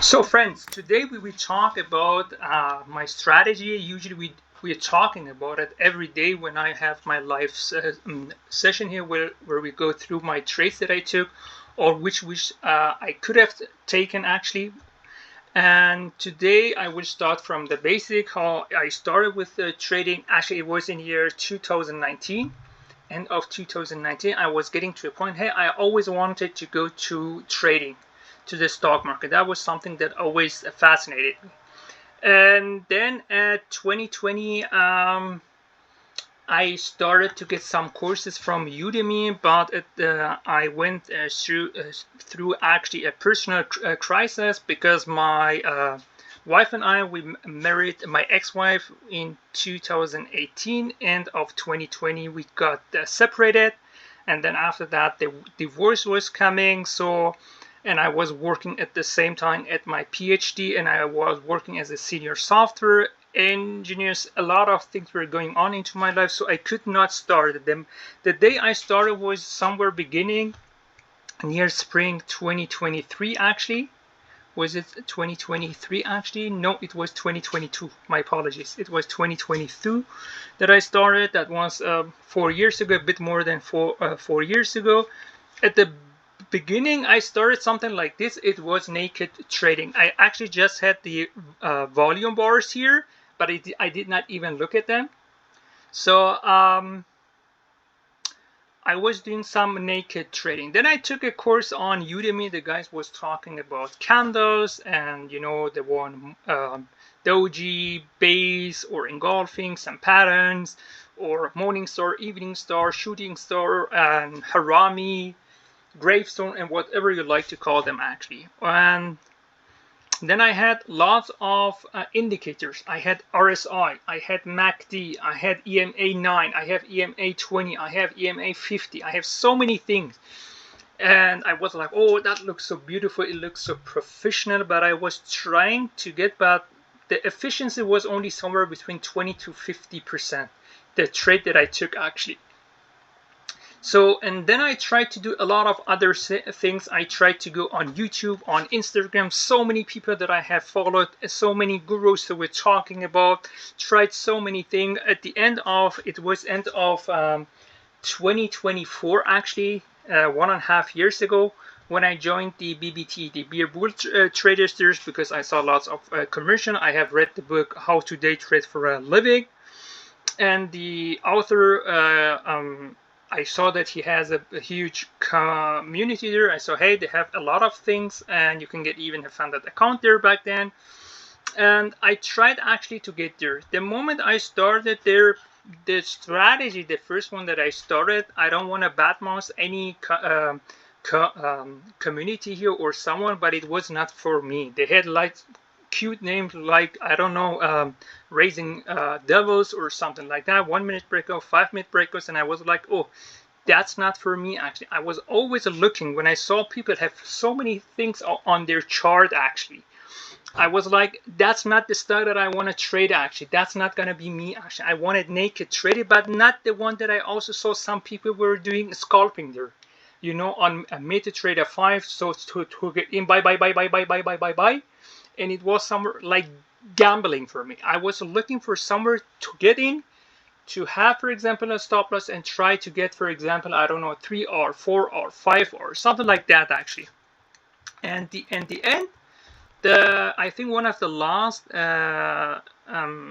So friends, today we will talk about my strategy. Usually we are talking about it every day when I have my live session here where we go through my trades that I took or which I could have taken actually. And today I will start from the basic, how I started with trading. Actually, it was in year 2019. End of 2019, I was getting to a point, hey, I always wanted to go to trading, to the stock market. That was something that always fascinated me. And then at 2020, I started to get some courses from Udemy, but I went through actually a personal crisis because my wife and we married. My ex-wife in 2018, end of 2020, we got separated, and then after that the divorce was coming. And I was working at the same time at my PhD, and I was working as a senior software engineers. A lot of things were going on into my life, so I could not start them. The day I started was somewhere beginning near spring 2023 actually. Was it 2023 actually? No, it was 2022. My apologies. It was 2022 that I started. That was 4 years ago, a bit more than 4 years ago. At the beginning, I started something like this. It was naked trading. I actually just had the volume bars here, but I did not even look at them. So I was doing some naked trading. Then I took a course on Udemy. The guys was talking about candles and the one doji, base, or engulfing, some patterns, or morning star, evening star, shooting star, and harami, gravestone, and whatever you like to call them actually. And then I had lots of indicators. I had RSI, I had MACD, I had EMA 9, I have EMA 20, I have EMA 50. I have so many things. And I was like, oh, that looks so beautiful. It looks so professional. But I was trying to but the efficiency was only somewhere between 20 to 50%. The trade that I took actually. So, and then I tried to do a lot of other things. I tried to go on YouTube, on Instagram. So many people that I have followed, so many gurus that we're talking about, tried so many things. At the end of, it was end of 2024 actually, 1.5 years ago, when I joined the BBT, the Beer Bull Traders, because I saw lots of commercial. I have read the book How to Day Trade for a Living, and the author I saw that he has a huge community there. I saw, hey, they have a lot of things, and you can get even a funded account there back then. And I tried actually to get there. The moment I started there, the strategy, the first one that I started, I don't want to badmouth any community here or someone, but it was not for me. They had like cute names like, I don't know, raising devils or something like that, 1 minute breakout, 5 minute breakouts, and I was like, oh, that's not for me actually. I was always looking when I saw people have so many things on their chart actually. I was like, that's not the style that I want to trade actually. That's not going to be me actually. I wanted naked trading, but not the one that I also saw some people were doing scalping there. On MetaTrader 5, so to get in, buy, and it was somewhere like gambling for me. I was looking for somewhere to get in, to have, for example, a stop loss and try to get, for example, I don't know, 3 or 4 or 5 or something like that actually. And the end, I think one of the last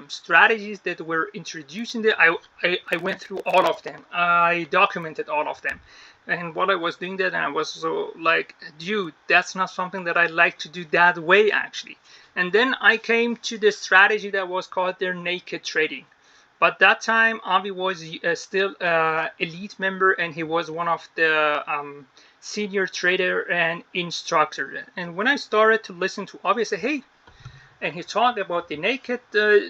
strategies that were introduced in there, I went through all of them. I documented all of them. And what I was doing that, and I was so like, dude, that's not something that I like to do that way actually. And then I came to the strategy that was called their naked trading. But that time, Avi was still elite member, and he was one of the senior trader and instructor. And when I started to listen to Avi, I said, hey, and he talked about the naked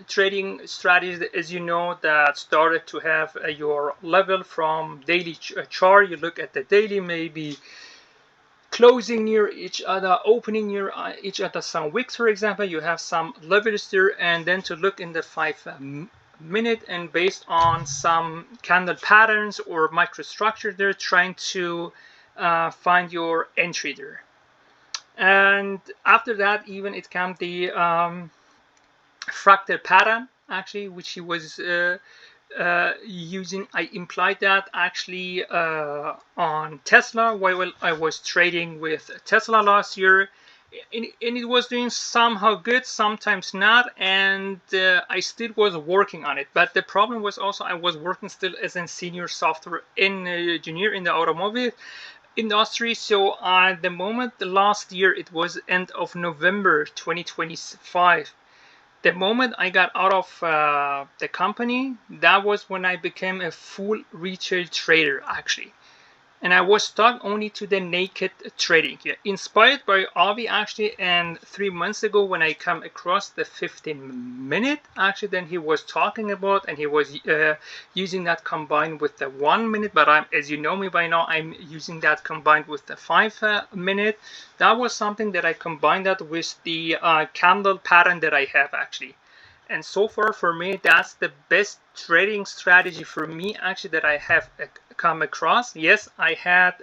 trading strategies, as you know, that started to have your level from daily chart. You look at the daily, maybe closing near each other, opening near each other. Some wicks, for example, you have some levels there, and then to look in the 5 minute, and based on some candle patterns or microstructure there, trying to find your entry there. And after that, even it came the fractal pattern, actually, which he was using. I implied that actually on Tesla while I was trading with Tesla last year, and it was doing somehow good, sometimes not, and I still was working on it. But the problem was also I was working still as a senior software engineer in the automobile industry. So at the moment, the last year, it was end of November 2025. The moment I got out of the company, that was when I became a full retail trader, actually. And I was stuck only to the naked trading here. Inspired by Avi, actually, and 3 months ago when I come across the 15-minute, actually, then he was talking about, and he was using that combined with the 1 minute. But as you know me by now, I'm using that combined with the 5 minute. That was something that I combined that with the candle pattern that I have, actually. And so far for me, that's the best trading strategy for me, actually, that I have come across. Yes, I had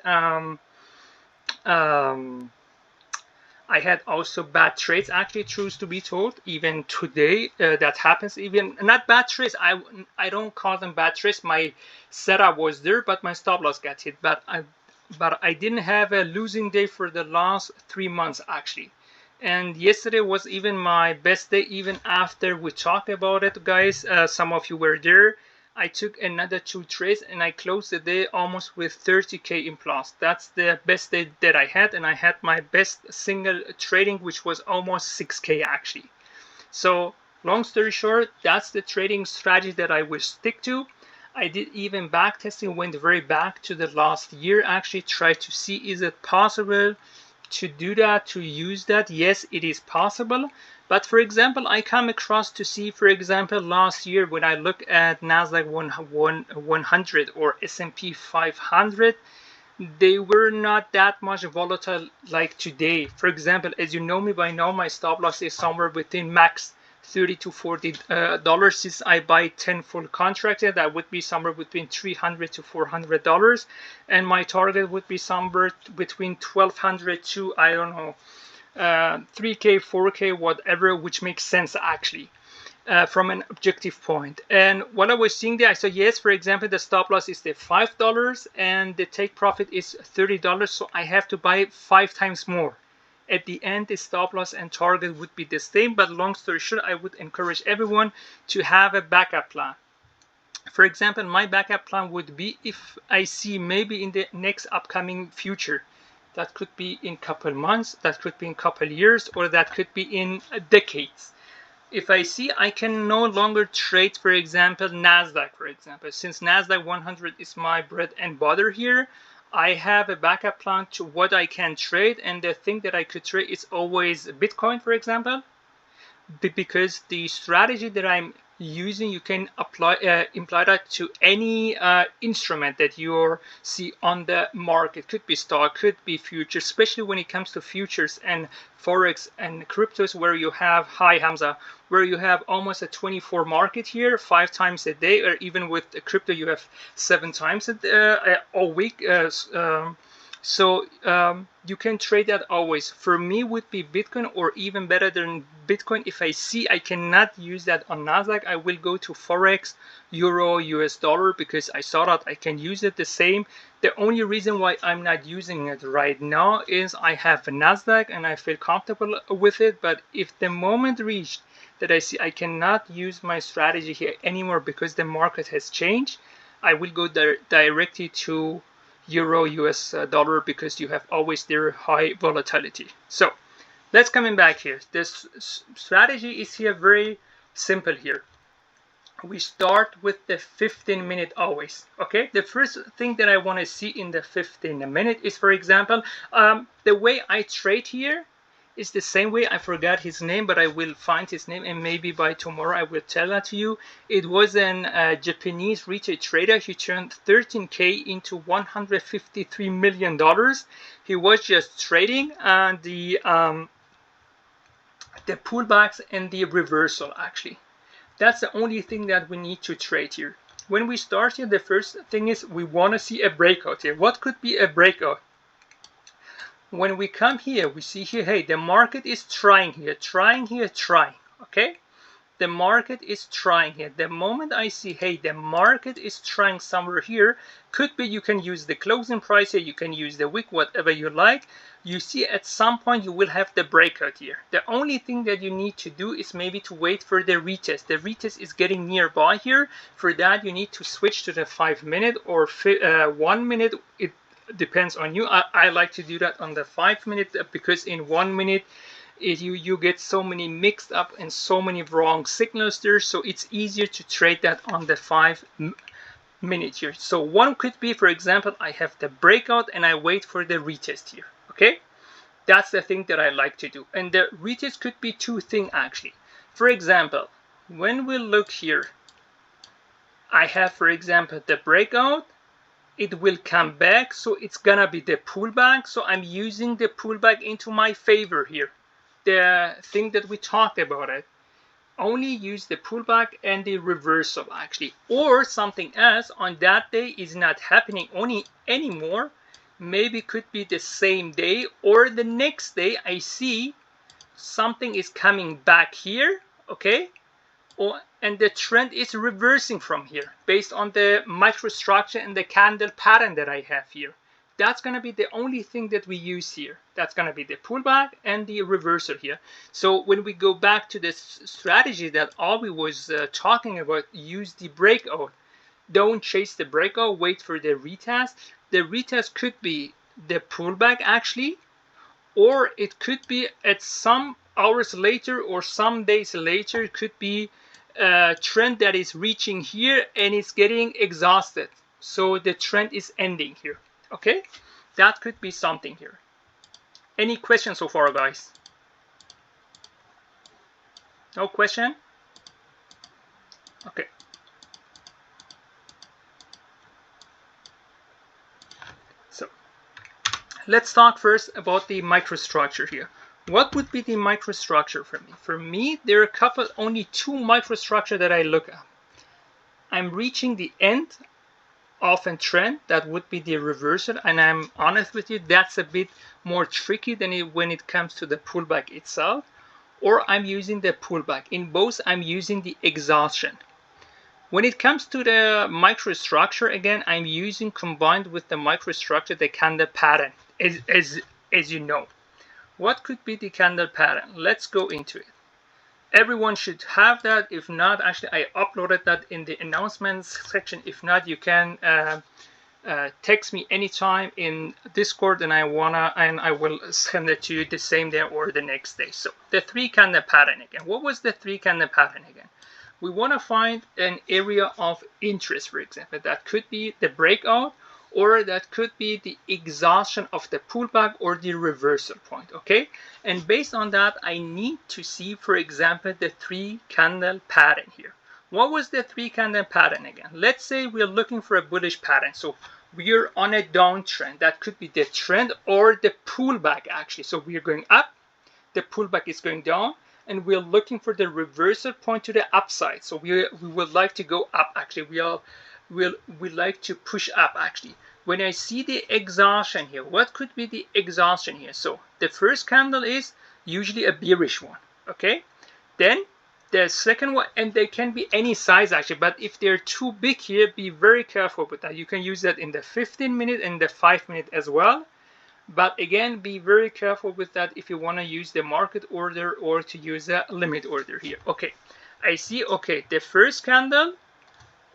also bad trades, actually, truth to be told. Even today, that happens. Even not bad trades. I don't call them bad trades. My setup was there, but my stop loss got hit. But I didn't have a losing day for the last 3 months, actually. And yesterday was even my best day, even after we talked about it, guys. Some of you were there. I took another 2 trades and I closed the day almost with 30K in plus. That's the best day that I had, and I had my best single trading, which was almost 6K, actually. So long story short, that's the trading strategy that I will stick to. I did even back testing, went very back to the last year, actually tried to see, is it possible to do that, to use that? Yes, it is possible. But for example, I come across to see, for example, last year when I look at Nasdaq 100 or S&P 500, they were not that much volatile like today. For example, as you know me by now, my stop loss is somewhere within max $30 to $40. Since I buy 10 full contracts, that would be somewhere between $300 to $400, and my target would be somewhere between 1,200 to, I don't know, 3K, 4K, whatever, which makes sense, actually. From an objective point. And what I was seeing there, I said, yes, for example, the stop loss is the $5 and the take profit is $30. So I have to buy 5 times more. At the end, the stop loss and target would be the same. But long story short, I would encourage everyone to have a backup plan. For example, my backup plan would be if I see maybe in the next upcoming future, that could be in couple months, that could be in couple years, or that could be in decades. If I see I can no longer trade, for example, Nasdaq, for example, since Nasdaq 100 is my bread and butter here, I have a backup plan to what I can trade, and the thing that I could trade is always Bitcoin, for example, because the strategy that I'm using, you can apply that to any instrument that you see on the market. Could be stock, could be futures, especially when it comes to futures and forex and cryptos, where you have, hi Hamza, where you have almost a 24 market here, 5 times a day, or even with the crypto you have 7 times a week. So you can trade that always. For me, would be Bitcoin, or even better than Bitcoin. If I see I cannot use that on Nasdaq, I will go to Forex, Euro, US dollar, because I saw that I can use it the same. The only reason why I'm not using it right now is I have a Nasdaq and I feel comfortable with it. But if the moment reached that I see I cannot use my strategy here anymore because the market has changed, I will go directly to Euro, US dollar, because you have always their high volatility. So let's coming back here. This strategy is here very simple here. We start with the 15-minute always. Okay, the first thing that I want to see in the 15-minute is, for example, the way I trade here is the same way. I forgot his name, but I will find his name, and maybe by tomorrow I will tell that to you. It was an Japanese retail trader. He turned 13K into $153 million. He was just trading the pullbacks and the reversal, actually. That's the only thing that we need to trade here. When we start here, the first thing is we want to see a breakout here. What could be a breakout? when we come here, we see here, hey, the market is trying here, trying here, trying, okay? The market is trying here. The moment I see, hey, the market is trying somewhere here, could be you can use the closing price here, you can use the wick, whatever you like. You see at some point you will have the breakout here. The only thing that you need to do is maybe to wait for the retest. The retest is getting nearby here. For that, you need to switch to the 5 minute or 1 minute. It depends on you. I like to do that on the 5 minute because in 1 minute, you get so many mixed up and so many wrong signals there, so it's easier to trade that on the 5 minute here. So one could be, for example, I have the breakout and I wait for the retest here, okay? That's the thing that I like to do. And the retest could be two things actually. For example, when we look here, I have, for example, the breakout, it will come back, so it's gonna be the pullback, so I'm using the pullback into my favor here. The thing that we talked about it, only use the pullback and the reversal actually, or something else on that day is not happening anymore. Maybe could be the same day or the next day I see something is coming back here, okay, and the trend is reversing from here based on the microstructure and the candle pattern that I have here. That's going to be the only thing that we use here. That's going to be the pullback and the reversal here. So when we go back to this strategy that Avi was talking about, use the breakout. Don't chase the breakout, wait for the retest. The retest could be the pullback actually, or it could be at some hours later or some days later. It could be a trend that is reaching here and it's getting exhausted. So the trend is ending here. Okay, that could be something here. Any questions so far, guys? No question? Okay. So let's talk first about the microstructure here. What would be the microstructure for me? For me, there are only two microstructure that I look at. I'm reaching the end of a trend, that would be the reversal, and I'm honest with you, that's a bit more tricky than when it comes to the pullback itself, or I'm using the pullback. In both, I'm using the exhaustion. When it comes to the microstructure, again, I'm using combined with the microstructure the candle pattern, as you know. What could be the candle pattern? Let's go into it. Everyone should have that. If not, actually I uploaded that in the announcements section. If not, you can text me anytime in Discord and I will send it to you the same day or the next day. So the three candle pattern again. What was the three candle pattern again? We want to find an area of interest, for example. That could be the breakout, or that could be the exhaustion of the pullback or the reversal point, okay? And based on that, I need to see, for example, the three candle pattern here. What was the three candle pattern again? Let's say we're looking for a bullish pattern. So we're on a downtrend. That could be the trend or the pullback actually. So we're going up, the pullback is going down, and we're looking for the reversal point to the upside. So we would like to go up actually. We like to push up actually. When I see the exhaustion here, what could be the exhaustion here? So the first candle is usually a bearish one, okay? Then the second one, and they can be any size actually, but if they're too big here, be very careful with that. You can use that in the 15 minute and the 5 minute as well. But again, be very careful with that if you want to use the market order or to use a limit order here. Okay, I see, okay, the first candle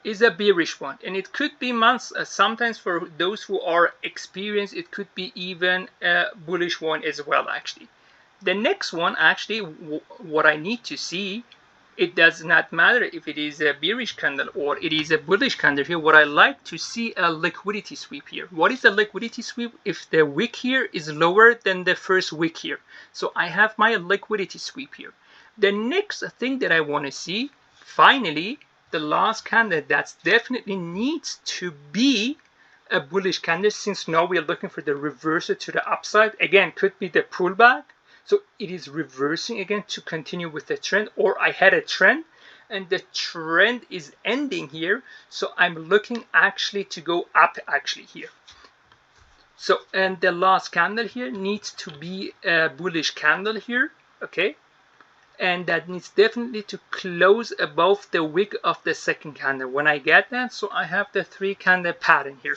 is a bearish one, and it could be months. Sometimes for those who are experienced, it could be even a bullish one as well actually. The next one actually, what I need to see, it does not matter if it is a bearish candle or it is a bullish candle here. What I like to see a liquidity sweep here. What is the liquidity sweep? If the wick here is lower than the first wick here. So I have my liquidity sweep here. The next thing that I want to see, finally, the last candle, that definitely needs to be a bullish candle, since now we are looking for the reversal to the upside. Again, could be the pullback. So it is reversing again to continue with the trend, or I had a trend and the trend is ending here. So I'm looking actually to go up actually here. So, and the last candle here needs to be a bullish candle here, okay? And that needs definitely to close above the wick of the second candle. When I get that, so I have the 3 candle pattern here.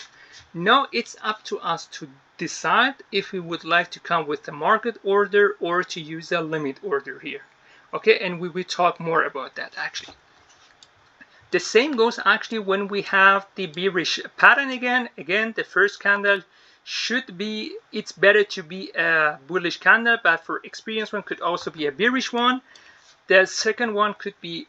Now it's up to us to decide if we would like to come with the market order or to use a limit order here. Okay, and we will talk more about that actually. The same goes actually when we have the bearish pattern again. Again, the first candle should be, it's better to be a bullish candle, but for experienced one could also be a bearish one. The second one could be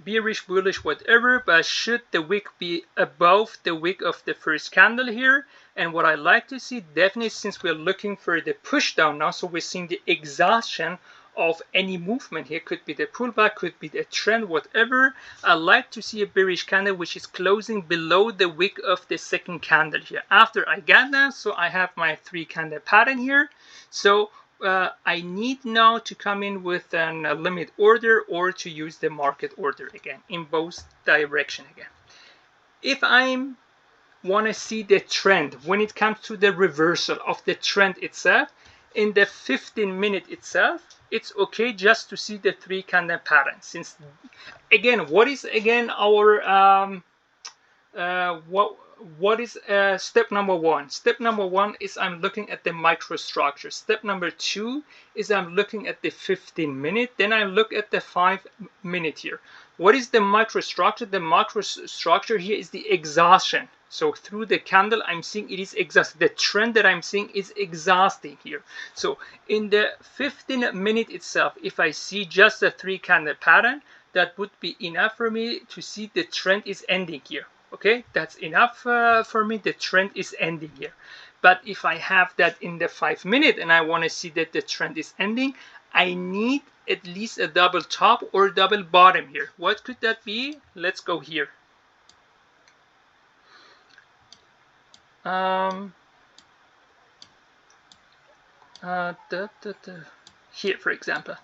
bearish, bullish, whatever, but should the wick be above the wick of the first candle here? And what I like to see, definitely since we're looking for the push down now, so we're seeing the exhaustion of any movement here, could be the pullback, could be the trend, whatever. I like to see a bearish candle which is closing below the wick of the second candle here. After I get that, so I have my 3 candle pattern here. So I need now to come in with a limit order or to use the market order again, in both direction again. If I want to see the trend when it comes to the reversal of the trend itself, in the 15-minute itself, it's okay just to see the 3 candle pattern. Since again, what is again our what is step number 1? Step number 1 is I'm looking at the microstructure. Step number 2 is I'm looking at the 15-minute. Then I look at the 5-minute here. What is the microstructure? The microstructure here is the exhaustion. So through the candle, I'm seeing it is exhausting. The trend that I'm seeing is exhausting here. So in the 15-minute itself, if I see just a 3 candle pattern, that would be enough for me to see the trend is ending here. Okay, that's enough for me. The trend is ending here. But if I have that in the 5-minute and I want to see that the trend is ending, I need at least a double top or double bottom here. What could that be? Let's go here. Here, for example,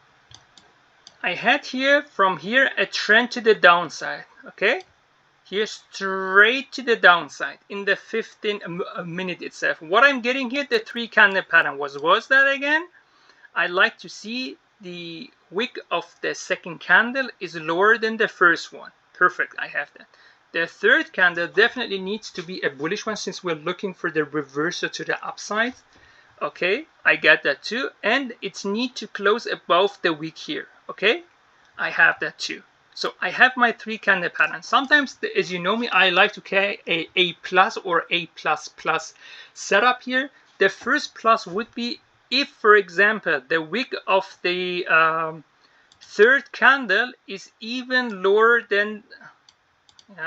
I had here from here a trend to the downside. Okay, here straight to the downside in the 15-minute itself. What I'm getting here, the 3 candle pattern was that again? I like to see the wick of the second candle is lower than the first one. Perfect, I have that. The third candle definitely needs to be a bullish one since we're looking for the reversal to the upside. Okay, I get that too. And it needs to close above the wick here. Okay, I have that too. So I have my 3 candle pattern. Sometimes, as you know me, I like to carry a plus or a plus plus setup here. The first plus would be if, for example, the wick of the third candle is even lower than,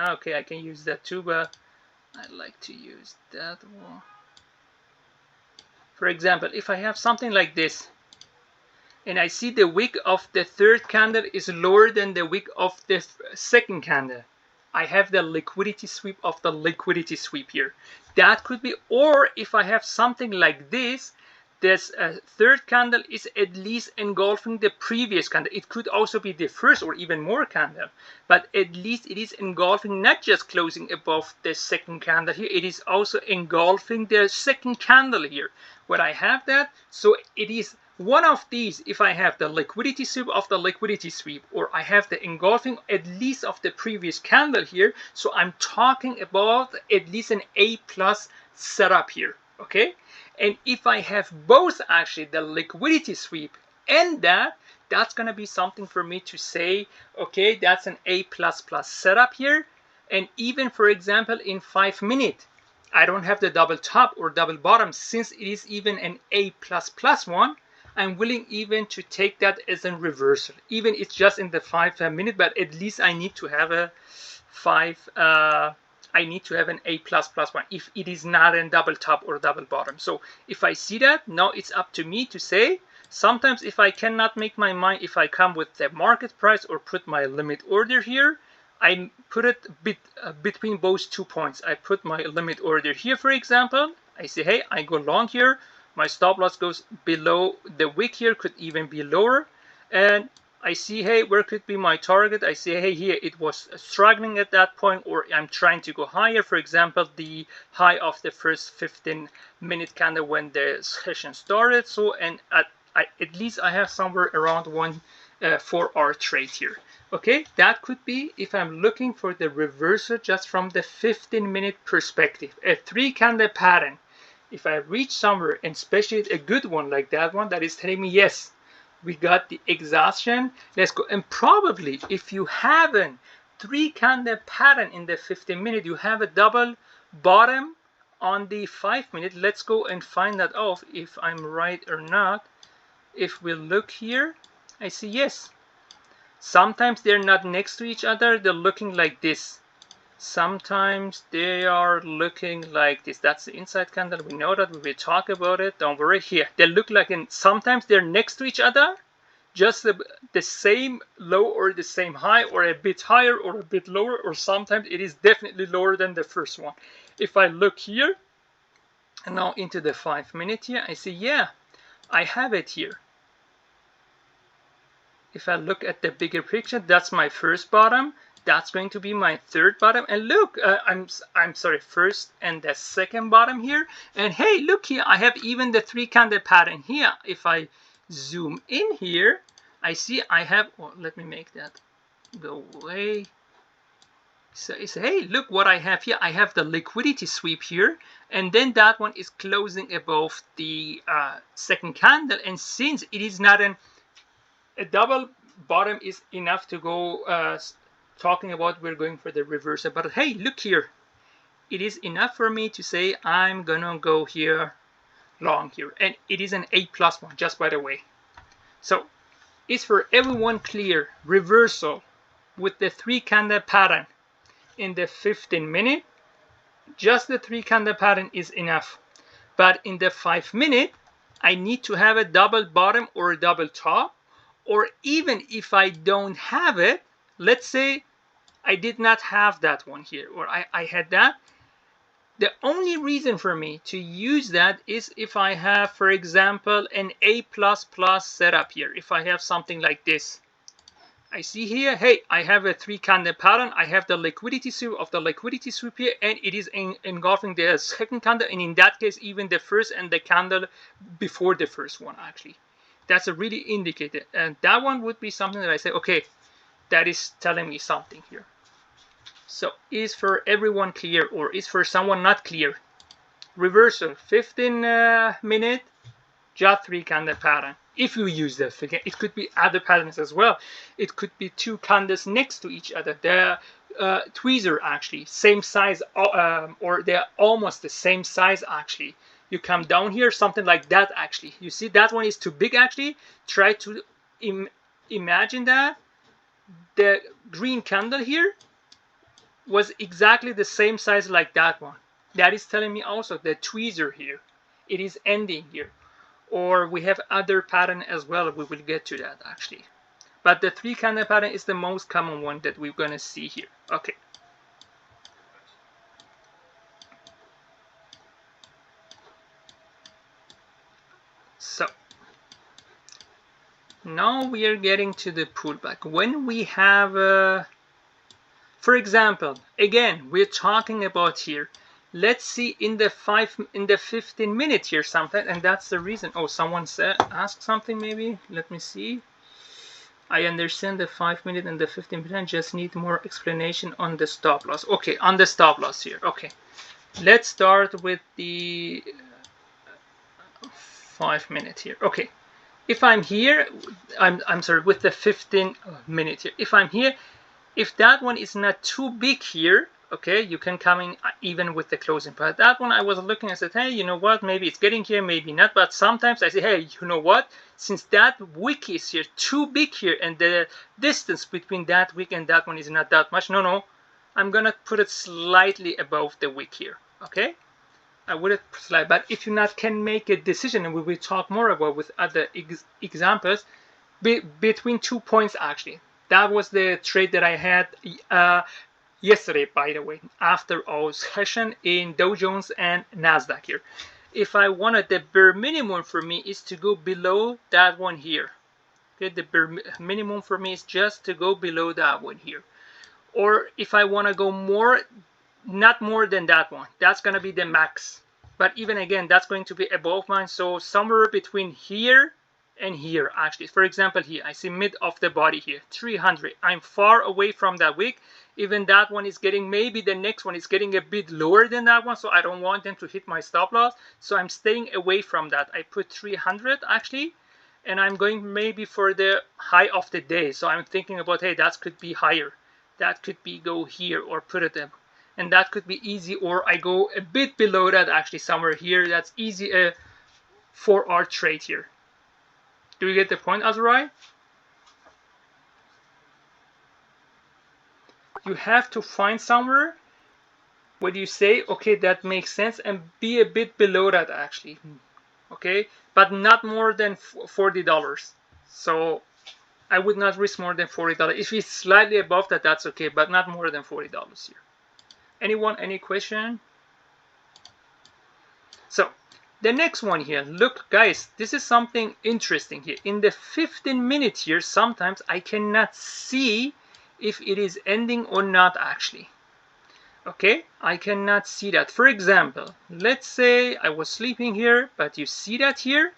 okay, I can use that too, but I like to use that one. For example, if I have something like this, and I see the wick of the third candle is lower than the wick of the second candle, I have the liquidity sweep of the liquidity sweep here. That could be, or if I have something like this third candle is at least engulfing the previous candle. It could also be the first or even more candle, but at least it is engulfing, not just closing above the second candle here, it is also engulfing the second candle here. Where I have that, so it is one of these. If I have the liquidity sweep of the liquidity sweep, or I have the engulfing at least of the previous candle here, so I'm talking about at least an A plus setup here. Okay, and if I have both actually the liquidity sweep and that's gonna be something for me to say, okay, that's an A plus plus setup here. And even, for example, in 5-minute, I don't have the double top or double bottom. Since it is even an A plus plus one, I'm willing even to take that as a reversal. Even it's just in the 5-minute, but at least I need to have a I need to have an A plus plus one if it is not a double top or double bottom. So if I see that, now it's up to me to say. Sometimes if I cannot make my mind, if I come with the market price or put my limit order here, I put it between both 2 points. I put my limit order here, for example. I say, hey, I go long here. My stop loss goes below the wick here, could even be lower. And I see, hey, where could be my target? I see, hey, here it was struggling at that point, or I'm trying to go higher. For example, the high of the first 15-minute candle when the session started. So, and at least I have somewhere around one 4-hour trade here. Okay, that could be if I'm looking for the reversal just from the 15-minute perspective. A 3-candle pattern. If I reach somewhere, and especially a good one like that one, that is telling me, yes, we got the exhaustion, let's go. And probably if you have a 3-candle pattern in the 15-minute, you have a double bottom on the 5-minute. Let's go and find that out if I'm right or not. If we look here, I see, yes, sometimes they're not next to each other, they're looking like this. Sometimes they are looking like this. That's the inside candle. We know that. We will talk about it. Don't worry. Here, they look like, and sometimes they're next to each other, just the same low or the same high, or a bit higher or a bit lower, or sometimes it is definitely lower than the first one. If I look here, and now into the 5-minute here, I see, yeah, I have it here. If I look at the bigger picture, that's my first bottom. That's going to be my third bottom. And look, I'm sorry, first and the second bottom here. And hey, look here, I have even the 3-candle pattern here. If I zoom in here, I see I have, well, let me make that go away. So it's, hey, look what I have here. I have the liquidity sweep here, and then that one is closing above the second candle. And since it is not a double bottom is enough to go talking about we're going for the reversal. But hey, look here, it is enough for me to say I'm gonna go here long here, and it is an A+ one, just by the way. So is for everyone clear? Reversal with the 3-candle pattern in the 15-minute, just the 3-candle pattern is enough. But in the 5-minute, I need to have a double bottom or a double top. Or even if I don't have it, let's say I did not have that one here, or I had that. The only reason for me to use that is if I have, for example, an A++ setup here. If I have something like this, I see here, hey, I have a 3-candle pattern. I have the liquidity sweep of the liquidity sweep here, and it is engulfing the second candle, and in that case, even the first and the candle before the first one, actually. That's a really indicator, and that one would be something that I say, okay, that is telling me something here. So is for everyone clear, or is for someone not clear? Reversal 15-minute, just 3-candle pattern. If you use that, again, it could be other patterns as well. It could be 2 candles next to each other. They're tweezer actually, same size, or they're almost the same size actually. You come down here, something like that actually. You see that one is too big actually. Try to imagine that the green candle here was exactly the same size like that one. That is telling me also the tweezer here, it is ending here. Or we have other pattern as well. We will get to that actually. But the 3-candle pattern is the most common one that we're going to see here. Okay. So now we are getting to the pullback. When we have, for example, again, we're talking about here. Let's see in the 15-minute here something, and that's the reason. Oh, someone asked something maybe. Let me see. I understand the 5-minute and the 15-minute. Just need more explanation on the stop loss. Okay, on the stop loss here. Okay, let's start with the 5-minute here. Okay, if I'm here, I'm sorry, with the 15-minute here. If I'm here, if that one is not too big here, okay, you can come in even with the closing. But that one I was looking, I said, hey, you know what, maybe it's getting here, maybe not. But sometimes I say, hey, you know what, since that wick is here too big here, and the distance between that wick and that one is not that much, no, I'm gonna put it slightly above the wick here. Okay, I would slide. But if you not can make a decision, and we will talk more about with other examples, between 2 points actually. That was the trade that I had yesterday, by the way, after our session in Dow Jones and Nasdaq here. If I wanted, the bare minimum for me is to go below that one here. Okay, the bare minimum for me is just to go below that one here. Or if I want to go more, not more than that one, that's going to be the max. But even again, that's going to be above mine. So somewhere between here and here, actually. For example, here, I see mid of the body here, 300. I'm far away from that wick. Even that one is getting, maybe the next one is getting a bit lower than that one. So I don't want them to hit my stop loss. So I'm staying away from that. I put 300 actually. And I'm going maybe for the high of the day. So I'm thinking about, hey, that could be higher. That could be go here or put it in. And that could be easy, or I go a bit below that actually somewhere here. That's easy for our trade here. Do you get the point, Azrai? You have to find somewhere where you say, okay, that makes sense, and be a bit below that actually. Okay, but not more than $40. So I would not risk more than $40. If it's slightly above that, that's okay, but not more than $40 here. Anyone, any question? So the next one here, look guys, this is something interesting here. In the 15-minute here, sometimes I cannot see if it is ending or not actually. Okay, I cannot see that. For example, let's say I was sleeping here, but you see that here?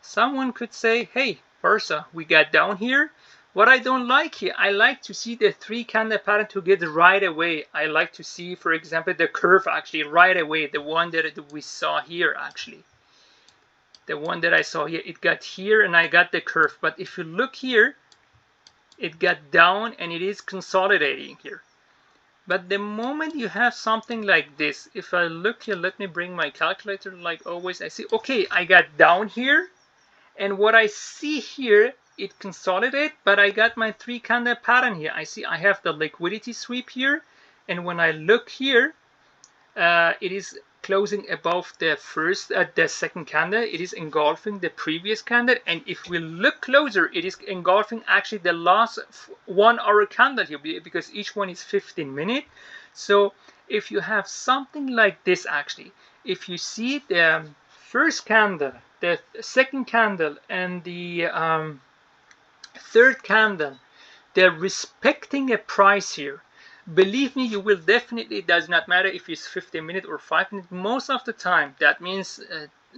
Someone could say, hey, Parsa, we got down here. What I don't like here, I like to see the 3 candle pattern to get right away. I like to see, for example, the curve actually right away. The one that we saw here actually. The one that I saw here, it got here and I got the curve. But if you look here, it got down and it is consolidating here. But the moment you have something like this, if I look here, let me bring my calculator like always. I see, okay, I got down here. And what I see here, it consolidate, but I got my 3 candle pattern here. I see I have the liquidity sweep here. And when I look here, it is closing above the second candle. It is engulfing the previous candle. And if we look closer, it is engulfing actually the last 1 hour candle here, because each one is 15 minutes. So if you have something like this actually, if you see the first candle, the second candle, and the third candle, they're respecting a price here. Believe me, you will definitely, it does not matter if it's 15 minutes or 5 minutes, most of the time, that means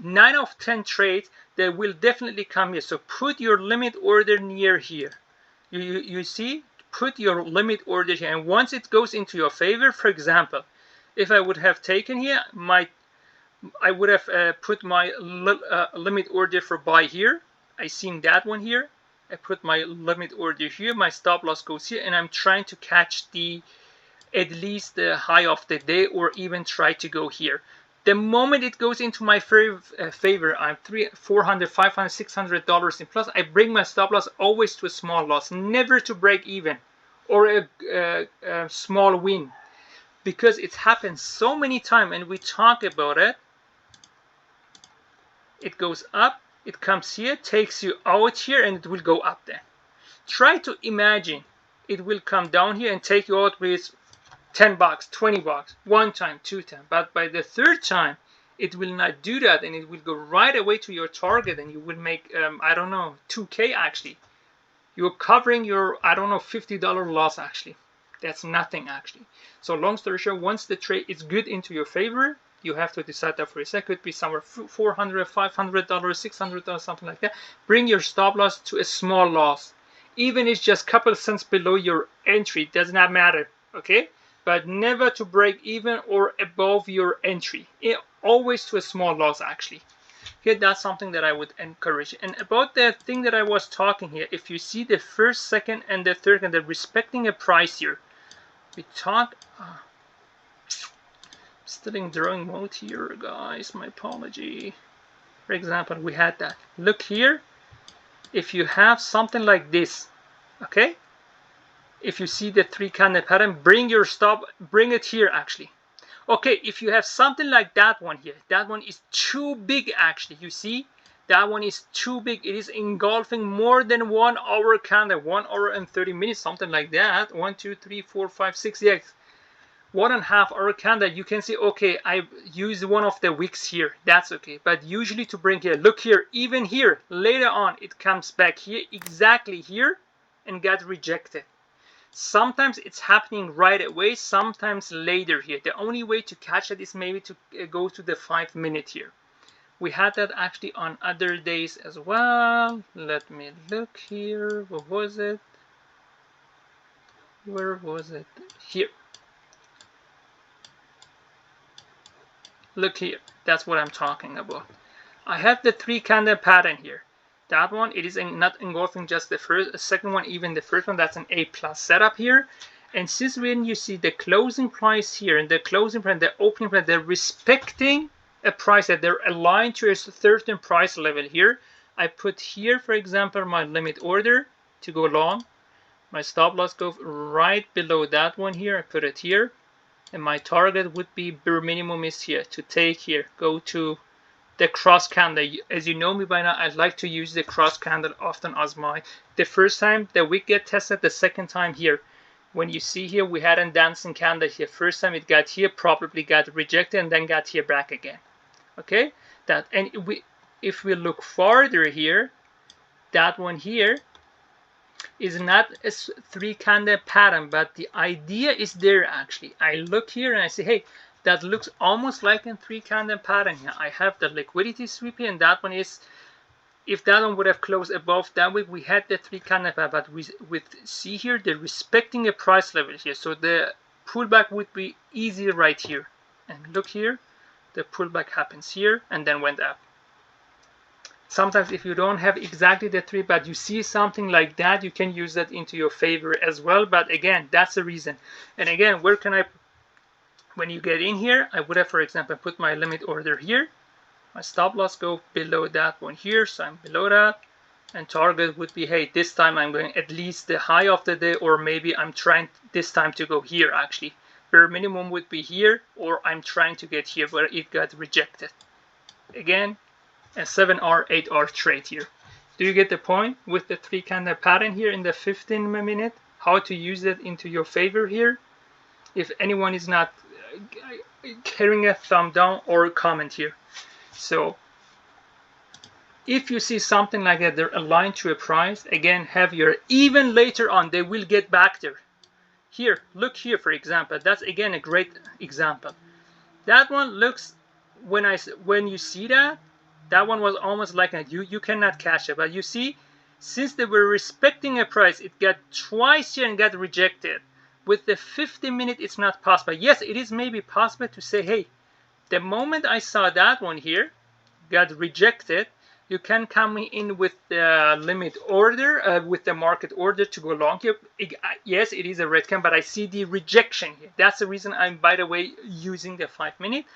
9 of 10 trades, they will definitely come here. So put your limit order near here. You see, put your limit order here. And once it goes into your favor, for example, if I would have taken here, I would have put my limit order for buy here. I seen that one here. I put my limit order here. My stop loss goes here, and I'm trying to catch at least the high of the day, or even try to go here. The moment it goes into my favor, I'm $400, $500, $600 in plus. I bring my stop loss always to a small loss, never to break even or a small win, because it happens so many times, and we talk about it. It goes up, it comes here, takes you out here, and it will go up there. Try to imagine it will come down here and take you out with $10, $20, 1 time, 2 times. But by the 3rd time, it will not do that, and it will go right away to your target, and you will make, I don't know, 2K actually. You're covering your, I don't know, $50 loss actually. That's nothing actually. So long story short, once the trade is good into your favor, you have to decide that for a second. It could be somewhere $400, $500, $600, something like that. Bring your stop loss to a small loss. Even if it's just a couple of cents below your entry, it does not matter, okay? But never to break even or above your entry. Always to a small loss, actually. Okay, that's something that I would encourage. And about the thing that I was talking here, if you see the first, second, and the third, and they're respecting a price here, we talk... Still in drawing mode here, guys. My apology. For example, we had that. Look here. If you have something like this, okay? If you see the 3 candle pattern, bring your stop, bring it here actually. Okay, if you have something like that one here, that one is too big actually. You see, that one is too big. It is engulfing more than 1 hour candle, 1 hour and 30 minutes, something like that. 1, 2, 3, 4, 5, 6, yes. 1.5 hour candle, you can say, okay, I use one of the wicks here, that's okay. But usually to bring here, look here, even here, later on, it comes back here, exactly here, and got rejected. Sometimes it's happening right away, sometimes later here. The only way to catch it is maybe to go to the 5 minute here. We had that actually on other days as well. Let me look here. What was it? Where was it? Here. Look here. That's what I'm talking about. I have the 3 candle pattern here. That one, it is not engulfing just the first, second one, even the first one. That's an A plus setup here. And since when you see the closing price here and the closing price, the opening price, they're respecting a price that they're aligned to a certain price level here. I put here, for example, my limit order to go long. My stop loss goes right below that one here. I put it here. And my target would be bare minimum is here to take here, go to the cross candle. As you know me by now, I like to use the cross candle often as the first time the wick get tested, the second time here. When you see here, we had a dancing candle here. First time it got here, probably got rejected, and then got here back again. Okay, that, and if we look farther here, that one here is not a 3 candle pattern, but the idea is there actually. I look here and I say, hey, that looks almost like a 3 candle pattern here. I have the liquidity sweep here, and that one is, if that one would have closed above that week, we had the 3 candle pattern, but with see here, they're respecting a price level here, so the pullback would be easy right here. And look here, the pullback happens here and then went up. Sometimes if you don't have exactly the 3, but you see something like that, you can use that into your favor as well. But again, that's the reason. And again, where can I, when you get in here, I would have, for example, put my limit order here. My stop loss go below that one here, so I'm below that. And target would be, hey, this time I'm going at least the high of the day, or maybe I'm trying this time to go here actually. Bare minimum would be here, or I'm trying to get here where it got rejected. Again, a 7-hour, 8-hour trade here. Do you get the point with the 3 candle pattern here in the 15 minute? How to use it into your favor here? If anyone is not carrying a thumb down or comment here. So if you see something like that, they're aligned to a price, again, have your, even later on, they will get back there. Here, look here, for example. That's again a great example. That one looks, when you see that, that one was almost like a, you cannot catch it. But you see, since they were respecting a price, it got twice here and got rejected. With the 50 minute, it's not possible. Yes, it is maybe possible to say, hey, the moment I saw that one here got rejected, you can come in with the limit order, with the market order to go long here. Yes, it is a red candle, but I see the rejection here. That's the reason I'm, by the way, using the 5 minute.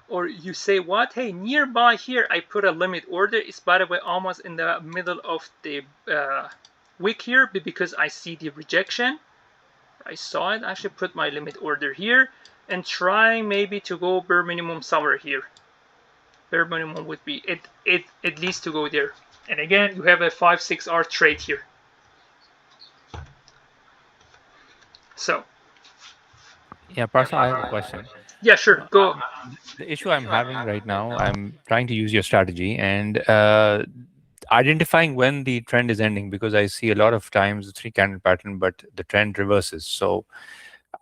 Or you say what? Hey, nearby here, I put a limit order. It's, by the way, almost in the middle of the wick here because I see the rejection. I saw it. I should put my limit order here and try maybe to go bare minimum somewhere here. Bare minimum would be it at least to go there. And again, you have a 5-6 hour trade here. So. Yeah, Parsa, I have a question. Yeah, sure. Go. The issue I'm having right now, I'm trying to use your strategy and identifying when the trend is ending, because I see a lot of times the 3 candle pattern, but the trend reverses. So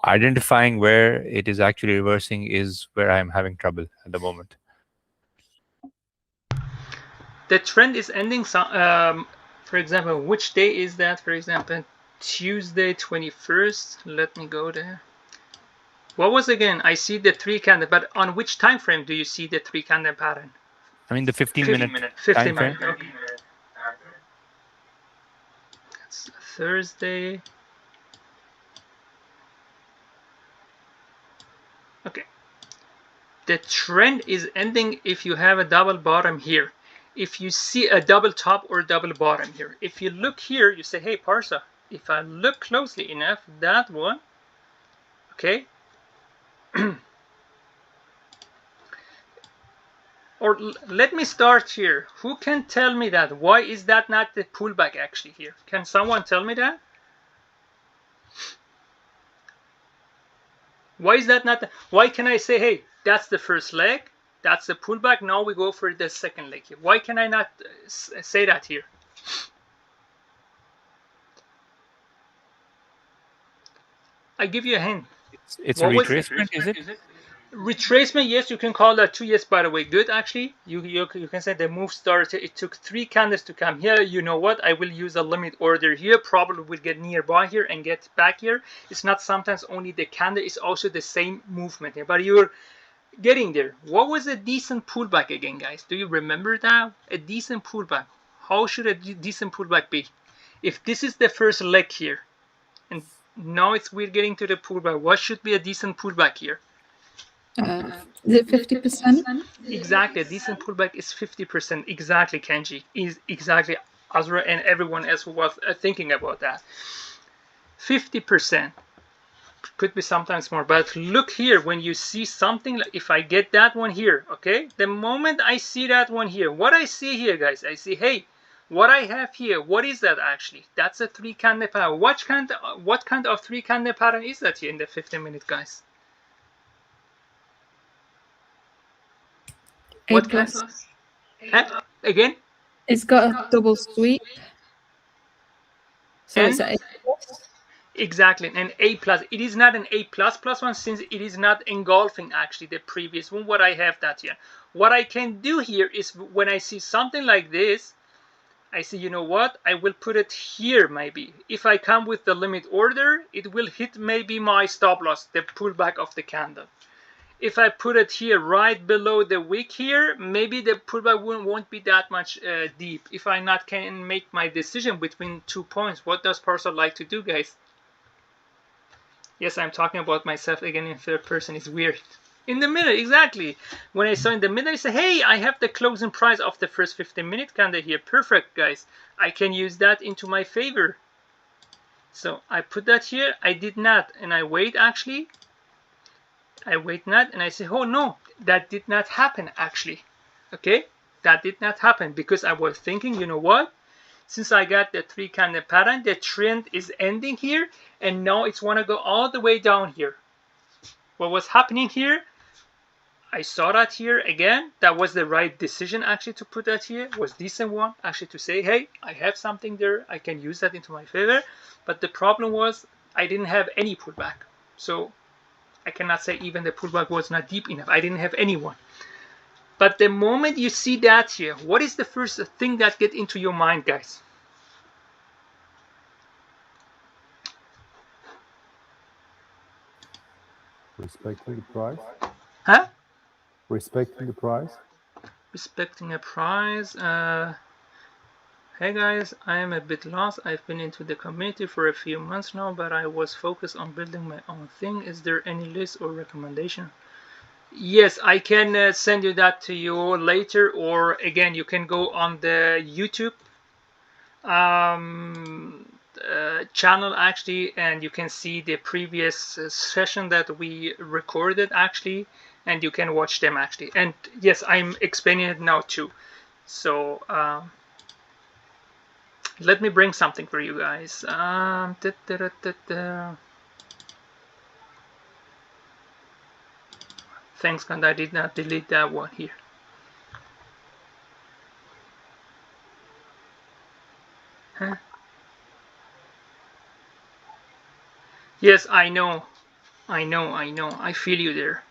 identifying where it is actually reversing is where I'm having trouble at the moment. The trend is ending. For example, which day is that? For example, Tuesday 21st. Let me go there. What was again? I see the 3 candle, but on which time frame do you see the 3 candle pattern? I mean the 15-minute 15 time frame. minute. Okay. That's Thursday. Okay. The trend is ending if you have a double bottom here. If you see a double top or double bottom here. If you look here, you say, hey, Parsa, if I look closely enough, that one, okay, or let me start here. Who can tell me that? Why is that not the pullback actually here? Can someone tell me that? Why is that not? Why can I say, hey, that's the first leg, that's the pullback. Now we go for the second leg here. Why can I not say that here? I give you a hint. It's a What was retracement, is it? retracement? Yes, you can call that too. Yes, by the way, good actually. You can say the move started. It took 3 candles to come here. You know what? I will use a limit order here. Probably will get nearby here and get back here. It's not sometimes only the candle. It's also the same movement here. But you're getting there. What was a decent pullback again, guys? Do you remember that? A decent pullback. How should a decent pullback be? If this is the first leg here, and now we're getting to the pullback, what should be a decent pullback here? Is it 50%? Exactly, a decent pullback is 50%. Exactly, Kenji. Is exactly Azra and everyone else who was thinking about that. 50%. Could be sometimes more, but look here, when you see something, like if I get that one here, okay, the moment I see that one here, what I see here, guys, I see, hey, what I have here, what is that actually? That's a 3 candle pattern. What kind of 3 candle pattern is that here in the 15-minute, guys? A plus. Again? It's got a double sweep. So And it's an A plus. exactly, an A plus. It is not an A plus plus one, since it is not engulfing actually the previous one. What I have that here. What I can do here is when I see something like this, I say, you know what, I will put it here maybe. If I come with the limit order, it will hit maybe my stop loss, the pullback of the candle. If I put it here right below the wick here, maybe the pullback won't be that much deep. If I not can make my decision between 2 points, what does Parsa like to do, guys? Yes, I'm talking about myself again in third person. It's weird. In the middle, exactly. When I saw in the middle, I said, hey, I have the closing price of the first 15-minute candle here. Perfect, guys. I can use that into my favor. So I put that here. I did not. And I wait, actually. I wait not. And I say, oh, no, that did not happen, actually. Okay? That did not happen because I was thinking, you know what? Since I got the 3 candle pattern, the trend is ending here. And now it's want to go all the way down here. What was happening here? I saw that here again. That was the right decision actually to put that here. It was decent one actually to say, hey, I have something there. I can use that into my favor. But the problem was I didn't have any pullback. So I cannot say even the pullback was not deep enough. I didn't have anyone. But the moment you see that here, what is the first thing that get into your mind, guys? Respecting the price. Huh? Respecting the price. Respecting a price. Hey guys, I am a bit lost. I've been into the community for a few months now, but I was focused on building my own thing. Is there any list or recommendation? Yes, I can send you that to you later, or again, you can go on the YouTube channel actually, and you can see the previous session that we recorded actually, and you can watch them actually. And yes, I'm explaining it now too. So let me bring something for you guys. Thanks God I did not delete that one here. Huh? Yes, I know. I feel you there.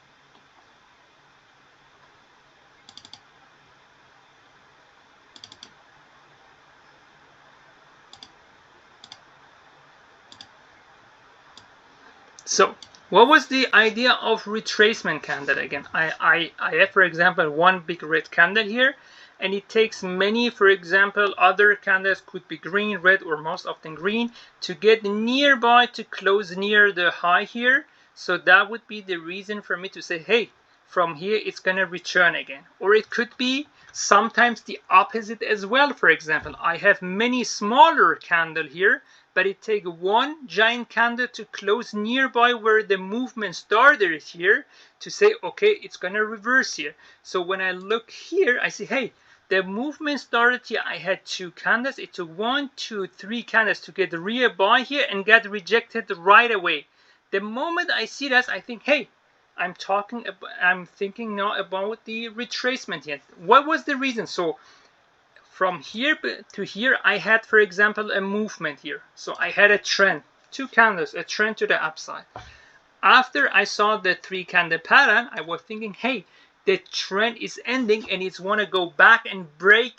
So, what was the idea of retracement candle again? I have, for example, one big red candle here, and it takes many, for example, other candles could be green, red, or most often green, to get nearby to close near the high here. So that would be the reason for me to say, hey, from here it's gonna return again. Or it could be sometimes the opposite as well. For example, I have many smaller candle here, but it takes one giant candle to close nearby where the movement started here to say, okay, it's gonna reverse here. So when I look here, I see, hey, the movement started here. I had 2 candles. It took 1, 2, 3 candles to get nearby here and got rejected right away. The moment I see that, I think, hey, I'm thinking now about the retracement here. What was the reason? So from here to here, I had, for example, a movement here. So I had a trend, 2 candles, a trend to the upside. After I saw the 3 candle pattern, I was thinking, hey, the trend is ending and it's want to go back and break.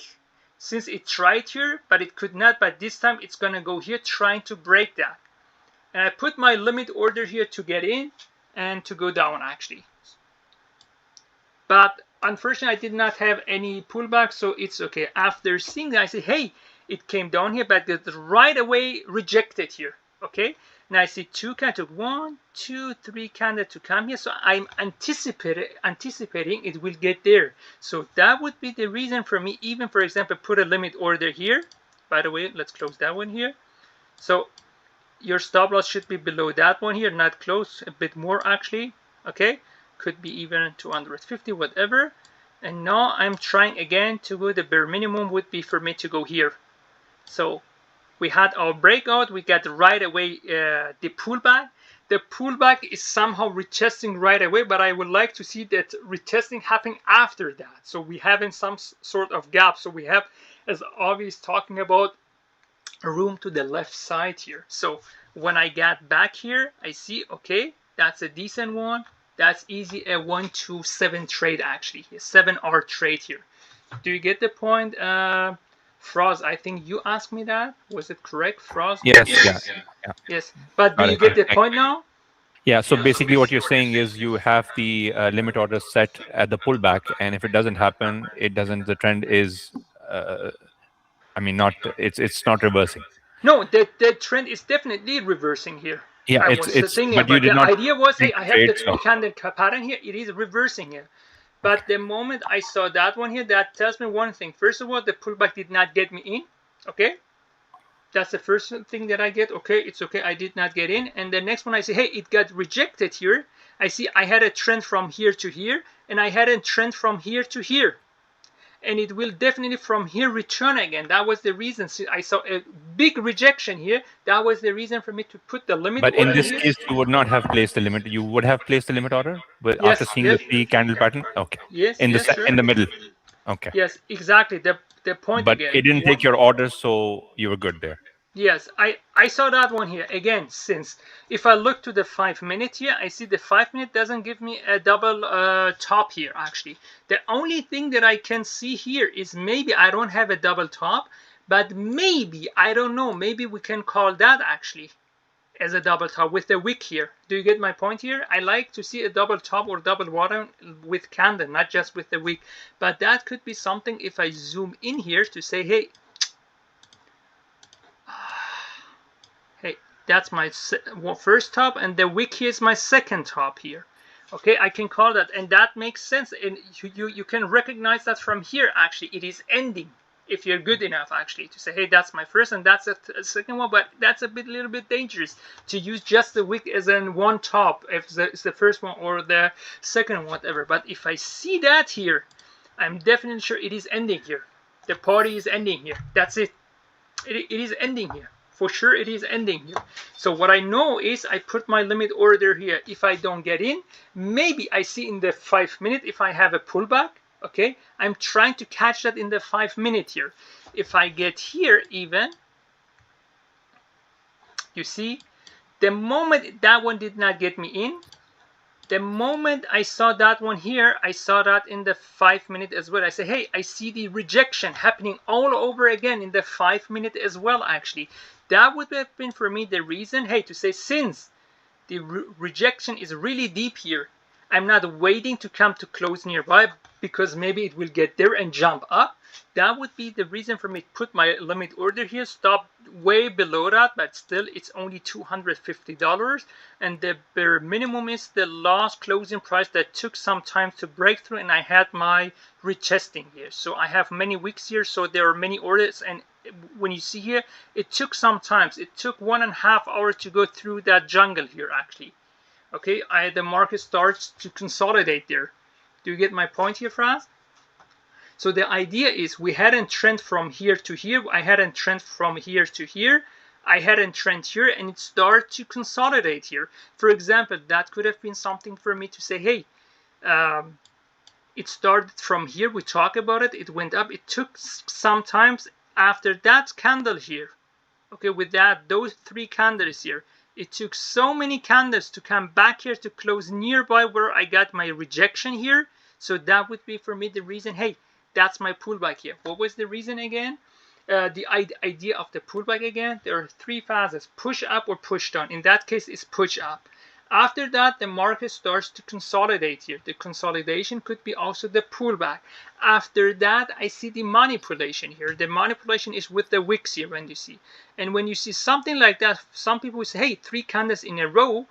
Since it tried here, but it could not, but this time it's going to go here trying to break that. And I put my limit order here to get in and to go down actually. But unfortunately, I did not have any pullback, so it's okay. After seeing that, I say, hey, it came down here, but it right away rejected here. Okay. Now I see 2 candles, 1, 2, 3 candles to come here. So I'm anticipating it will get there. So that would be the reason for me, even for example, put a limit order here. By the way, let's close that one here. So your stop loss should be below that one here, not close, a bit more actually. Okay, could be even 250, whatever. And now I'm trying again to go, the bare minimum would be for me to go here. So we had our breakout, we got right away the pullback. The pullback is somehow retesting right away, but I would like to see that retesting happening after that. So we have in some sort of gap. So we have, as Avi is talking about, a room to the left side here. So when I get back here, I see, okay, that's a decent one. That's easy, a 1 to 7 trade actually, a 7-hour trade here. Do you get the point? Frost, I think you asked me that. Was it correct, Frost? Yes, yeah. Yes, but do Got you it. get the point now? Yeah, so basically what you're saying is you have the limit order set at the pullback, and if it doesn't happen, the trend is, I mean, it's not reversing. No, the trend is definitely reversing here. Yeah, I was thinking, but you but did the not idea was, hey, I have the trade, 3 so candle pattern here, it is reversing here. But the moment I saw that one here, that tells me one thing. First of all, the pullback did not get me in. Okay, that's the first thing that I get. Okay, it's okay, I did not get in. And the next one I say, hey, it got rejected here. I see I had a trend from here to here, and I had a trend from here to here. And it will definitely from here return again. That was the reason. So I saw a big rejection here. That was the reason for me to put the limit but order in this here. case, you would not have placed the limit. You would have placed the limit order, but Yes, after seeing yes. the 3 candle pattern. Okay. Yes, In yes, sure. in the middle. Okay. Yes, exactly. The point But again. it didn't take your order, so you were good there. Yes, I saw that one here again. Since if I look to the 5 minute here, I see the 5 minute doesn't give me a double top here actually. The only thing that I can see here is maybe I don't have a double top, but maybe, I don't know, maybe we can call that actually as a double top with the wick here. Do you get my point here? I like to see a double top or double bottom with candle, not just with the wick. But that could be something if I zoom in here to say, hey, that's my first top, and the wick here is my second top here. Okay, I can call that, and that makes sense. And you can recognize that from here. Actually, it is ending. If you're good enough, actually, to say, hey, that's my first, and that's a second one. But that's a little bit dangerous to use just the wick as in one top, if it's the first one or the second one, whatever. But if I see that here, I'm definitely sure it is ending here. The party is ending here. That's it. It is ending here. For sure it is ending here. So what I know is I put my limit order here. If I don't get in, maybe I see in the 5 minute if I have a pullback. Okay, I'm trying to catch that in the 5 minute here. If I get here even, you see, the moment that one did not get me in, the moment I saw that one here, I saw that in the 5 minute as well. I say, hey, I see the rejection happening all over again in the 5 minute as well, actually. That would have been for me the reason, hey, to say, since the rejection is really deep here, I'm not waiting to come to close nearby because maybe it will get there and jump up. That would be the reason for me to put my limit order here, stop way below that, but still it's only $250. And the bare minimum is the last closing price that took some time to break through, and I had my retesting here. So I have many weeks here, so there are many orders, and when you see here, it took some time. It took 1.5 hours to go through that jungle here actually. Okay, the market starts to consolidate there. Do you get my point here, Franz? So the idea is we had a trend from here to here. I had a trend from here to here. I had a trend here and it started to consolidate here. For example, that could have been something for me to say, hey, it started from here, we talk about it, it went up, it took some times after that candle here, okay, with that, those 3 candles here, it took so many candles to come back here to close nearby where I got my rejection here. So that would be for me the reason, hey, that's my pullback here. What was the reason again? The idea of the pullback again, there are 3 phases, push up or push down. In that case, it's push up. After that, the market starts to consolidate here. The consolidation could be also the pullback. After that, I see the manipulation here. The manipulation is with the wicks here when you see. And when you see something like that, some people will say, hey, 3 candles in a row,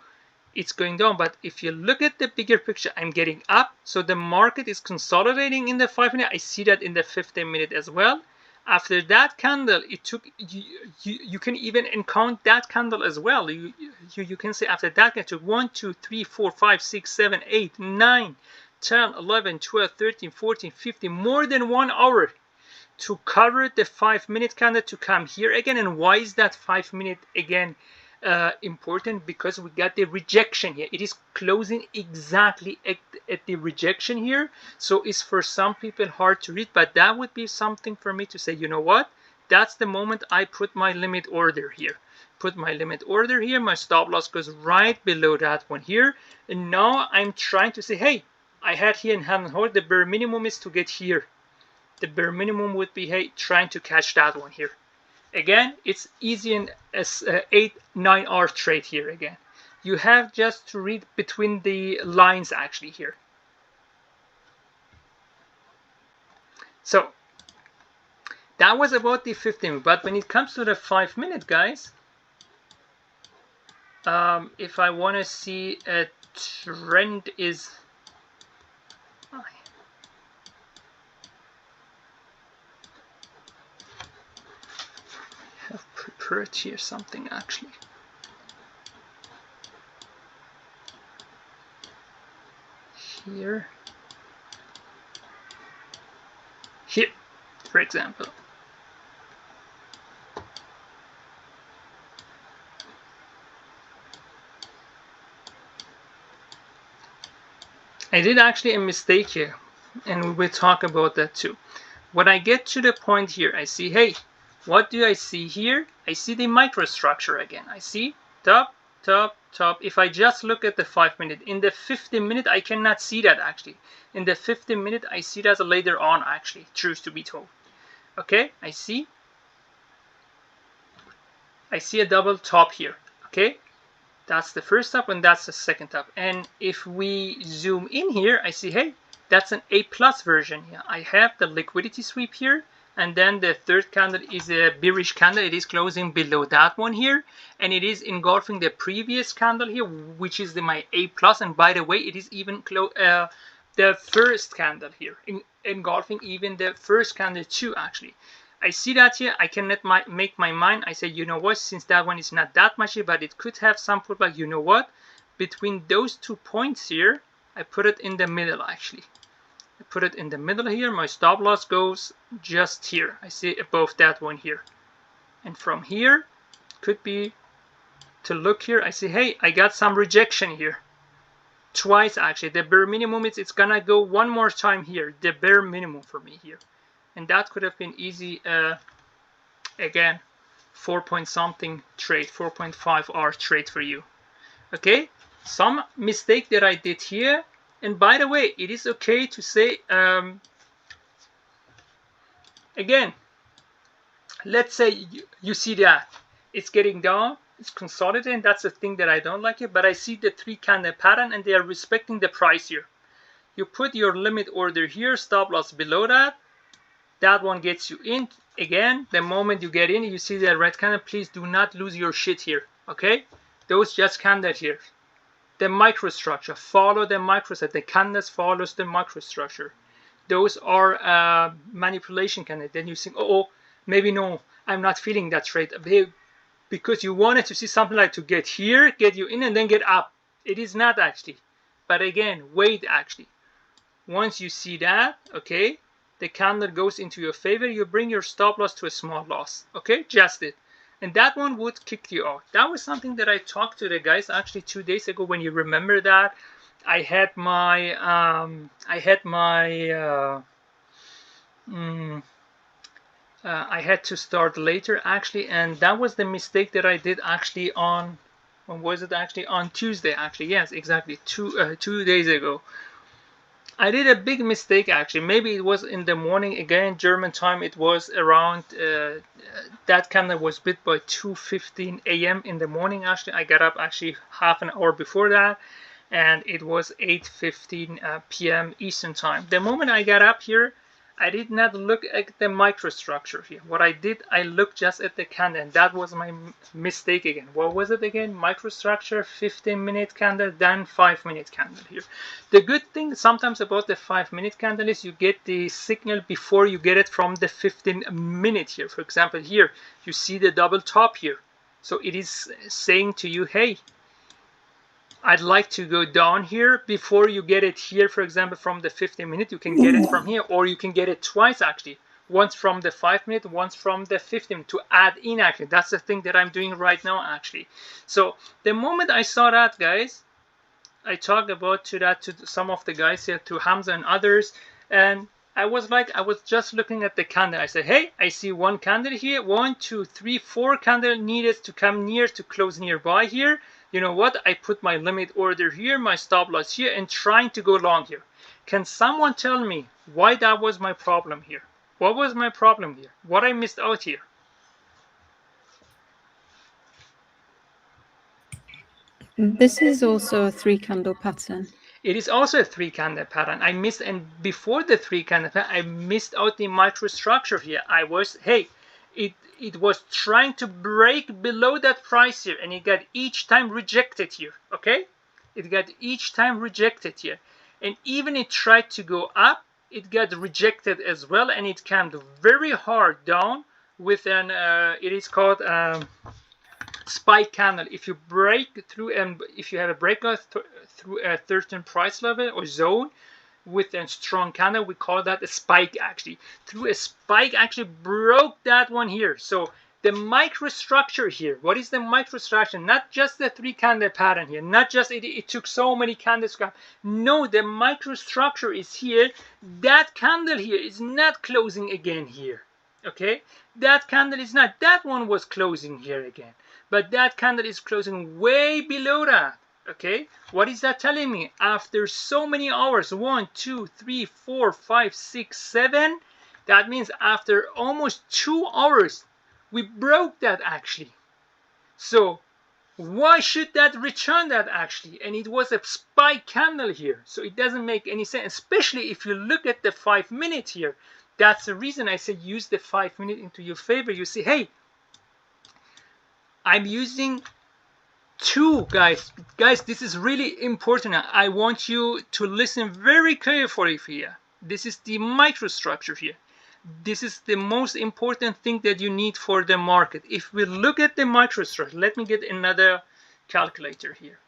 it's going down. But if you look at the bigger picture, I'm getting up. So the market is consolidating in the 5-minute. I see that in the 15-minute as well. After that candle, it took, you can even count that candle as well. You can say after that it took 1, 2, 3, 4, 5, 6, 7, 8, 9, 10, 11, 12, 13, 14, 15, more than 1 hour to cover the 5-minute candle to come here again. And why is that 5-minute again important? Because we got the rejection here. It is closing exactly at the rejection here. So it's for some people hard to read, but that would be something for me to say, you know what? That's the moment I put my limit order here. Put my limit order here. My stop loss goes right below that one here. And now I'm trying to say, hey, I had here and haven't hold. The bare minimum is to get here. The bare minimum would be, hey, trying to catch that one here. Again, it's easy in a 8-9 hour trade here again. You have just to read between the lines actually here. So that was about the 15, but when it comes to the 5-minute, guys, if I want to see a trend is, have prepared here something actually. Here, for example. I did actually a mistake here, and we will talk about that too. When I get to the point here, I see, hey, what do I see here? I see the microstructure again. I see top, top, top. If I just look at the 5-minute, in the 15-minute, I cannot see that actually. In the 15-minute, I see that later on actually, truth to be told. Okay, I see a double top here. Okay, that's the first top and that's the second top. And if we zoom in here, I see, hey, that's an A+ version here. I have the liquidity sweep here, and then the third candle is a bearish candle. It is closing below that one here, and it is engulfing the previous candle here, which is my A+. And by the way, it is even the first candle here, engulfing even the first candle too actually. I see that here. I cannot make my mind. I say, you know what, since that one is not that much here, but it could have some pullback, you know what, between those 2 points here, I put it in the middle actually. I put it in the middle here. My stop loss goes just here. I see above that one here. And from here, could be to look here. I see, hey, I got some rejection here. Twice actually. The bare minimum is, it's gonna go one more time here. The bare minimum for me here. And that could have been easy, again, 4-point-something trade, 4.5 hour trade for you. Okay, some mistake that I did here. And by the way, it is okay to say, again, let's say you see that it's getting down, it's consolidating. That's the thing that I don't like it. But I see the 3 candle pattern and they are respecting the price here. You put your limit order here, stop loss below that. That one gets you in. Again, the moment you get in, you see that red candle, please do not lose your shit here. Okay, those just candle here. The microstructure, follow the microstructure. The candles follows the microstructure. Those are manipulation candles. Then you think, oh, maybe no, I'm not feeling that trade. Because you wanted to see something like to get here, get you in, and then get up. It is not actually. But again, wait actually. Once you see that, okay, the candle goes into your favor, you bring your stop loss to a small loss. Okay, just it. and that one would kick you out. That was something that I talked to the guys actually 2 days ago. When you remember that, I had my I had to start later actually, and that was the mistake that I did actually on, when was it actually, on Tuesday actually, yes, exactly, 2 days ago. I did a big mistake actually. Maybe it was in the morning again, German time. It was around that candle was bid by 2:15 a.m. in the morning. Actually, I got up actually half an hour before that, and it was 8:15 p.m. Eastern time. The moment I got up here, I did not look at the microstructure here. What I did, I looked just at the candle, and that was my mistake again. What was it again? Microstructure, 15-minute candle, then 5-minute candle here. The good thing sometimes about the 5-minute candle is you get the signal before you get it from the 15-minute here. For example, here you see the double top here. So it is saying to you, hey, I'd like to go down here before you get it here. For example, from the 15-minute, you can get it from here, or you can get it twice actually. Once from the 5-minute, once from the 15 to add in actually. That's the thing that I'm doing right now actually. So the moment I saw that, guys, I talked about to some of the guys here, to Hamza and others, and I was just looking at the candle. I said, hey, I see one candle here, 1, 2, 3, 4 candle needed to come near to close nearby here. You know what? I put my limit order here, my stop loss here, and trying to go long here. Can someone tell me why that was my problem here? What was my problem here? What I missed out here? This is also a 3-candle pattern. It is also a 3-candle pattern. I missed, and before the 3-candle pattern, I missed out the microstructure here. It was trying to break below that price here, and it got each time rejected here. Okay, it got each time rejected here, and even it tried to go up, it got rejected as well, and it came very hard down with an it is called spike candle. If you break through, and if you have a breakout through a certain price level or zone with a strong candle, we call that a spike actually. Through a spike actually broke that one here. So the microstructure here, what is the microstructure? Not just the 3-candle pattern here, not just it took so many candles to come. No, the microstructure is here. That candle here is not closing again here. Okay, that candle is not. That one was closing here again, but that candle is closing way below that. Okay, what is that telling me? After so many hours, 1, 2, 3, 4, 5, 6, 7, that means after almost 2 hours, we broke that actually. So why should that return that actually? And it was a spike candle here, so it doesn't make any sense, especially if you look at the 5-minute here. That's the reason I say use the 5-minute into your favor. You see, hey, I'm using two, guys, this is really important. I want you to listen very carefully here. This is the microstructure here. This is the most important thing that you need for the market. If we look at the microstructure, let me get another calculator here.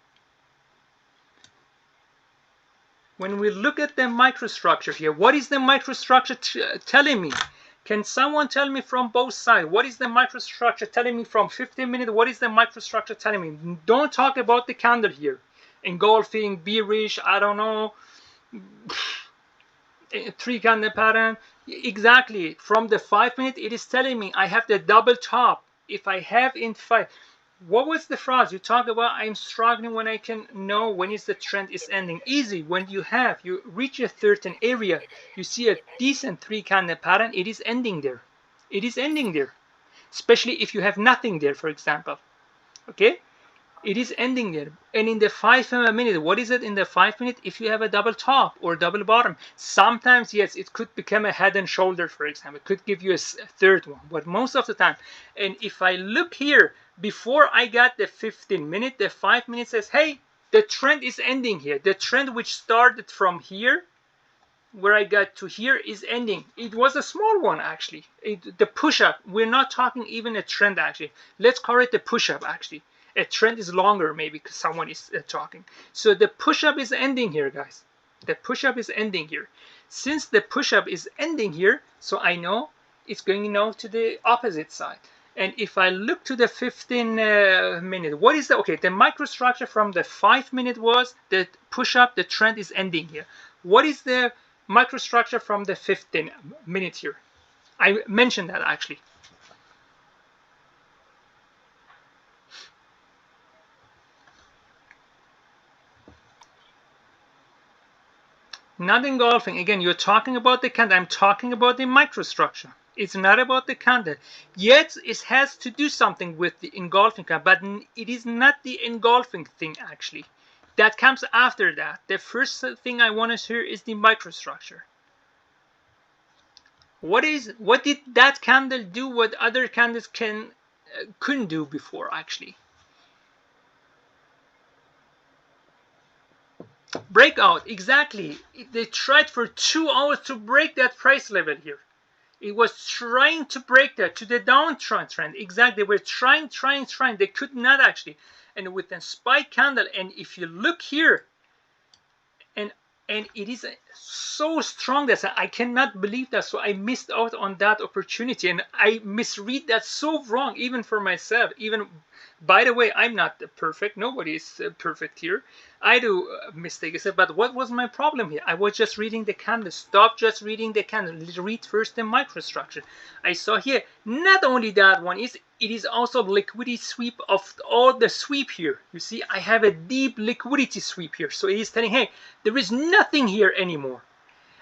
When we look at the microstructure here, what is the microstructure telling me? Can someone tell me from both sides? What is the microstructure telling me from 15 minutes? What is the microstructure telling me? Don't talk about the candle here. Engulfing, bearish, I don't know, 3-candle pattern. Exactly. From the 5-minute, it is telling me I have the double top. If I have in 5, what was the phrase you talk about? I'm struggling when I can know when is the trend is ending. Easy. When you reach a certain area, you see a decent 3-candle pattern, it is ending there. It is ending there. Especially if you have nothing there, for example. Okay? It is ending there. And in the 5-minute, what is it in the 5-minute? If you have a double top or double bottom, sometimes, yes, it could become a head and shoulder, for example. It could give you a third one, but most of the time. And if I look here, before I got the 15-minute, the 5-minute says, hey, the trend is ending here. The trend which started from here, where I got to here, is ending. It was a small one actually. The push-up, we're not talking even a trend actually. Let's call it the push-up actually. A trend is longer maybe because someone is talking. So the push-up is ending here, guys. The push-up is ending here. Since the push-up is ending here, so I know it's going now to the opposite side. And if I look to the 15 minute, what is the, okay, the microstructure from the 5 minute was the push up, the trend is ending here. What is the microstructure from the 15 minute here? I mentioned that actually. Not engulfing. Again, you're talking about the candle. I'm talking about the microstructure. It's not about the candle. Yet it has to do something with the engulfing, but it is not the engulfing thing actually. That comes after that. The first thing I want to hear is the microstructure. What did that candle do what other candles couldn't do before actually? Breakout, exactly. They tried for 2 hours to break that price level here. It was trying to break that to the downtrend. Exactly. They were trying. They could not actually. And with the spike candle, and if you look here, and it is so strong that I cannot believe that. So I missed out on that opportunity, and I misread that so wrong, even for myself. Even, by the way, I'm not perfect. Nobody is perfect here. I do mistakes, but what was my problem here? I was just reading the candle. Stop just reading the candle. Read first the microstructure. I saw here, not only that one, it is also liquidity sweep of all the sweep here. You see, I have a deep liquidity sweep here. So it is telling, hey, there is nothing here anymore.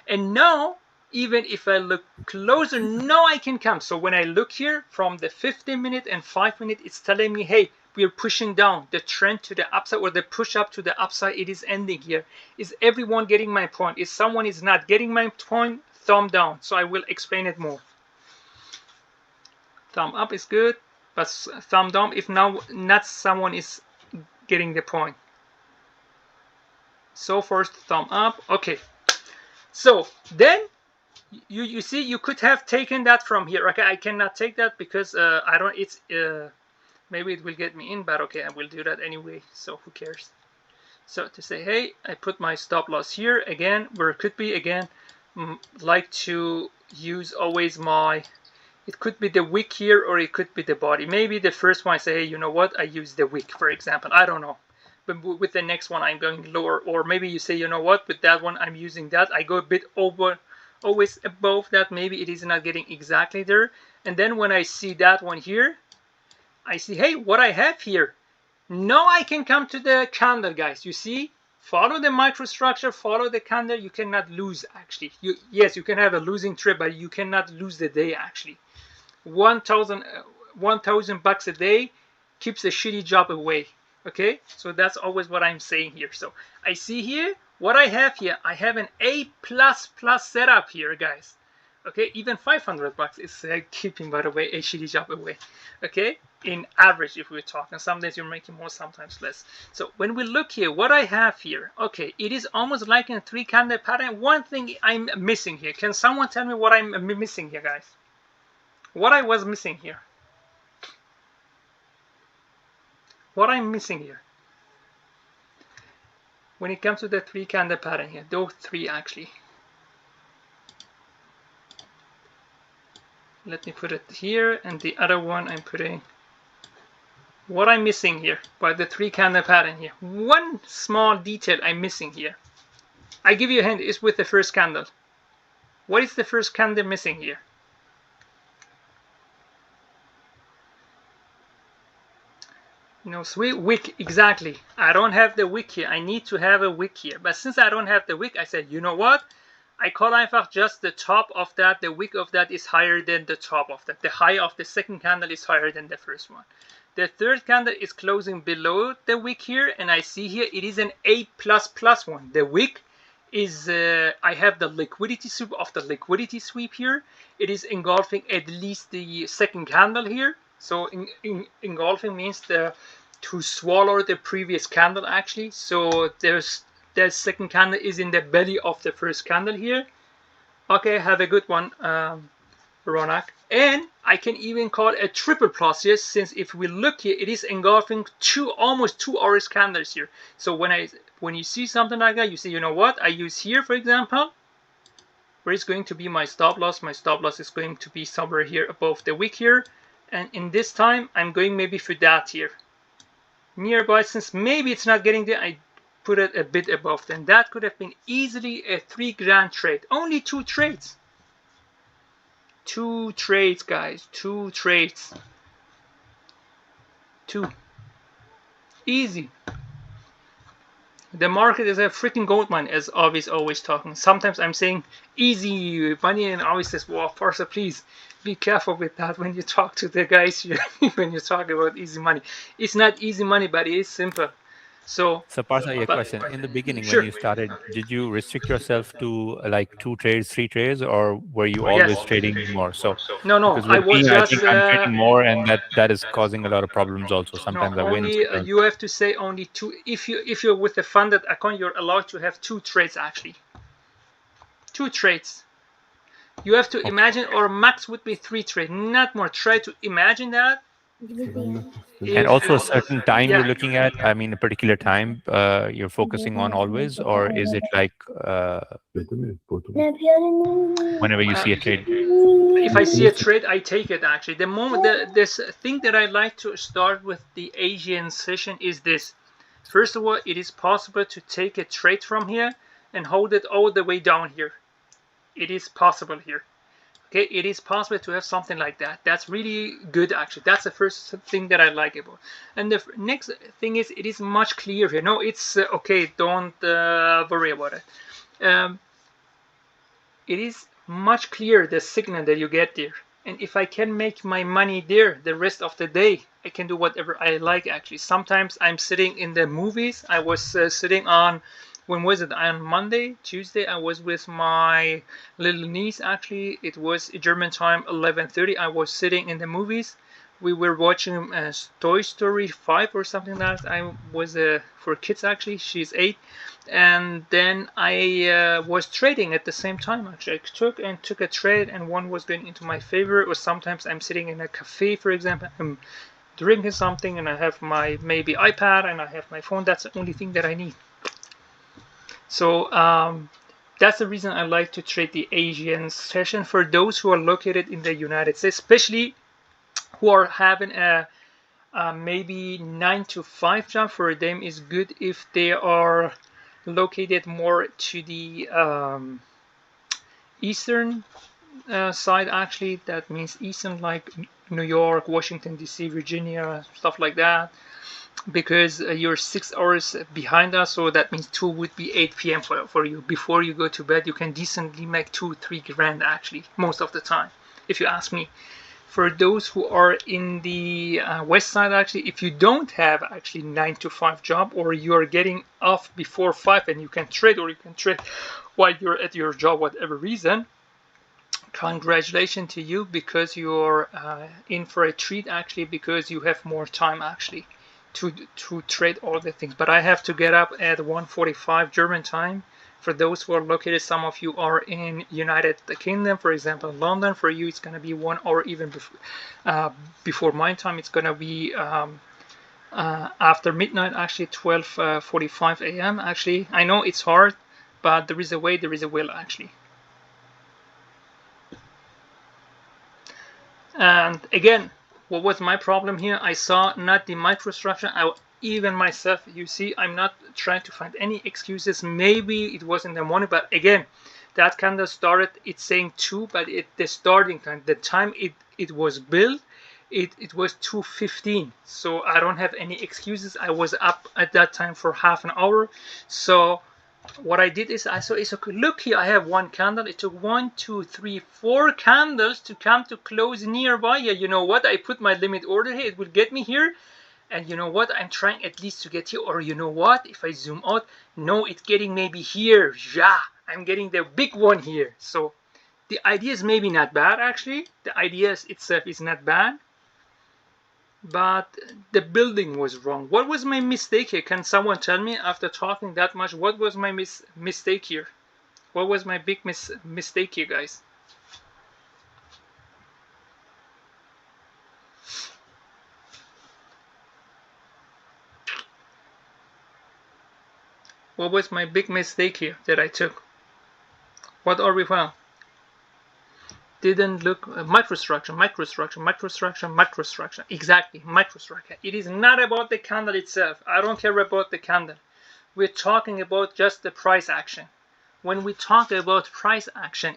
And now, even if I look closer, now I can come. So when I look here from the 15 minute and 5 minute, it's telling me, hey, we are pushing down the trend to the upside, or the push up to the upside. It is ending here. Is everyone getting my point? If someone is not getting my point, thumb down. So I will explain it more. Thumb up is good, but thumb down if now not someone is getting the point. So first thumb up. Okay. So then you see, you could have taken that from here. Okay, I cannot take that because I don't. It's maybe it will get me in, but okay, I will do that anyway. So who cares? So to say, hey, I put my stop loss here again, where it could be again. Like to use always my. It could be the wick here, or it could be the body. Maybe the first one I say, hey, you know what? I use the wick, for example. I don't know. But with the next one, I'm going lower. Or maybe you say, you know what? With that one, I'm using that. I go a bit over, always above that. Maybe it is not getting exactly there. And then when I see that one here, I see, hey, what I have here. Now I can come to the candle, guys. You see? Follow the microstructure, follow the candle. You cannot lose, actually. Yes, you can have a losing trade, but you cannot lose the day, actually. 1,000 bucks a day keeps a shitty job away. Okay, so that's always what I'm saying here. So I see here what I have here. I have an A++ setup here, guys. Okay, even 500 bucks is keeping, by the way, a shitty job away. Okay, in average, if we're talking, some days you're making more, sometimes less. So when we look here, what I have here, okay, it is almost like a 3 candle pattern. One thing I'm missing here. Can someone tell me what I'm missing here, guys? What I was missing here? What I'm missing here? When it comes to the 3 candle pattern here, those 3 actually. Let me put it here, and the other one I'm putting. What I'm missing here by the 3 candle pattern here. One small detail I'm missing here. I give you a hint, it's with the first candle. What is the first candle missing here? No, sweet wick, exactly. I don't have the wick here. I need to have a wick here. But since I don't have the wick, I said, you know what? I call einfach just the top of that. The wick of that is higher than the top of that. The high of the second candle is higher than the first one. The third candle is closing below the wick here. And I see here it is an A++ one. The wick is, I have the liquidity sweep of the liquidity sweep here. It is engulfing at least the second candle here. So engulfing means to swallow the previous candle, actually. So there's the second candle is in the belly of the first candle here. Okay, have a good one, Ronak. And I can even call it a triple plus here, since if we look here, it is engulfing almost 2 hours candles here. So when you see something like that, you say, you know what? I use here, for example, where is going to be my stop loss. My stop loss is going to be somewhere here above the wick here. and in this time I'm going maybe for that here. Nearby, since maybe it's not getting there, I put it a bit above. Then that could have been easily a 3 grand trade. Only 2 trades. 2 trades, guys. 2 trades. 2. Easy. The market is a freaking gold mine, as Avi's always talking. Sometimes I'm saying easy money, and Avi says, "Well, Parsa, please be careful with that when you talk to the guys here, when you talk about easy money. It's not easy money, but it is simple." So Parsa, a but question. In the beginning, when sure. you started, did you restrict yourself to like 2 trades, 3 trades, or were you Yes. always trading more? So, No, because I with was me, I just think I'm trading more, and that is causing a lot of problems also. no, Sometimes I win, only sometimes. you have to say only 2. If you're with a funded account, you're allowed to have 2 trades actually. 2 trades. You have to imagine, or max would be 3 trades, not more. Try to imagine that. And also a certain time Yeah. you're looking at. I mean, a particular time you're focusing on always, or is it like whenever you see a trade? If I see a trade, I take it actually. The moment this thing that I like to start with the Asian session is this. First of all, it is possible to take a trade from here and hold it all the way down here. It is possible here. Okay, it is possible to have something like that. That's really good actually. That's the first thing that I like about. And the next thing is it is much clearer. No, it's okay. Don't worry about it. It is much clearer the signal that you get there. And if I can make my money there the rest of the day, I can do whatever I like actually. Sometimes I'm sitting in the movies. I was sitting on, when was it? On Monday, Tuesday, I was with my little niece actually. It was German time 11:30. I was sitting in the movies. We were watching Toy Story 5 or something like that. I was for kids actually. She's 8. And then I was trading at the same time actually. I took a trade, and one was going into my favor. Or sometimes I'm sitting in a cafe, for example, I'm drinking something, and I have my maybe iPad and I have my phone. That's the only thing that I need. So that's the reason I like to trade the Asian session. For those who are located in the United States, especially who are having a maybe 9 to 5 job, for them is good if they are located more to the eastern side actually. That means eastern, like New York, Washington DC, Virginia, stuff like that, because you're 6 hours behind us, so that means 2 would be 8 p.m. for you. Before you go to bed, you can decently make 2-3 grand actually, most of the time, if you ask me. For those who are in the west side actually, if you don't have actually 9 to 5 job, or you are getting off before 5 and you can trade, or you can trade while you're at your job, whatever reason, congratulations to you, because you're in for a treat actually, because you have more time actually to trade all the things. But I have to get up at 1:45 German time. For those who are located, some of you are in United Kingdom, for example, London. For you, it's going to be 1 hour even before my time. It's going to be after midnight, actually 12:45 a.m. Actually, I know it's hard, but there is a way, there is a will actually. And again, what was my problem here? I saw not the microstructure. Even myself, you see, I'm not trying to find any excuses. Maybe it was in the morning, but again, that candle started, it's saying 2, but the starting time, the time it was built, it was 2:15. So I don't have any excuses. I was up at that time for half an hour. So what I did is I saw, it's okay, look here, I have 1 candle. It took 1, 2, 3, 4 candles to come to close nearby. Yeah, you know what? I put my limit order here. It will get me here. And you know what? I'm trying at least to get here. Or you know what? If I zoom out, no, it's getting maybe here. Yeah, I'm getting the big one here. So the idea is maybe not bad actually. The idea itself is not bad. But the building was wrong. What was my mistake here? Can someone tell me, after talking that much, what was my mistake here? What was my big mistake here, guys? What was my big mistake here that I took? What are we found? didn't look microstructure. Exactly, microstructure. It is not about the candle itself. I don't care about the candle. We're talking about just the price action. When we talk about price action,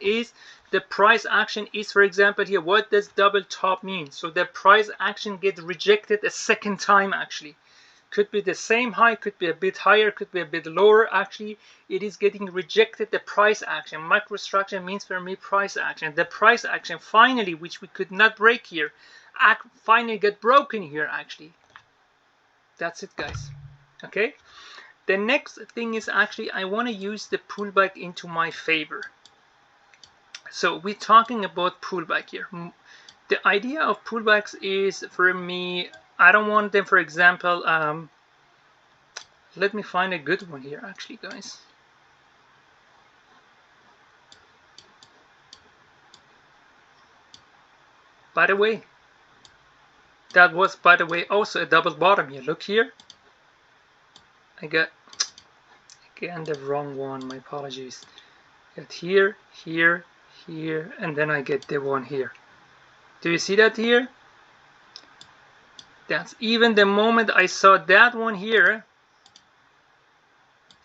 the price action is, for example, here, what does double top mean? So the price action gets rejected a second time actually. Could be the same high, could be a bit higher, could be a bit lower. Actually, it is getting rejected, the price action. Microstructure means for me price action. The price action finally, which we could not break here, finally get broken here actually. That's it, guys. Okay. The next thing is actually I want to use the pullback into my favor. So we're talking about pullback here. The idea of pullbacks is, for me, I don't want them, for example, let me find a good one here actually, guys. By the way, that was, by the way, also a double bottom here. Look here. I got, again, the wrong one. My apologies. Got here, here, here, and then I get the one here. Do you see that here? That's even the moment I saw that one here,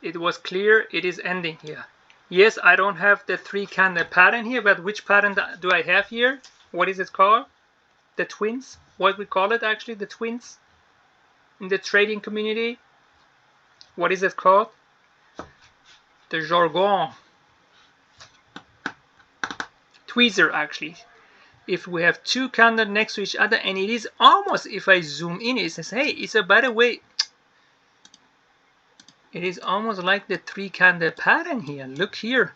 it was clear it is ending here. Yes, I don't have the 3 candle pattern here, but which pattern do I have here? What is it called? The twins? What we call it actually, the twins in the trading community? What is it called? The jargon. Tweezer actually. If we have 2 candles next to each other, and it is almost, if I zoom in, it says, hey, it's a, by the way, it is almost like the 3 candle pattern here. Look here.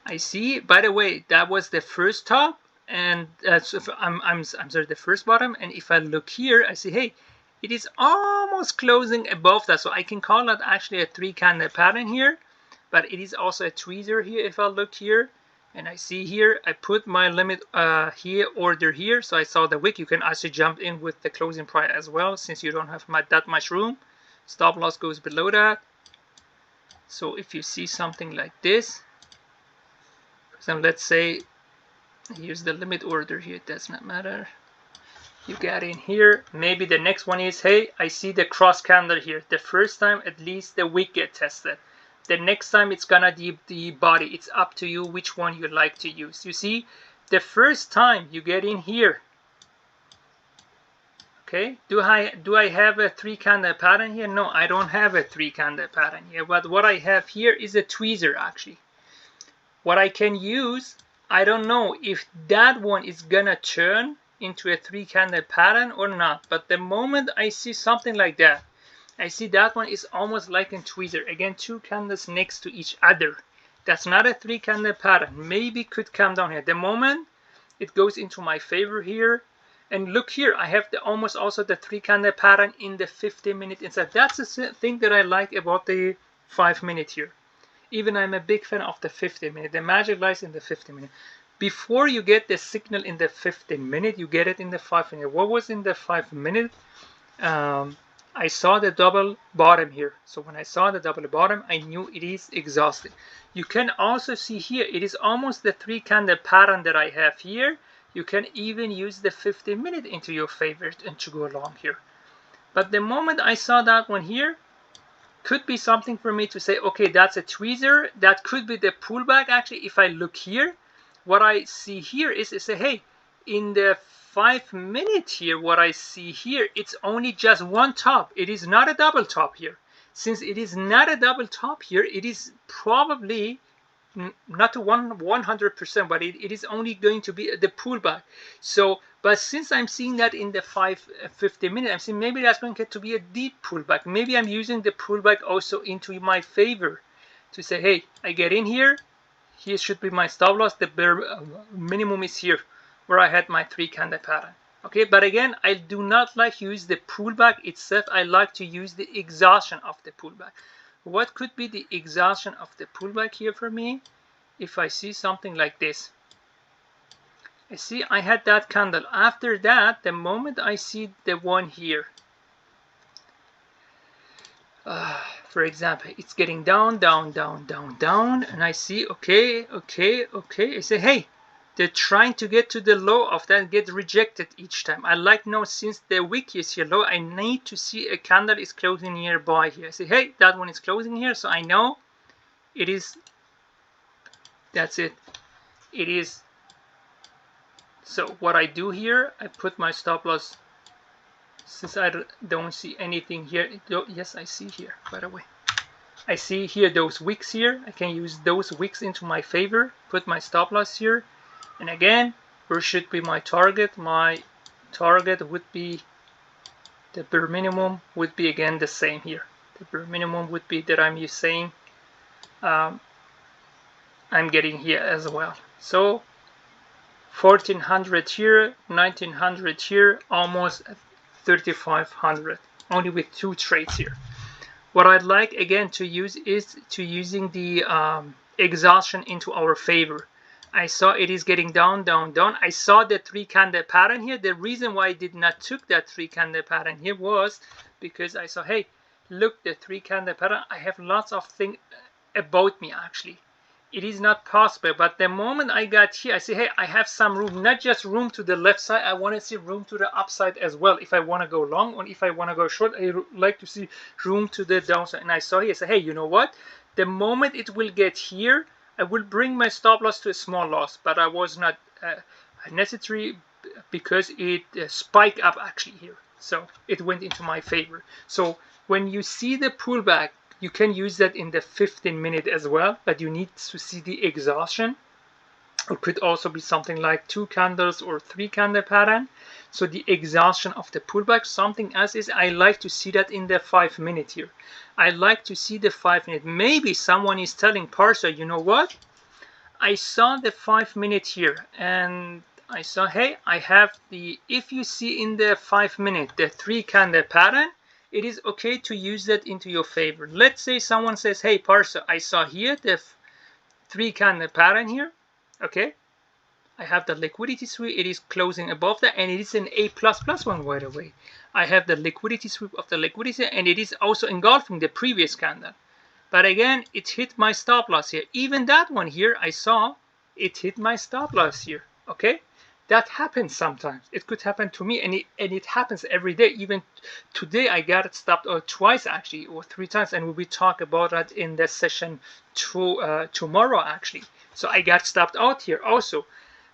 I see, by the way, that was the first top, and so I'm sorry, the first bottom. And if I look here, I see, hey, it is almost closing above that. So I can call that actually a 3 candle pattern here, but it is also a tweezer here. If I look here, and I see here, I put my limit here, order here, so I saw the wick. You can actually jump in with the closing price as well, since you don't have that much room. Stop loss goes below that. So if you see something like this, for example, let's say, here's the limit order here, it does not matter. You get in here, maybe the next one is, hey, I see the cross candle here. The first time, at least the wick get tested. The next time it's gonna the body. It's up to you which one you like to use. You see, the first time you get in here, okay, do I have a 3 candle pattern here? No, I don't have a 3 candle pattern here, but what I have here is a tweezer actually. What I can use, I don't know if that one is gonna turn into a 3 candle pattern or not, but the moment I see something like that, I see that one is almost like a tweezer. Again, 2 candles next to each other. That's not a 3 candle pattern. Maybe could come down here. The moment it goes into my favor here, and look here, I have almost also the 3 candle pattern in the 50-minute inside. That's the thing that I like about the 5-minute here. Even I'm a big fan of the 50-minute. The magic lies in the 50-minute. Before you get the signal in the 15-minute, you get it in the 5-minute. What was in the 5-minute? I saw the double bottom here. So when I saw the double bottom, I knew it is exhausted. You can also see here, it is almost the 3 candle pattern that I have here. You can even use the 50-minute into your favor and to go along here. But the moment I saw that one here, could be something for me to say, okay, that's a tweezer. That could be the pullback. Actually, if I look here, what I see here is say, hey, in the 5-minute here, what I see here, it's only just one top. It is not a double top here. Since it is not a double top here, it is probably not to 100%, but it is only going to be the pullback. So, but since I'm seeing that in the 50-minute, I'm saying maybe that's going to be a deep pullback. Maybe I'm using the pullback also into my favor to say, hey, I get in here. Here should be my stop loss. The bare minimum is here, where I had my 3 candle pattern. Okay, but again, I do not like to use the pullback itself. I like to use the exhaustion of the pullback. What could be the exhaustion of the pullback here for me? If I see something like this, I see I had that candle. After that, the moment I see the one here, for example, it's getting down, down, down, down, down, and I see, okay, I say, hey, they're trying to get to the low of that, get rejected each time. I like now, since the wick is here low, I need to see a candle is closing nearby here. I say, hey, that one is closing here, so I know it is. That's it. It is. So what I do here, I put my stop loss. Since I don't see anything here, yes, I see here, by the way. I see here those wicks here. I can use those wicks into my favor, put my stop loss here. And again, where should be my target? My target would be, the bare minimum would be again the same here. The bare minimum would be that I'm saying I'm getting here as well. So 1400 here, 1900 here, almost 3500, only with 2 trades here. What I'd like again to use is to using the exhaustion into our favor. I saw it is getting down, down, down. I saw the 3 candle pattern here. The reason why I did not took that 3 candle pattern here was because I saw, hey, look, the 3 candle pattern. I have lots of things about me actually. It is not possible, but the moment I got here, I say, hey, I have some room, not just room to the left side. I want to see room to the upside as well. If I want to go long or if I want to go short, I like to see room to the downside. And I saw here, I say, hey, you know what? The moment it will get here, I will bring my stop loss to a small loss, but I was not necessary because it spiked up actually here. So it went into my favor. So when you see the pullback, you can use that in the 15-minute as well, but you need to see the exhaustion. It could also be something like 2 candles or 3 candle pattern. So the exhaustion of the pullback. Something else is I like to see that in the 5-minute here. I like to see the 5-minute. Maybe someone is telling Parsa, you know what? I saw the 5-minute here and I saw, hey, I have the, if you see in the 5-minute, the 3 candle pattern, it is okay to use that into your favor. Let's say someone says, hey, Parsa, I saw here the 3 candle pattern here. Okay. I have the liquidity sweep. It is closing above that, and it is an A++ one, by the way. I have the liquidity sweep of the liquidity, and it is also engulfing the previous candle. But again, it hit my stop loss here. Even that one here, I saw it hit my stop loss here. Okay. That happens sometimes. It could happen to me, and it happens every day. Even today, I got it stopped twice actually, or 3 times, and we will talk about that in the session tomorrow actually. So I got stopped out here also,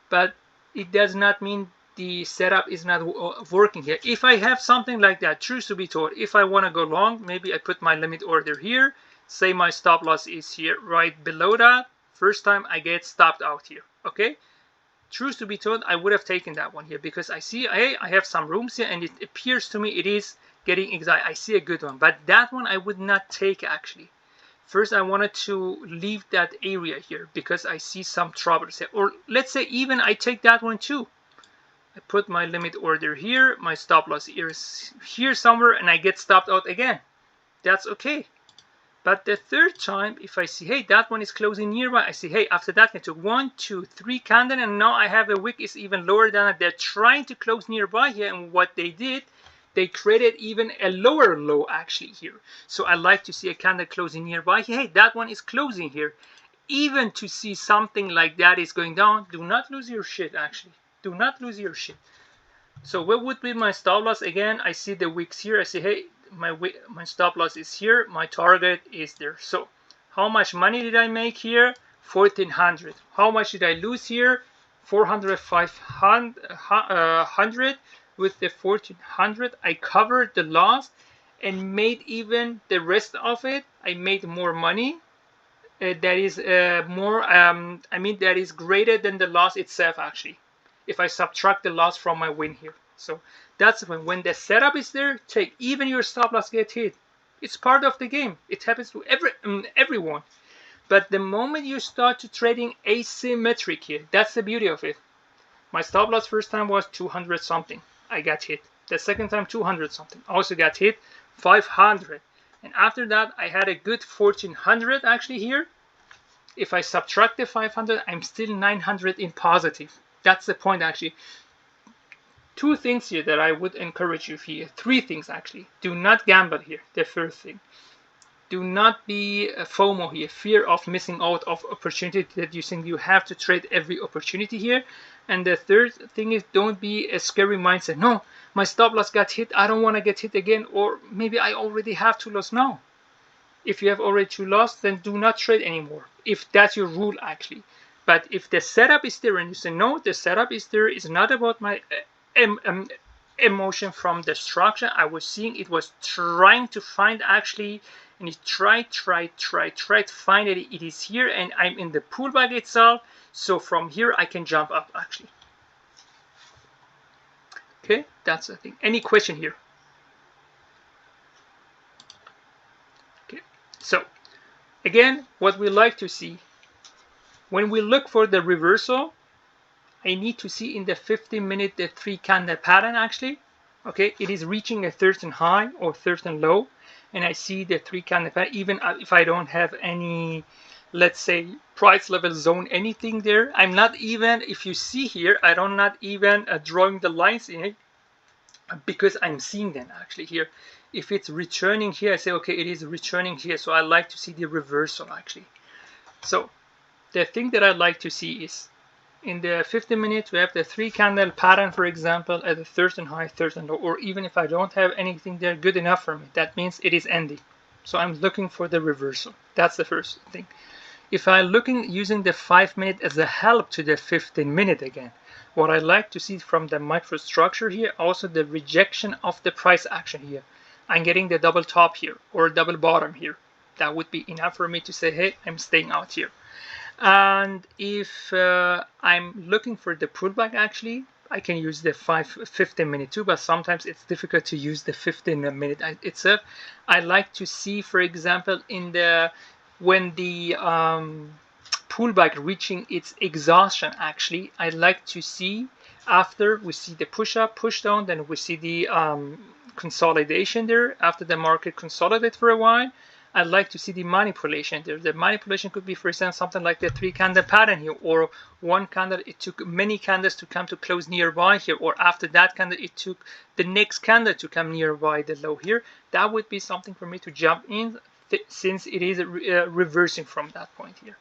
but it does not mean the setup is not working here. If I have something like that, truth to be told, if I want to go long, maybe I put my limit order here. Say my stop loss is here, right below that. First time I get stopped out here. Okay. Truth to be told, I would have taken that one here because I see, hey, I have some rooms here and it appears to me it is getting exact. I see a good one, but that one I would not take actually. First, I wanted to leave that area here because I see some troubles here. Or let's say even I take that one too. I put my limit order here, my stop loss is here somewhere, and I get stopped out again. That's okay. But the 3rd time, if I see, hey, that one is closing nearby, I see, hey, after that I took 1, 2, 3 candle, and now I have a wick is even lower than it. They're trying to close nearby here, and what they did, they created even a lower low actually here. So I like to see a candle closing nearby. Hey, that one is closing here. Even to see something like that is going down, do not lose your shit actually. Do not lose your shit. So what would be my stop loss? Again, I see the wicks here. I say, hey, my stop loss is here, my target is there. So how much money did I make here? 1400. How much did I lose here? 400, 500. With the 1400 I covered the loss and made even the rest of it. I made more money. That is more that is greater than the loss itself actually, if I subtract the loss from my win here. So that's when the setup is there, take even your stop loss get hit. It's part of the game. It happens to everyone. But the moment you start to trading asymmetric here, that's the beauty of it. My stop loss first time was 200 something. I got hit. The second time 200 something. Also got hit 500. And after that I had a good 1400 actually here. If I subtract the 500, I'm still 900 in positive. That's the point actually. 2 things here that I would encourage you here. 3 things actually. Do not gamble here. The first thing. Do not be FOMO here, fear of missing out of opportunity, that you think you have to trade every opportunity here. And the third thing is, don't be a scary mindset. No, my stop loss got hit, I don't want to get hit again, or maybe I already have 2 loss. No, if you have already 2 loss, then do not trade anymore, if that's your rule actually. But if the setup is there and you say, no, the setup is there, it's not about my emotion from the structure I was seeing, it was trying to find actually, and it tried to find it. It is here, and I'm in the pullback itself, so from here I can jump up actually. Okay, that's the thing. Any question here? Okay, so again, what we like to see when we look for the reversal, I need to see in the 15-minute the 3 candle pattern actually. Okay, it is reaching a certain high or certain low, and I see the 3 candle pattern, even if I don't have any, let's say, price level zone, anything there. I'm not even, if you see here, I don't not even drawing the lines in it, because I'm seeing them actually here. If it's returning here, I say, okay, it is returning here, so I like to see the reversal actually. So the thing that I like to see is, in the 15 minutes, we have the 3 candle pattern, for example, at a certain high, certain low, or even if I don't have anything there good enough for me, that means it is ending. So I'm looking for the reversal. That's the first thing. If I'm looking using the 5 minute as a help to the 15 minute again, what I like to see from the microstructure here, also the rejection of the price action here. I'm getting the double top here or double bottom here. That would be enough for me to say, hey, I'm staying out here. And if I'm looking for the pullback actually, I can use the 15 minute too, but sometimes it's difficult to use the 15 minute itself. I like to see, for example, in the when the pullback reaching its exhaustion actually, I like to see after we see the push up, push down, then we see the consolidation there after the market consolidate for a while. I'd like to see the manipulation there. The manipulation could be, for example, something like the 3 candle pattern here, or one candle, it took many candles to come to close nearby here, or after that candle, it took the next candle to come nearby the low here. That would be something for me to jump in, since it is reversing from that point here.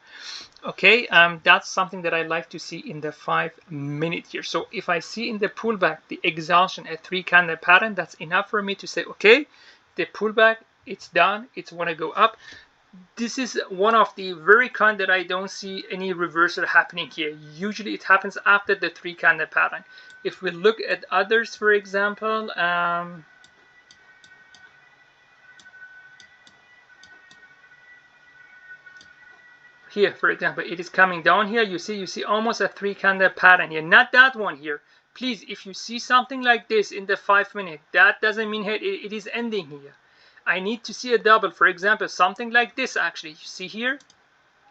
Okay, that's something that I like to see in the 5 minute here. So if I see in the pullback the exhaustion at 3 candle pattern, that's enough for me to say, okay, the pullback, it's done, it's want to go up. This is one of the very kind that I don't see any reversal happening here. Usually it happens after the 3 candle pattern. If we look at others, for example, here, for example, it is coming down here. You see almost a 3 candle pattern here. Not that one here. Please, if you see something like this in the 5 minute, that doesn't mean it is ending here. I need to see a double, for example, something like this actually. You see here,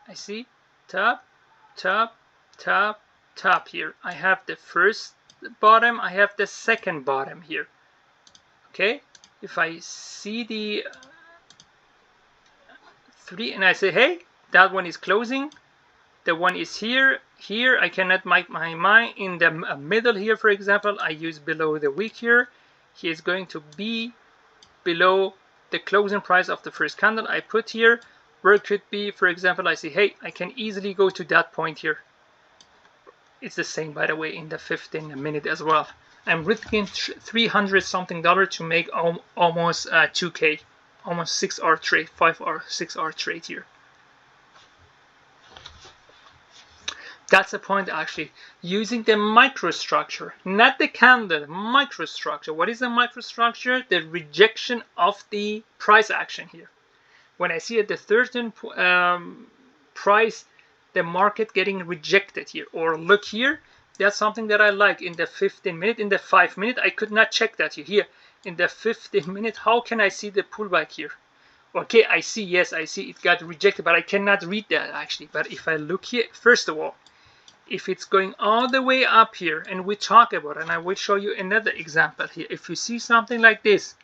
I see top, top, top, top here. I have the first bottom, I have the second bottom here. Okay, if I see the 3 and I say, hey, that one is closing, the one is here, here I cannot make my mind. In the middle here, for example, I use below the wick here. He is going to be below the closing price of the first candle I put here, where it could be, for example, I say, hey, I can easily go to that point here. It's the same, by the way, in the 15 minute as well. I'm risking $300 something to make almost 2K, almost 6 hour trade, 5 hour, 6 hour trade here. That's the point actually, using the microstructure, not the candle, microstructure. What is the microstructure? The rejection of the price action here. When I see at the certain price, the market getting rejected here, or look here, that's something that I like in the 15 minute. In the 5 minute, I could not check that here. In the 15 minute, how can I see the pullback here? Okay, I see, yes, I see it got rejected, but I cannot read that actually. But if I look here, first of all, if it's going all the way up here, and we talk about it, and I will show you another example here. If you see something like this,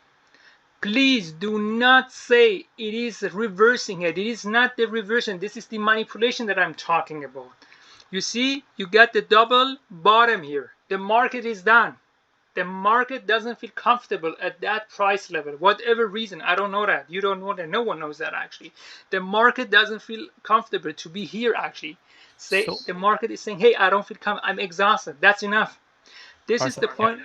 please do not say it is reversing it. It is not the reversion. This is the manipulation that I'm talking about. You see, you got the double bottom here. The market is done. The market doesn't feel comfortable at that price level, whatever reason. I don't know that. You don't know that. No one knows that actually. The market doesn't feel comfortable to be here actually. The market is saying, hey, I don't feel comfortable. I'm exhausted. That's enough. This is the point.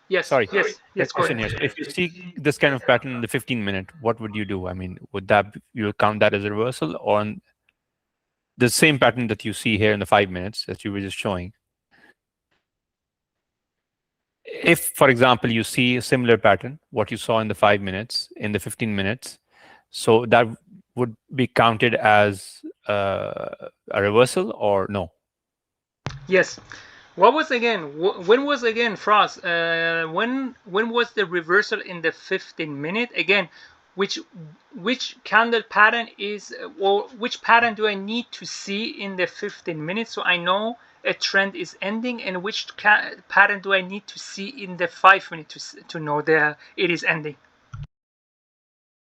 Yes. Sorry. Yes. Yes. Go Question ahead. here. So if you see this kind of pattern in the 15-minute, what would you do? I mean, would that you count that as a reversal, or the same pattern that you see here in the 5 minutes that you were just showing? If, for example, you see a similar pattern, what you saw in the 5 minutes, in the 15 minutes, so that would be counted as a reversal or no? Yes. What was again? When was again, Frost? When was the reversal in the 15-minute? Again, which candle pattern is, or which pattern do I need to see in the 15 minutes so I know a trend is ending, and which pattern do I need to see in the 5 minutes to know it is ending?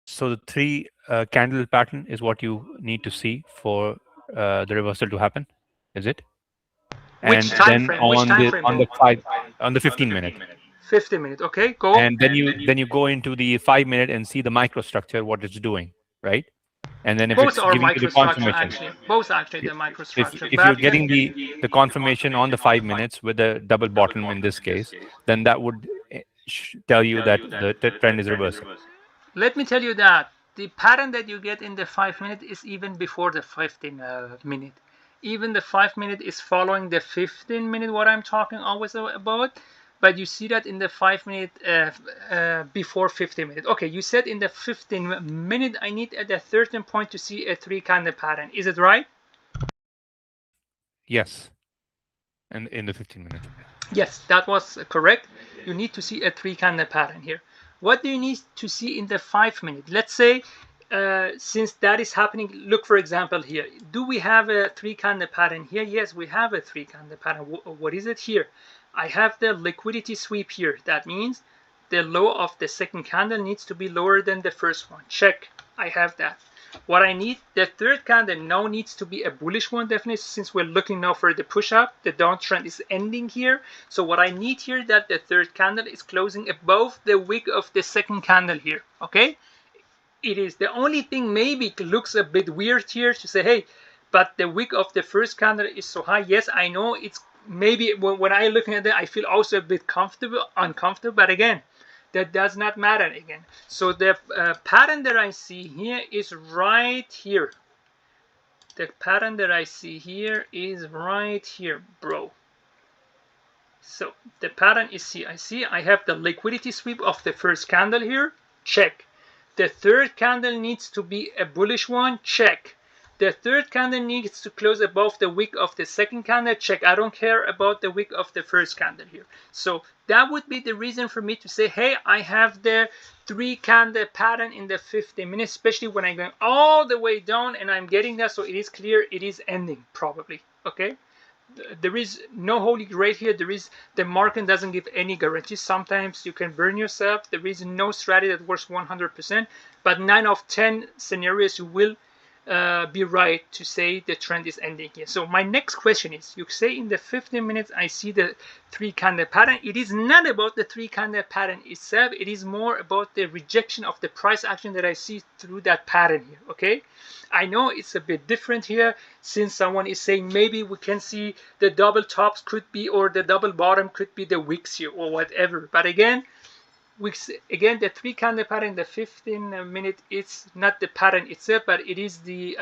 So the 3 candle pattern is what you need to see for the reversal to happen, is it? Which And time then frame? Which time frame? on the 15-minute. 15-minute. Okay, go. And then you go into the 5-minute and see the microstructure, what it's doing, right? And then if both it's are giving you the microstructure confirmation, actually. Both actually the microstructure. if you're getting the confirmation on the 5 minutes with a double bottom in this case, then that would tell you that the trend is reversing. Let me tell you that the pattern that you get in the 5 minute is even before the 15 minute. Even the 5 minute is following the 15 minute, what I'm talking always about. But you see that in the 5 minute before 15 minute. Okay, you said in the 15 minute I need at the 13 point to see a 3 candle pattern. Is it right? Yes. And in the 15-minute. Yes, that was correct. You need to see a 3 candle pattern here. What do you need to see in the 5 minute? Let's say, since that is happening, look for example here. Do we have a 3 candle pattern here? Yes, we have a 3 candle pattern. What is it here? I have the liquidity sweep here. That means the low of the second candle needs to be lower than the first one. Check. I have that. What I need, the third candle now needs to be a bullish one, definitely, since we're looking now for the push up. The downtrend is ending here. So what I need here, that the third candle is closing above the wick of the second candle here. Okay, it is the only thing maybe looks a bit weird here to say, hey, but the wick of the first candle is so high. Yes, I know it's maybe when I looking at it, I feel also a bit uncomfortable, but again, that does not matter again. So the pattern that I see here is right here. The pattern that I see here is right here, bro. So the pattern is here. I have the liquidity sweep of the first candle here. Check. The third candle needs to be a bullish one. Check. The third candle needs to close above the wick of the second candle. Check. I don't care about the wick of the first candle here. So that would be the reason for me to say, hey, I have the 3 candle pattern in the 15 minutes, especially when I'm going all the way down and I'm getting that. So it is clear it is ending probably. Okay. There is no holy grail here. The market doesn't give any guarantees. Sometimes you can burn yourself. There is no strategy that works 100%, but 9 out of 10 scenarios you will be right to say the trend is ending here. So my next question is, you say in the 15 minutes I see the 3 candle pattern. It is not about the 3 candle pattern itself. It is more about the rejection of the price action that I see through that pattern here. Okay, I know it's a bit different here, since someone is saying maybe we can see the double tops could be, or the double bottom could be the wicks here or whatever. But again, the 3 candle pattern, the 15 minute, it's not the pattern itself, but it is the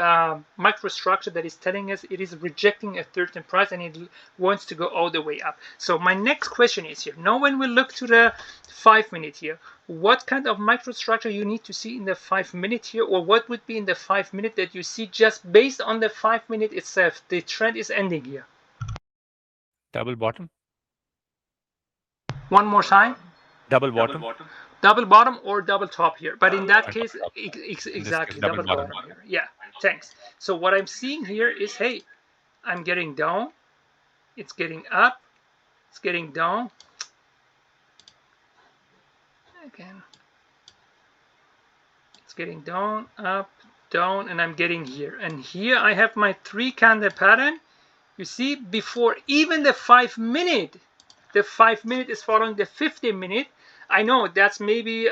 microstructure that is telling us it is rejecting a certain price and it wants to go all the way up. So my next question is here, now when we look to the 5 minute here, what kind of microstructure you need to see in the 5 minute here, or what would be in the 5 minute that you see just based on the 5 minute itself, the trend is ending here? Double bottom. One more time. Double bottom. Double bottom or double top here, but in that case, exactly, double bottom here. Yeah, thanks. So what I'm seeing here is, hey, I'm getting down, it's getting up, it's getting down again, it's getting down, up, down, and I'm getting here. And here I have my 3 candle pattern. You see, before even the 5 minute, the 5 minute is following the 15 minute. I know that's maybe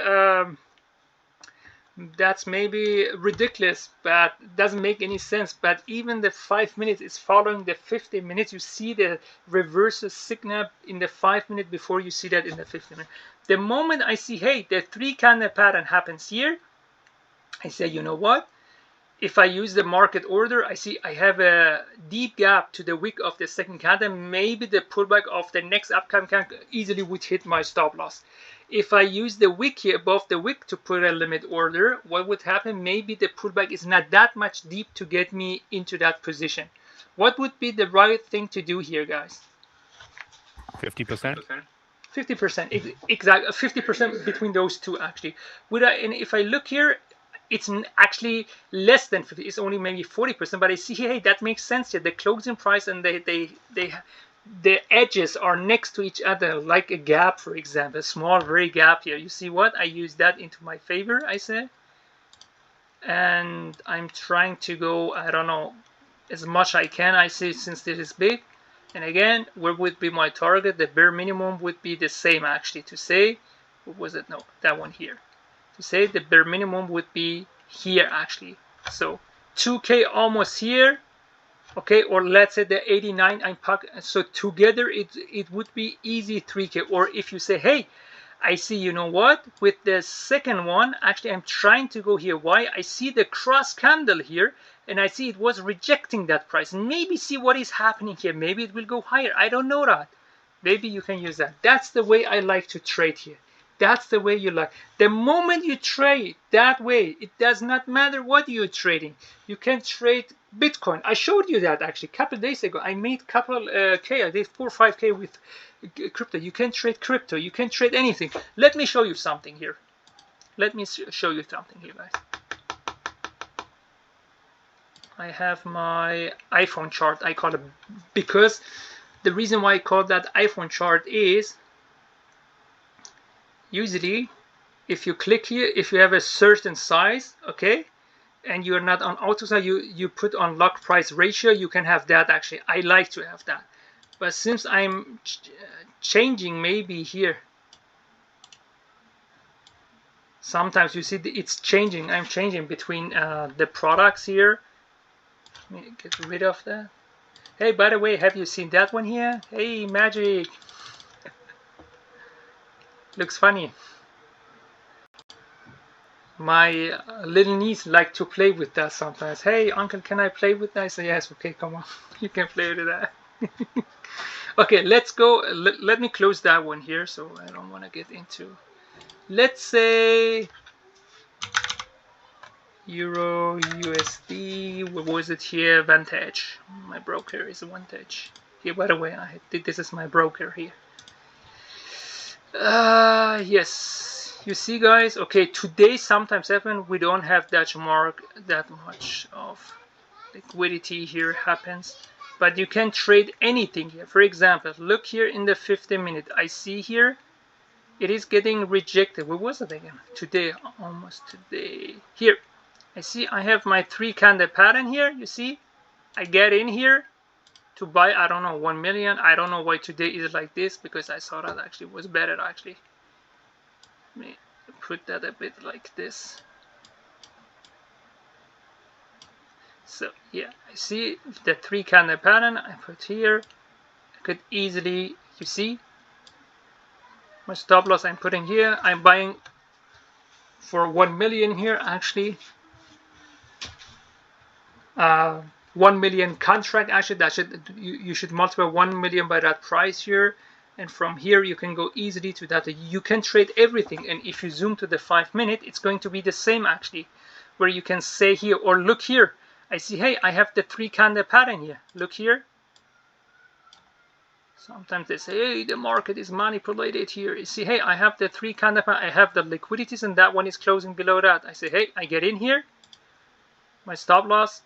ridiculous, but doesn't make any sense. But even the 5 minutes is following the 15 minutes. You see the reverse signal in the 5 minute before you see that in the 15 minute. The moment I see, hey, the 3 candle pattern happens here, I say, you know what? If I use the market order, I see I have a deep gap to the wick of the second candle. Maybe the pullback of the next upcoming candle easily would hit my stop loss. If I use the wick here above the wick to put a limit order, what would happen? Maybe the pullback is not that much deep to get me into that position. What would be the right thing to do here, guys? 50%. 50%, exactly. 50% between those two, actually. And if I look here, it's actually less than 50. It's only maybe 40%. But I see, hey, that makes sense here. The closing price and the edges are next to each other, like a gap, for example, a small, very gap here. You see what? I use that into my favor, I say. And I'm trying to go, I don't know, as much I can, I see, since this is big. And again, where would be my target? The bare minimum would be the same, actually, to say, what was it? No, that one here. To say the bare minimum would be here, actually. So 2K almost here. Okay, or let's say the 89 I'm so together it would be easy 3K. Or if you say, hey, I see, you know what, with the second one, actually I'm trying to go here. Why? I see the cross candle here, and I see it was rejecting that price. Maybe see what is happening here. Maybe it will go higher. I don't know that. Maybe you can use that. That's the way I like to trade here. That's the way you like. The moment you trade that way, it does not matter what you're trading. You can trade Bitcoin. I showed you that actually a couple of days ago. I made couple K. I did 4 or 5K with crypto. You can trade crypto. You can trade anything. Let me show you something here. Let me show you something here, guys. I have my iPhone chart. I call it, because the reason why I call that iPhone chart is, usually if you click here, if you have a certain size, okay, and you're not on auto size, you put on lock price ratio, you can have that. Actually, I like to have that. But since I'm changing, maybe here, sometimes you see it's changing. I'm changing between the products here. Let me get rid of that. Hey, by the way, have you seen that one here? Hey, magic. Looks funny. My little niece like to play with that sometimes. Hey, uncle, can I play with that? I say, yes, okay, come on. You can play with that. Okay, let's go. Let me close that one here, so I don't want to get into, let's say, Euro USD. What was it here? Vantage. My broker is Vantage. Here, by the way, this is my broker here. Yes, you see, guys. Okay, today sometimes happen we don't have that much of liquidity here happens, but you can trade anything here. For example, look here in the 15 minute. I see here it is getting rejected. What was it again? Today, almost today. Here, I see I have my 3 candle pattern here. You see, I get in here to buy, I don't know, 1 million. I don't know why today is like this, because I saw that actually was better actually. Let me put that a bit like this. So yeah, I see the 3 candle pattern I put here. I could easily, you see, my stop loss I'm putting here. I'm buying for 1 million here actually. 1 million contract, actually that you should multiply 1 million by that price here, and from here you can go easily to that. You can trade everything, and if you zoom to the 5 minute, it's going to be the same actually, where you can say here, or look here, I see, hey, I have the 3 candle pattern here. Look here. Sometimes they say, hey, the market is manipulated here. You see, hey, I have the 3 candle pattern, I have the liquidities, and that one is closing below that. I say, hey, I get in here, my stop loss,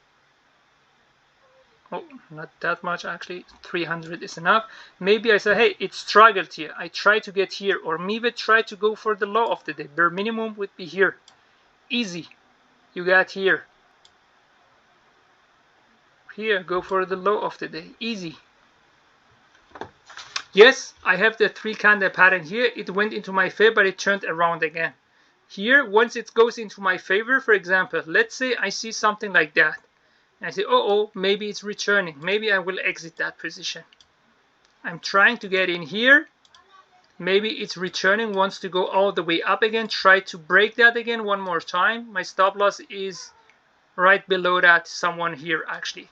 oh, not that much actually, 300 is enough. Maybe I say, hey, it struggled here, I try to get here, or maybe try to go for the low of the day. Bare minimum would be here. Easy, you got here. Here, go for the low of the day. Easy. Yes, I have the 3 candle pattern here. It went into my favor, but it turned around again. Here, once it goes into my favor, for example, let's say I see something like that. And I say, oh, maybe it's returning. Maybe I will exit that position. I'm trying to get in here. Maybe it's returning, wants to go all the way up again. Try to break that again one more time. My stop loss is right below that, someone here actually.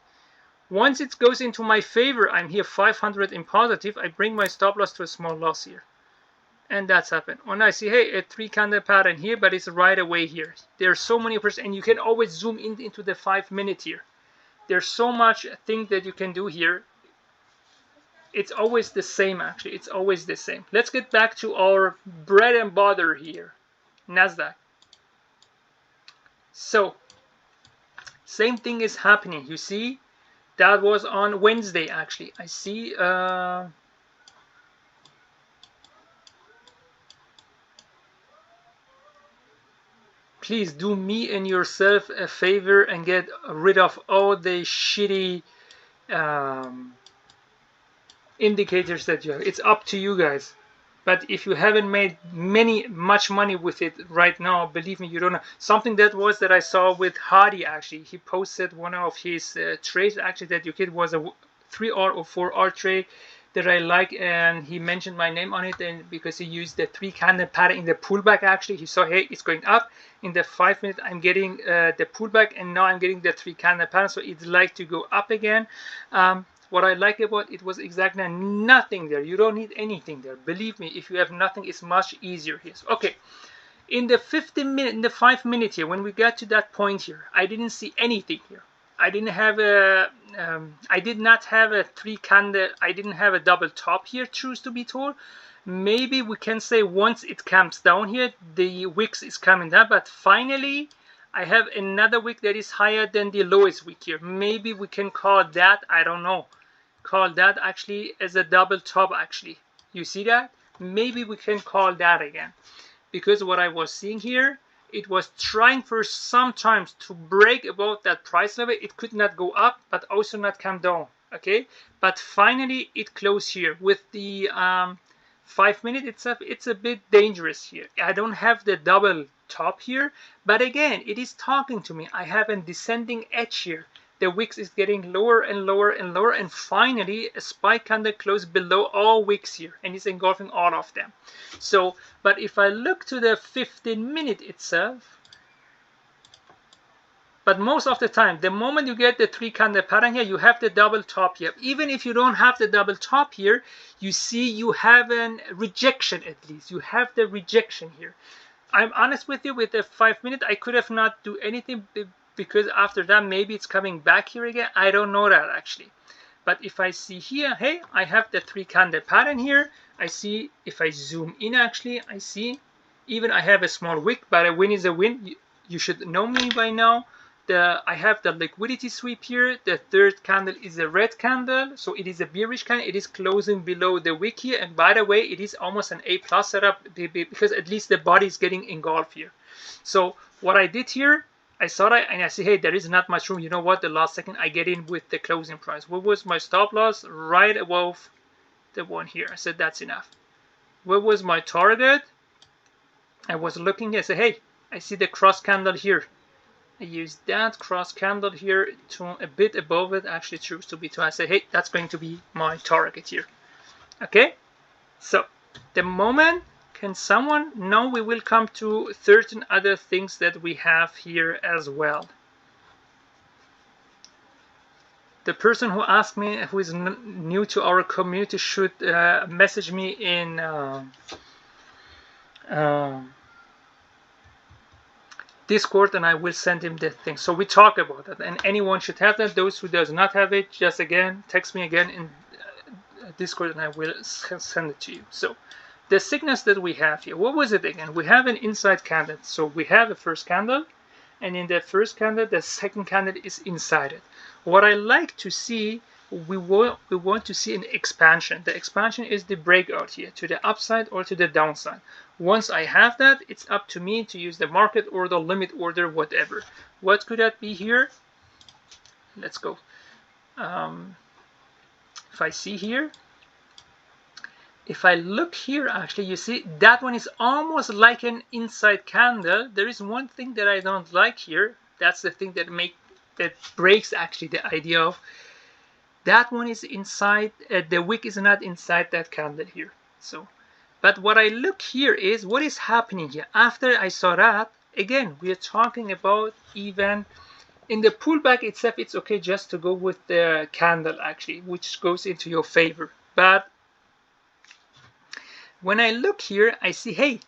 Once it goes into my favor, I'm here 500 in positive, I bring my stop loss to a small loss here. And that's happened. When I see, hey, a 3 candle pattern here, but it's right away here. There's so many percent, and you can always zoom in into the 5 minute here. There's so much thing that you can do here. It's always the same, actually. It's always the same. Let's get back to our bread and butter here, Nasdaq. So, same thing is happening. You see, that was on Wednesday, actually. I see. Please do me and yourself a favor and get rid of all the shitty indicators that you have. It's up to you guys. But if you haven't made much money with it right now, believe me, you don't know. Something that I saw with Hadi, actually. He posted one of his trades, actually, that you could was a 3R or 4R trade that I like, and he mentioned my name on it, and because he used the 3 candle pattern in the pullback, actually. He saw, hey, it's going up. In the 5 minute, I'm getting the pullback, and now I'm getting the 3 candle pattern, so it's like to go up again. What I like about it was exactly nothing there. You don't need anything there. Believe me, if you have nothing, it's much easier here. So, okay, in the 5 minute here, when we got to that point here, I didn't see anything here. I didn't have a, I did not have a 3 candle. I didn't have a double top here, truth to be told. Maybe we can say once it comes down here, the wicks is coming down, but finally, I have another wick that is higher than the lowest wick here. Maybe we can call that, I don't know, call that actually as a double top actually. You see that? Maybe we can call that again. Because what I was seeing here, it was trying for sometimes to break above that price level. It could not go up, but also not come down. Okay? But finally, it closed here. With the 5 minute itself, it's a bit dangerous here. I don't have the double top here, but again, it is talking to me. I have a descending edge here. The wicks is getting lower and lower and lower, and finally a spike candle closed below all wicks here, and it's engulfing all of them. So, but if I look to the 15 minute itself, but most of the time, the moment you get the 3 candle pattern here, you have the double top here. Even if you don't have the double top here, you see you have a rejection at least. You have the rejection here. I'm honest with you, with the 5 minute, I could have not do anything because after that, maybe it's coming back here again. I don't know that actually. But if I see here, hey, I have the 3 candle pattern here. I see, if I zoom in actually, I see, even I have a small wick, but a win is a win. You should know me by now. I have the liquidity sweep here. The 3rd candle is a red candle, so it is a bearish candle. It is closing below the wick here, and by the way, it is almost an A+ setup because at least the body is getting engulfed here. So what I did here, I saw that and I say, hey, there is not much room. You know what? The last second I get in with the closing price. What was my stop loss? Right above the one here. I said that's enough. What was my target? I was looking. I said, hey, I see the cross candle here. I used that cross candle here to a bit above it. Actually, choose to be two. I say, hey, that's going to be my target here. Okay. So the moment. Can someone? No, we will come to certain other things that we have here as well. The person who asked me, who is new to our community, should message me in Discord, and I will send him the thing. So we talk about that, and anyone should have that. Those who does not have it, just again text me again in Discord, and I will send it to you. So. The signals that we have here, what was it again? We have an inside candle. So we have a first candle, and in the first candle, the second candle is inside it. What I like to see, we want to see an expansion. The expansion is the breakout here, to the upside or to the downside. Once I have that, it's up to me to use the market or the limit order, whatever. What could that be here? Let's go. If I see here, if I look here, actually, you see that one is almost like an inside candle. There is one thing that I don't like here. That's the thing that breaks actually the idea of that one is inside. The wick is not inside that candle here. So, but what I look here is what is happening here. After I saw that, again, we are talking about even in the pullback itself. It's okay just to go with the candle actually, which goes into your favor. But when I look here, I see, hey,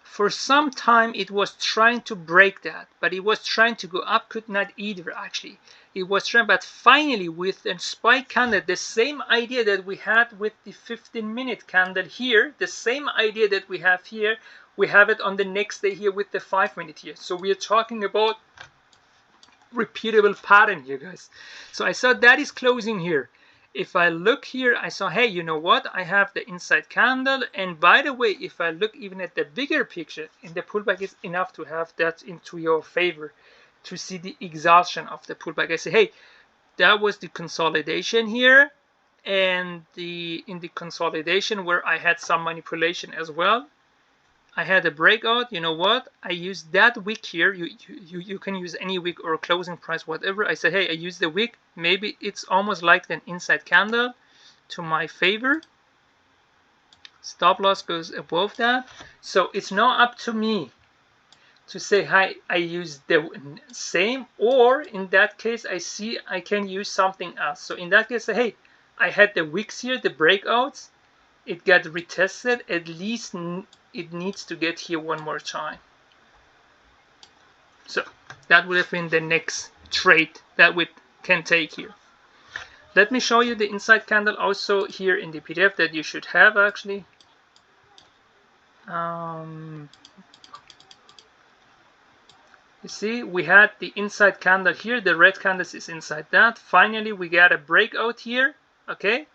for some time it was trying to break that, but it was trying to go up, could not either actually. It was trying, but finally with a spike candle, the same idea that we had with the 15-minute candle here, the same idea that we have here, we have it on the next day here with the 5-minute here. So we are talking about repeatable pattern here, guys. So I saw that is closing here. If I look here, I saw, hey, you know what? I have the inside candle. And by the way, if I look even at the bigger picture, in the pullback is enough to have that into your favor to see the exhaustion of the pullback. I say, hey, that was the consolidation here. And in the consolidation where I had some manipulation as well, I had a breakout. You know what? I used that wick here. You can use any wick or closing price, whatever. I said, hey, I use the wick. Maybe it's almost like an inside candle to my favor. Stop loss goes above that. So it's now up to me to say, hi, I use the same, or in that case, I see I can use something else. So in that case, say, hey, I had the wicks here, the breakouts. It got retested. At least it needs to get here one more time. So that would have been the next trade that we can take here. Let me show you the inside candle also here in the PDF that you should have actually. You see, we had the inside candle here. The red candle is inside that. Finally, we got a breakout here. Okay,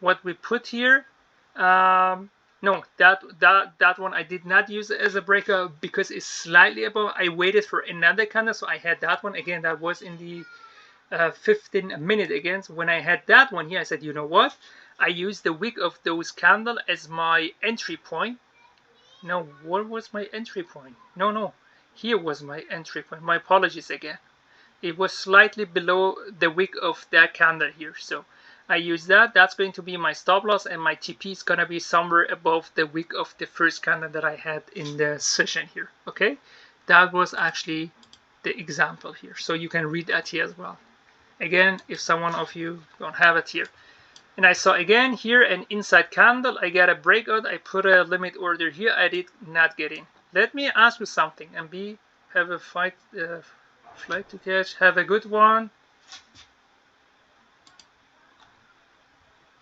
what we put here. No, that one I did not use as a breakout because it's slightly above. I waited for another candle, so I had that one again. That was in the 15-minute again. So when I had that one here, I said, you know what? I used the wick of those candle as my entry point. No, where was my entry point? No, here was my entry point. My apologies again. It was slightly below the wick of that candle here. So I use that. That's going to be my stop loss, and my TP is going to be somewhere above the wick of the first candle that I had in the session here. Okay, that was actually the example here. So you can read that here as well. Again, if someone of you don't have it here. And I saw again here an inside candle. I got a breakout. I put a limit order here. I did not get in. Let me ask you something, and have a flight to catch. Have a good one.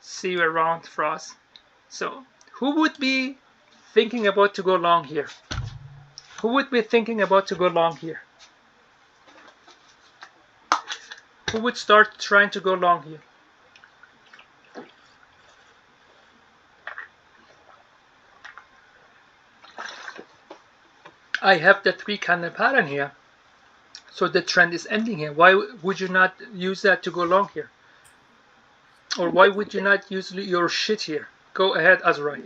See you around, Frost. So who would be thinking about to go long here? Who would be thinking about to go long here? Who would start trying to go long here? I have the 3 candle pattern here. So the trend is ending here. Why would you not use that to go long here? Or why would you not use your shit here? Go ahead, Azrael.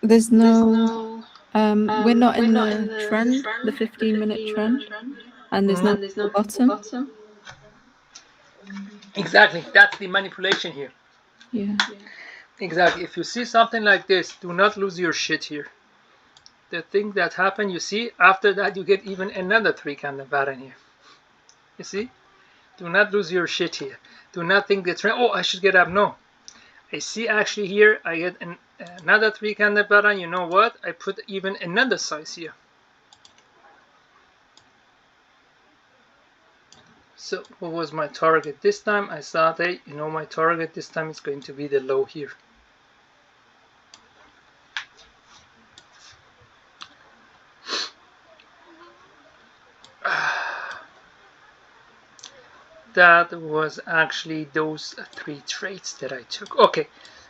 There's no, we're not in the trend, the 15-minute trend, and there's no bottom. Exactly, that's the manipulation here. Yeah. Exactly, if you see something like this, do not lose your shit here. The thing that happened, you see, after that you get even another 3 candle pattern here. You see? Do not lose your shit here. Do not think the trend, oh, I should get up. No. I see actually here, I get another 3 candle pattern. You know what? I put even another size here. So what was my target this time? I thought, hey, you know, my target this time is going to be the low here. That was actually those 3 trades that I took. Okay,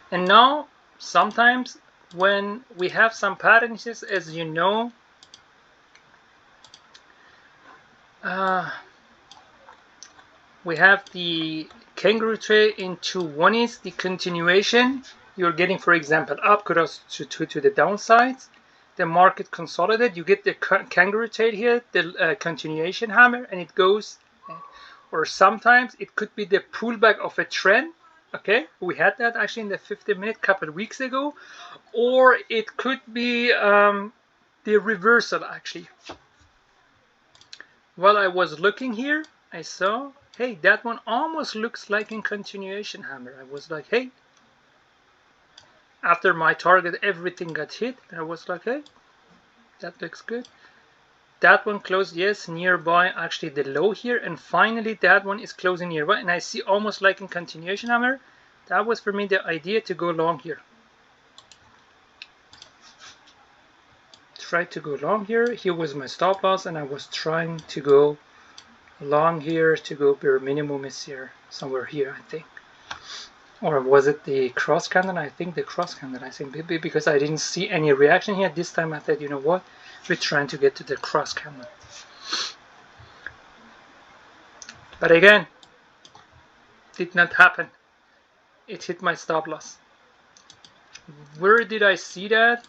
and now sometimes when we have some patterns, as you know, we have the kangaroo trade into one is the continuation, you're getting, for example, up goes to the downside, the market consolidated, you get the kangaroo tail here, the continuation hammer, and it goes, or sometimes it could be the pullback of a trend. Okay, we had that actually in the 50-minute couple of weeks ago, or it could be the reversal actually. While I was looking here, I saw, hey, that one almost looks like a continuation hammer. I was like, hey, after my target, everything got hit. I was like, hey, that looks good. That one closed, yes, nearby actually the low here, and finally that one is closing nearby, and I see almost like a continuation hammer. That was for me the idea to go long here. Tried to go long here. Here was my stop loss, and I was trying to go long here to go bare minimum is here, somewhere here, I think. Or was it the cross candle? I think the cross candle, I think, maybe because I didn't see any reaction here. This time I thought, you know what, we're trying to get to the cross candle. But again, did not happen. It hit my stop loss. Where did I see that?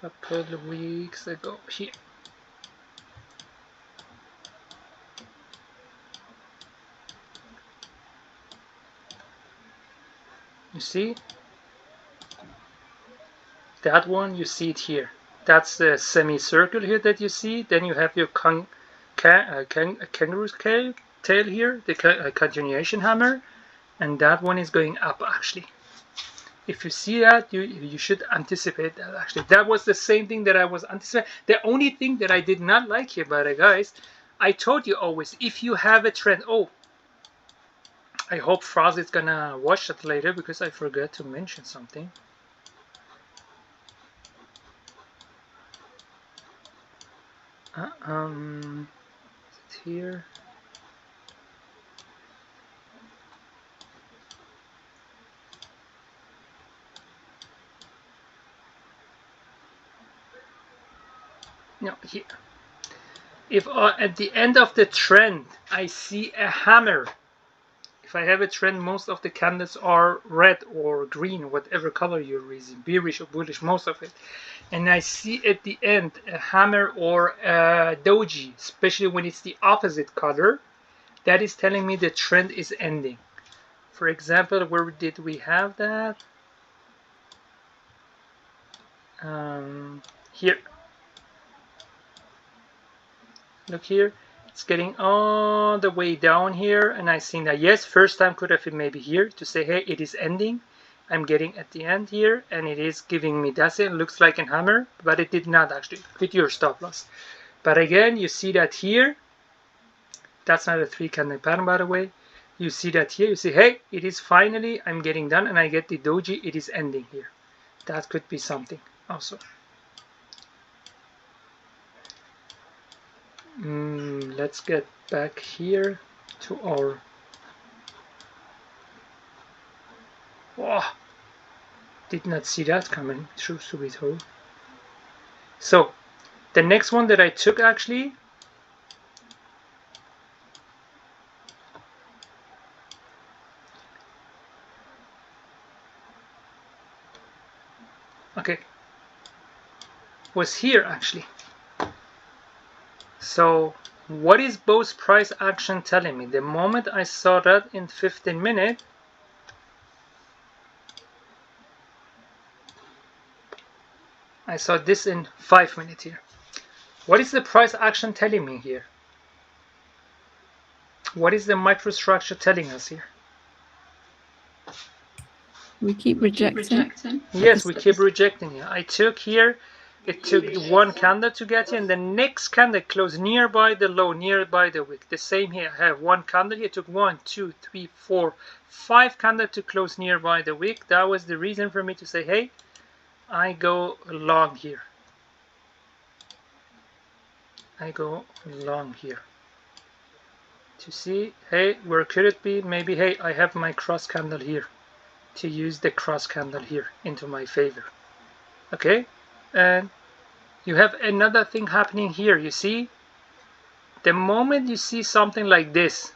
A couple of weeks ago here. You see? That one, you see it here. That's the semicircle here that you see. Then you have your kangaroo's tail here, the continuation hammer, and that one is going up actually. If you see that, you should anticipate that actually. That was the same thing that I was anticipating. The only thing that I did not like here, but guys, I told you always, if you have a trend, oh, I hope Frost is gonna watch that later because I forgot to mention something. Is it here? No, here. If at the end of the trend I see a hammer, if I have a trend, most of the candles are red or green, whatever color you're using, bearish or bullish, most of it. And I see at the end a hammer or a doji, especially when it's the opposite color, that is telling me the trend is ending. For example, where did we have that? Here. Look here. It's getting all the way down here, and I think that yes, first time could have been maybe here to say, hey, it is ending. I'm getting at the end here, and it is giving me, that's it, looks like a hammer, but it did not actually hit your stop loss. But again, you see that here, that's not a 3 candle pattern, by the way. You see that here, you see, hey, it is finally, I'm getting done, and I get the doji, it is ending here. That could be something also. Let's get back here to our, did not see that coming, truth to be told. So the next one that I took actually, okay, was here actually. So what is both price action telling me? The moment I saw that in 15 minutes, I saw this in 5 minutes here. What is the price action telling me here? What is the microstructure telling us here? We keep rejecting. Yes, we keep rejecting here. I took here, it took one candle to get here, and the next candle closed nearby the low, nearby the wick. The same here. I have one candle here. It took 1, 2, 3, 4, 5 candles to close nearby the wick. That was the reason for me to say, hey, I go long here. I go long here. To see, hey, where could it be? Maybe, hey, I have my cross candle here. To use the cross candle here into my favor. Okay, and you have another thing happening here. You see, The moment you see something like this,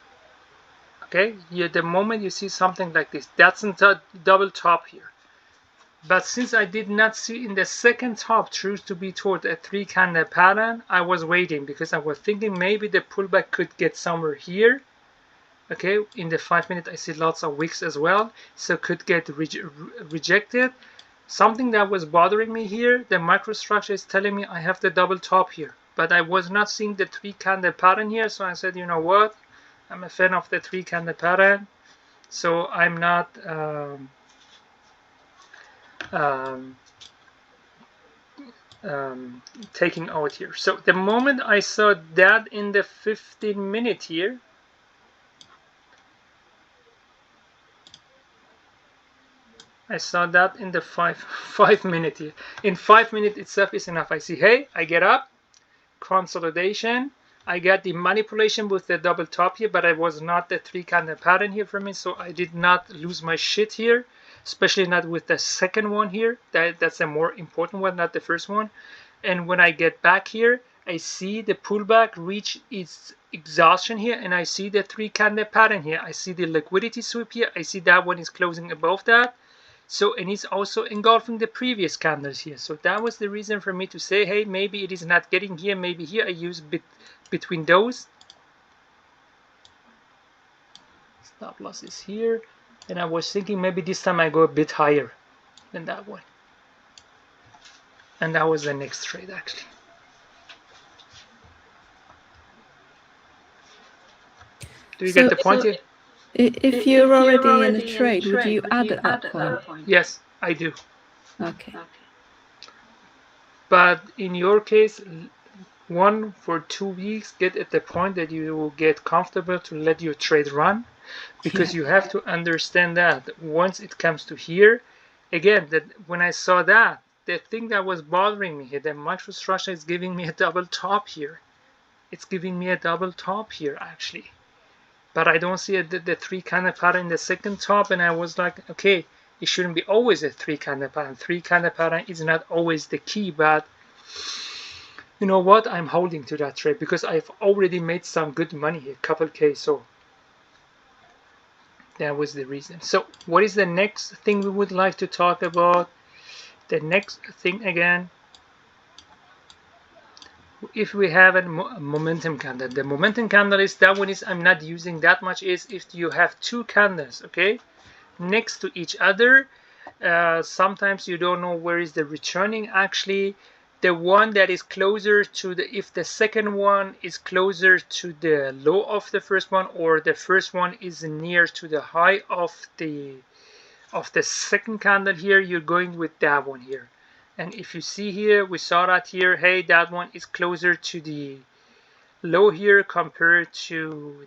okay, the moment you see something like this, that's a double top here. But since I did not see in the second top, truth to be told, a 3 candle pattern, I was waiting because I was thinking maybe the pullback could get somewhere here. Okay, in the 5 minute I see lots of wicks as well, so could get rejected. Something that was bothering me here, the microstructure is telling me I have the double top here, but I was not seeing the 3 candle pattern here, so I said, you know what, I'm a fan of the 3 candle pattern, so I'm not taking out here. So the moment I saw that in the 15 minute here, I saw that in the 5 minute here. In 5 minutes itself is enough. I see, hey, I get up, consolidation, I get the manipulation with the double top here, but I was not the 3 candle pattern here for me, so I did not lose my shit here, especially not with the second one here. That's a more important one, not the first one. And when I get back here, I see the pullback reach its exhaustion here, and I see the 3 candle pattern here. I see the liquidity sweep here. I see that one is closing above that. So, and it's also engulfing the previous candles here. So that was the reason for me to say, hey, maybe it is not getting here, maybe here. I use between those. Stop loss is here. And I was thinking maybe this time I go a bit higher than that one. And that was the next trade actually. Do you get the point here? If you're already in a trade, would you add at that point? Yes, I do. Okay. But in your case, 1 for 2 weeks, get at the point that you will get comfortable to let your trade run, because you have to understand that once it comes to here, again, that when I saw that, the thing that was bothering me here, the microstructure is giving me a double top here. It's giving me a double top here actually. But I don't see the 3 candle pattern in the second top, and I was like, okay, it shouldn't be always a 3 candle pattern. 3 candle pattern is not always the key, but you know what? I'm holding to that trade because I've already made some good money here, couple K, so that was the reason. So what is the next thing we would like to talk about? The next thing again, if we have a momentum candle, the momentum candle is that one is I'm not using that much, is if you have 2 candles, okay, next to each other, sometimes you don't know where is the returning actually. The one that is closer to the, if the second one is closer to the low of the first one, or the first one is near to the high of the second candle here, you're going with that one here. And if you see here, we saw that here, hey, that one is closer to the low here compared to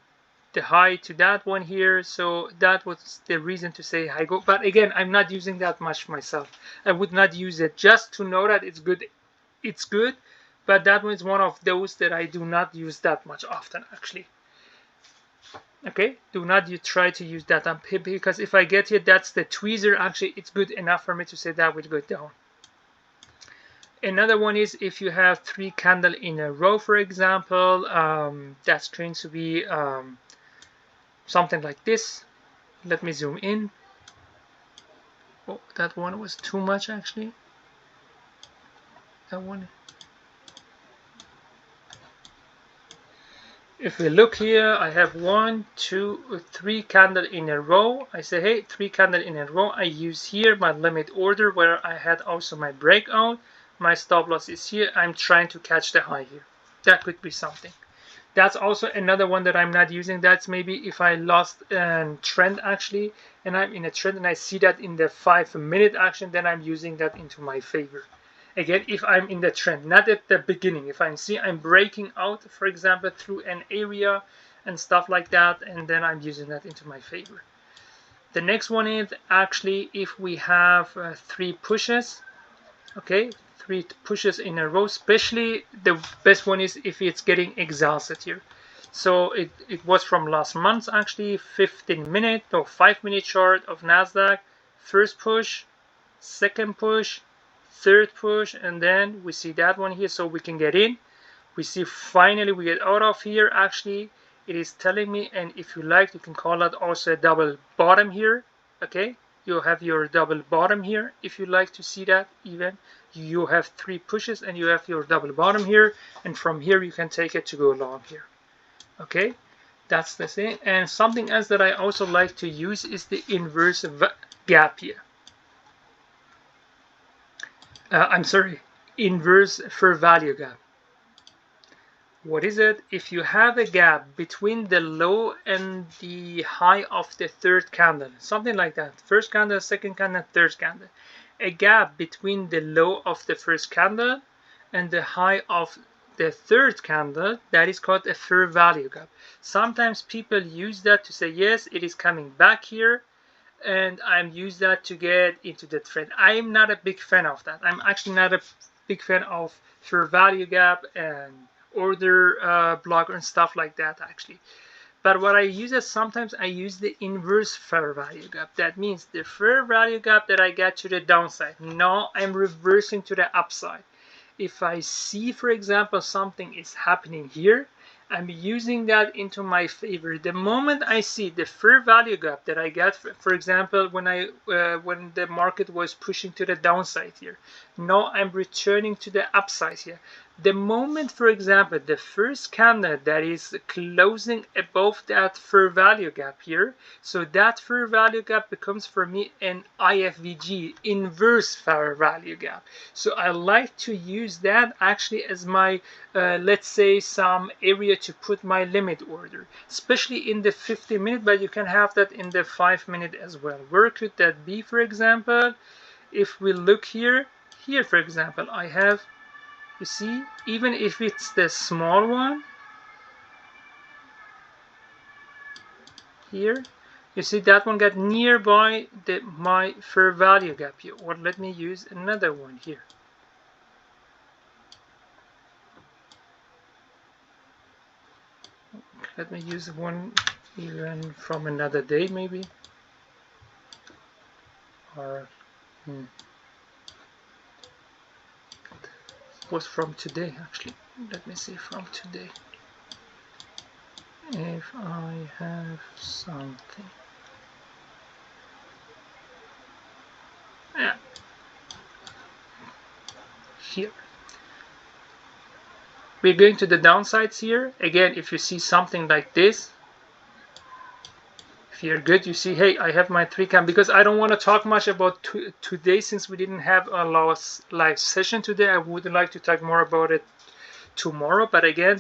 the high to that one here, so that was the reason to say I go. But again, I'm not using that much myself. I would not use it just to know that it's good. It's good, but that one is one of those that I do not use that much often actually. Okay, do not you try to use that on pip, because if I get here, that's the tweezer. Actually, it's good enough for me to say that would go down. Another one is if you have 3 candles in a row, for example, that's going to be something like this. Let me zoom in. Oh, that one was too much actually. That one. If we look here, I have 1, 2, 3 candles in a row. I say, hey, 3 candles in a row. I use here my limit order where I had also my breakout. My stop loss is here. I'm trying to catch the high here. That could be something. That's also another one that I'm not using. That's maybe if I lost a trend actually, and I'm in a trend and I see that in the 5 minute action, then I'm using that into my favor. Again, if I'm in the trend, not at the beginning. If I see I'm breaking out, for example, through an area and stuff like that, and then I'm using that into my favor. The next one is actually if we have 3 pushes, okay, 3 pushes in a row, especially the best one is if it's getting exhausted here. So it was from last month actually, 15 minute or 5 minute chart of Nasdaq, first push, second push, third push, and then we see that one here, so we can get in. We see finally we get out of here. Actually, it is telling me, and if you like, you can call that also a double bottom here. Okay, you have your double bottom here. If you like to see that, even you have 3 pushes and you have your double bottom here, and from here you can take it to go long here. Okay, that's the thing. And something else that I also like to use is the inverse gap here. I'm sorry, inverse fair value gap. What is it? If you have a gap between the low and the high of the third candle, something like that, first candle, second candle, third candle, a gap between the low of the first candle and the high of the third candle, that is called a fair value gap. Sometimes people use that to say, yes, it is coming back here, and I'm use that to get into the trend. I'm not a big fan of that. I'm actually not a big fan of fair value gap and order block and stuff like that actually. But what I use is sometimes I use the inverse fair value gap. That means the fair value gap that I get to the downside. Now I'm reversing to the upside. If I see, for example, something is happening here, I'm using that into my favor. The moment I see the fair value gap that I get, for example, when the market was pushing to the downside here, now I'm returning to the upside here. The moment, for example, the first candle that is closing above that fair value gap here, so that fair value gap becomes for me an IFVG, inverse fair value gap. So I like to use that actually as my, let's say, some area to put my limit order, especially in the 50-minute, but you can have that in the 5-minute as well. Where could that be, for example? If we look here, for example, I have, you see, even if it's the small one here, you see that one got nearby my fair value gap here. Or let me use another one here. Let me use one even from another day maybe. Or was from today actually. Let me see, from today. If I have something, yeah, here we're going to the downsides here again. If you see something like this, if you're good, you see, hey, I have my 3 cam, because I don't want to talk much about today since we didn't have a live session today. I would like to talk more about it tomorrow, but again,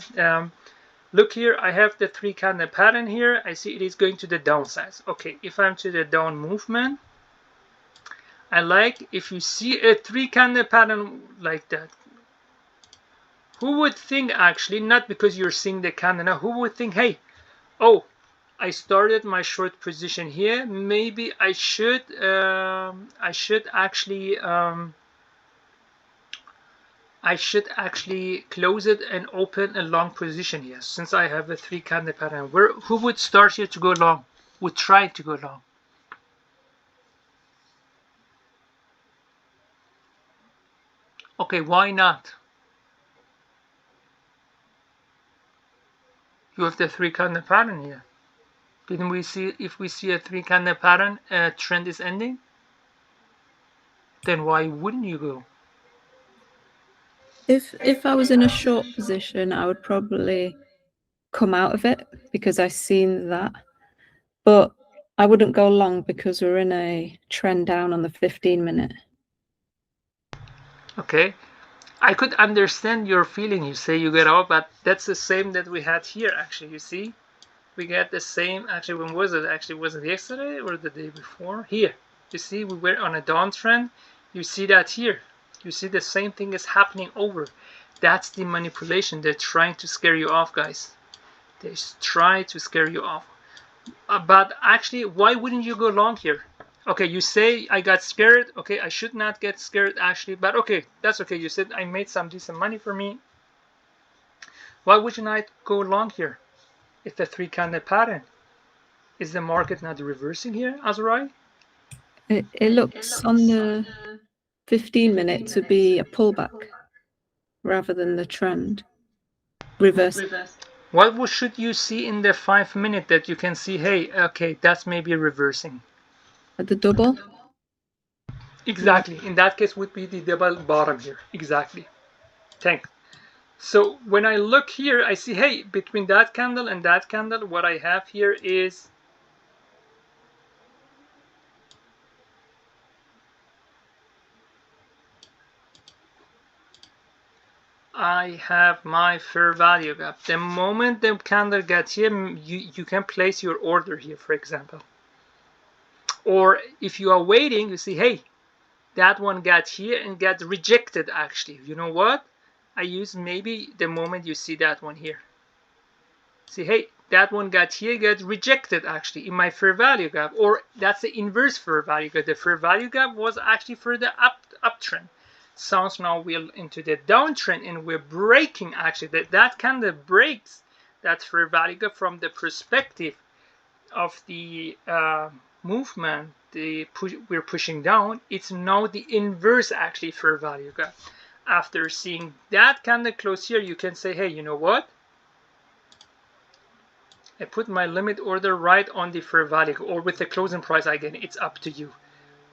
look here, I have the 3 candle pattern here. I see it is going to the downsides. Okay, if I'm to the down movement, I like, if you see a 3 candle pattern like that, who would think actually, not because you're seeing the candle now, who would think, hey, oh, I started my short position here, maybe I should actually close it and open a long position here, since I have a 3 candle pattern. Who would start here to go long, would try to go long? Okay, why not? You have the 3 candle pattern here. Didn't we see, if we see a 3 candle pattern, trend is ending? Then why wouldn't you go? If I was in a short position, I would probably come out of it because I've seen that. But I wouldn't go long because we're in a trend down on the 15-minute. Okay, I could understand your feeling. You say you get out, but that's the same that we had here actually. You see, we get the same actually. When was it? Actually, was it yesterday or the day before? Here, you see, we were on a downtrend. You see that here. You see the same thing is happening over. That's the manipulation. They're trying to scare you off, guys. They try to scare you off. But actually, why wouldn't you go long here? Okay, you say I got scared. Okay, I should not get scared actually, but okay, that's okay. You said I made some decent money for me. Why would you not go long here? It's a 3 candle pattern. Is the market not reversing here, Azrai? It looks on the 15-minute to be a pullback rather than the trend. Reverse. What should you see in the 5 minute that you can see, hey, okay, that's maybe reversing? At the double? Exactly. In that case would be the double bottom here. Exactly. Thanks. So when I look here, I see, hey, between that candle and that candle, what I have here is I have my fair value gap. The moment the candle gets here, you can place your order here, for example. Or if you are waiting, you see, hey, that one got here and got rejected actually. You know what? I use maybe the moment you see that one here. See, hey, that one got here, got rejected actually in my fair value gap, or that's the inverse fair value gap. The fair value gap was actually for the uptrend. Sounds now we're into the downtrend and we're breaking actually. That kind of breaks that fair value gap from the perspective of the movement. We're pushing down. It's now the inverse actually fair value gap. After seeing that kind of close here, you can say, hey, you know what? I put my limit order right on the fair value, or with the closing price again. It's up to you.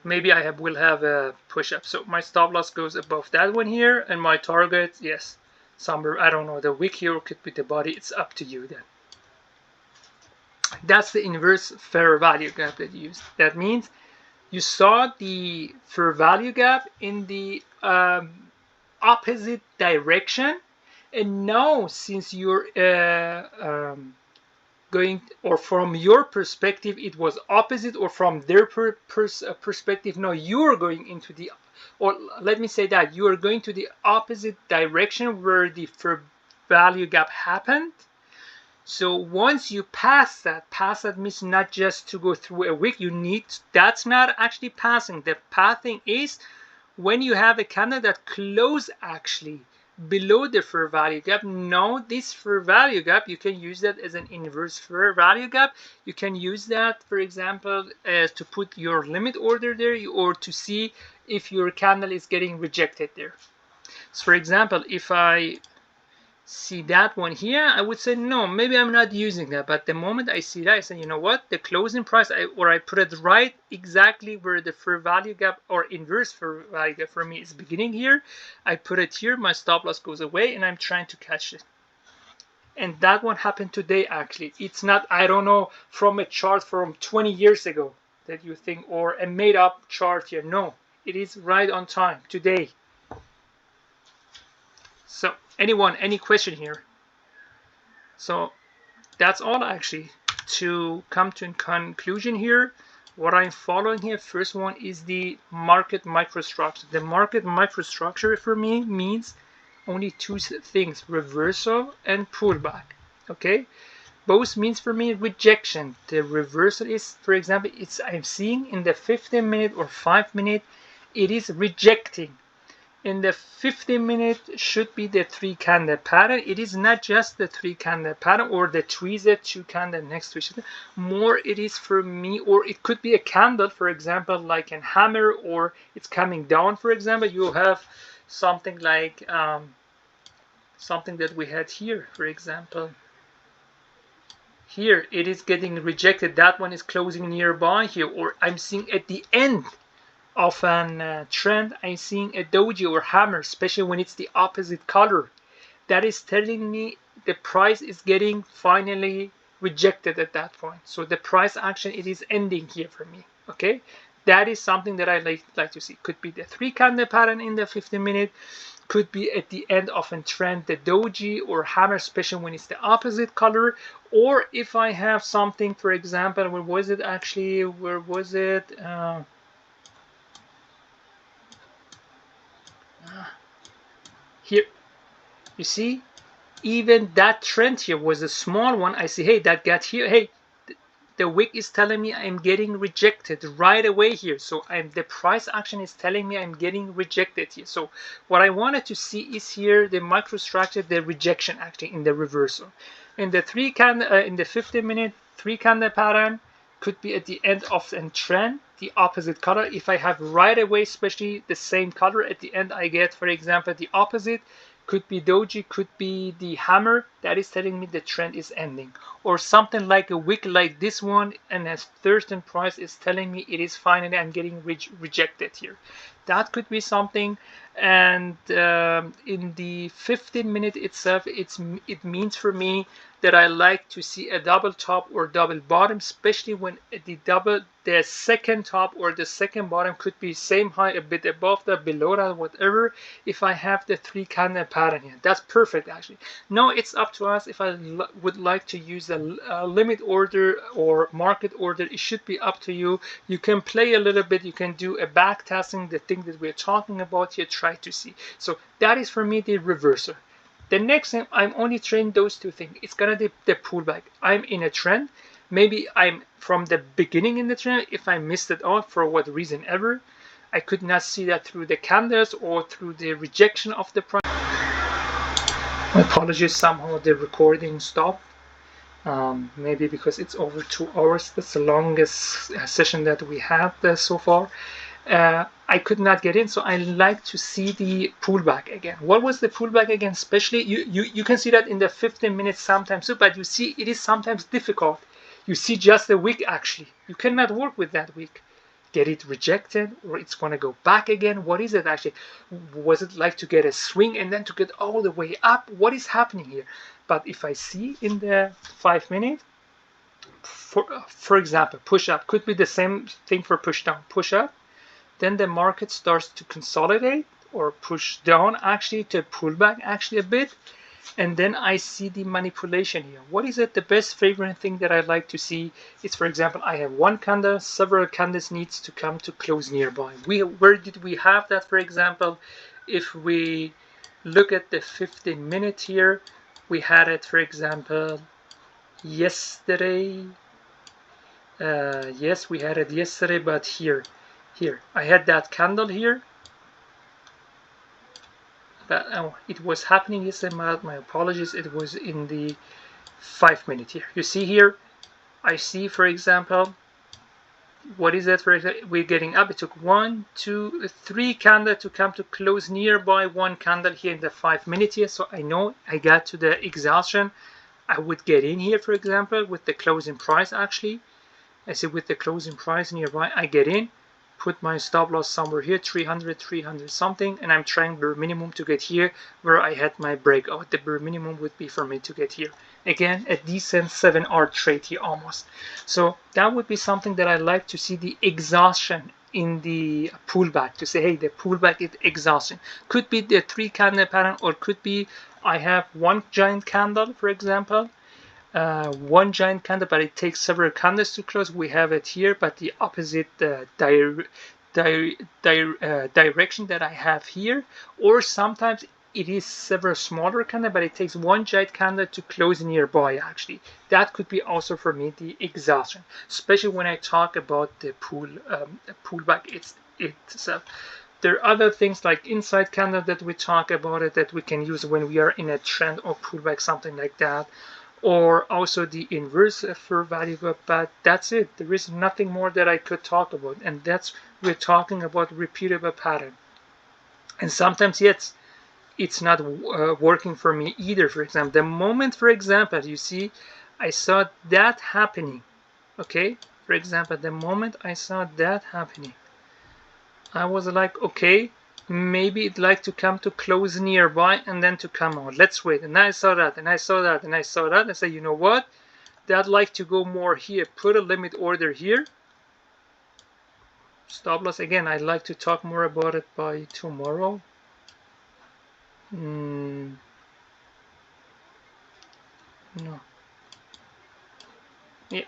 Maybe I will have a push up. So my stop loss goes above that one here, and my target, yes, somewhere, I don't know, the wick here could be the body. It's up to you then. That's the inverse fair value gap that you used. That means you saw the fair value gap in the opposite direction, and now since you're going, or from your perspective it was opposite, or from their perspective now you're going into the, or let me say that you are going to the opposite direction where the fair value gap happened. So once you pass that means not just to go through a wick, you need, that's not actually passing. The pathing is when you have a candle that close actually below the fair value gap. Now this fair value gap, you can use that as an inverse fair value gap. You can use that, for example, to put your limit order there, or to see if your candle is getting rejected there. So for example, if I see that one here, I would say no, maybe I'm not using that. But the moment I see that, I say, you know what, the closing price, I put it right exactly where the fair value gap or inverse fair value gap for me is beginning here. I put it here, my stop loss goes away, and I'm trying to catch it. And that one happened today actually. It's not, I don't know, from a chart from 20 years ago that you think, or a made up chart here. No, it is right on time today. So anyone, any question here? So that's all actually. To come to a conclusion here, what I'm following here, first one is the market microstructure. The market microstructure for me means only two things: reversal and pullback. Okay, both means for me rejection. The reversal is, for example, I'm seeing in the 15-minute or 5-minute, it is rejecting. In the 15-minute should be the 3-candle pattern. It is not just the 3-candle pattern or the 2 candle next to each other. More it is for me, or it could be a candle, for example, like a hammer, or it's coming down. For example, you have something like something that we had here, for example. Here it is getting rejected. That one is closing nearby here, or I'm seeing at the end of an trend, I'm seeing a doji or hammer, especially when it's the opposite color. That is telling me the price is getting finally rejected at that point. So the price action, it is ending here for me. Okay, that is something that I like to see. Could be the 3-candle pattern in the 15-minute, could be at the end of a trend, the doji or hammer, especially when it's the opposite color. Or if I have something, for example, where was it actually? Where was it? Here, you see, even that trend here was a small one. I see, hey, that got here. Hey, the wick is telling me I'm getting rejected right away here. So the price action is telling me I'm getting rejected here. So what I wanted to see is here the microstructure, the rejection actually in the reversal. In the 15-minute 3-candle pattern, could be at the end of a trend, the opposite color. If I have right away, especially the same color at the end, I get, for example, the opposite. could be doji, could be the hammer that is telling me the trend is ending, or something like a wick like this one, and as Thurston price is telling me it is finally I'm getting rejected here. That could be something. And in the 15-minute itself, it means for me that I like to see a double top or double bottom, especially when the second top or the second bottom could be same high, a bit above that, below that, whatever. If I have the 3 candle pattern here, that's perfect actually. Now it's up to us. If I would like to use a limit order or market order, it should be up to you. You can play a little bit, you can do a back testing, the thing that we're talking about here, try to see. So that is for me the reversal. The next thing, I'm only trading those two things. It's gonna be the pullback. I'm in a trend. Maybe I'm from the beginning in the trend. If I missed it out for what reason ever, I could not see that through the candles or through the rejection of the price. My apologies, somehow the recording stopped. Maybe because it's over 2 hours. That's the longest session that we had so far. I could not get in, so I like to see the pullback again. What was the pullback again? Especially you can see that in the 15 minutes sometimes too, but you see it is sometimes difficult. You see just a wick actually. You cannot work with that wick. Get it rejected, or it's going to go back again. What is it actually? Was it like to get a swing and then to get all the way up? What is happening here? But if I see in the 5 minute, for example, push up could be the same thing for push down. Push up, then the market starts to consolidate or push down actually to pull back actually a bit, and then I see the manipulation here. What is it? The best favorite thing that I like to see is, for example, I have one candle, several candles needs to come to close nearby. Where did we have that? For example, if we look at the 15 minute here, we had it, for example, yesterday. Yes, we had it yesterday, but here I had that candle here, but it was happening yesterday. My apologies, it was in the 5 minute here. You see here, I see, for example, what is that? For example, we're getting up. It took 1, 2, 3 candles to come to close nearby one candle here in the 5 minute here. So I know I got to the exhaustion. I would get in here, for example, with the closing price actually. I see with the closing price nearby, I get in, put my stop loss somewhere here, 300 something, and I'm trying bare minimum to get here where I had my breakout. The bare minimum would be for me to get here. Again, a decent 7-hour trade here almost. So that would be something that I like to see, the exhaustion in the pullback, to say, hey, the pullback is exhausting. Could be the 3 candle pattern, or could be I have one giant candle, for example, one giant candle, but it takes several candles to close. We have it here, but the opposite direction that I have here. Or sometimes it is several smaller candles, but it takes one giant candle to close nearby actually. That could be also for me the exhaustion, especially when I talk about the pullback itself. There are other things like inside candle that we talk about it, that we can use when we are in a trend or pullback, something like that. Or also the inverse for value gap, but that's it. There is nothing more that I could talk about, and that's, we're talking about repeatable pattern. And sometimes, yes, it's not working for me either. For example, the moment, for example, you see, I saw that happening. Okay, for example, the moment I saw that happening, I was like, okay, maybe it'd like to come to close nearby and then to come out. Let's wait. And I saw that, and I saw that, and I saw that. I said, you know what? That'd like to go more here. Put a limit order here. Stop loss. Again, I'd like to talk more about it by tomorrow. No. Yeah.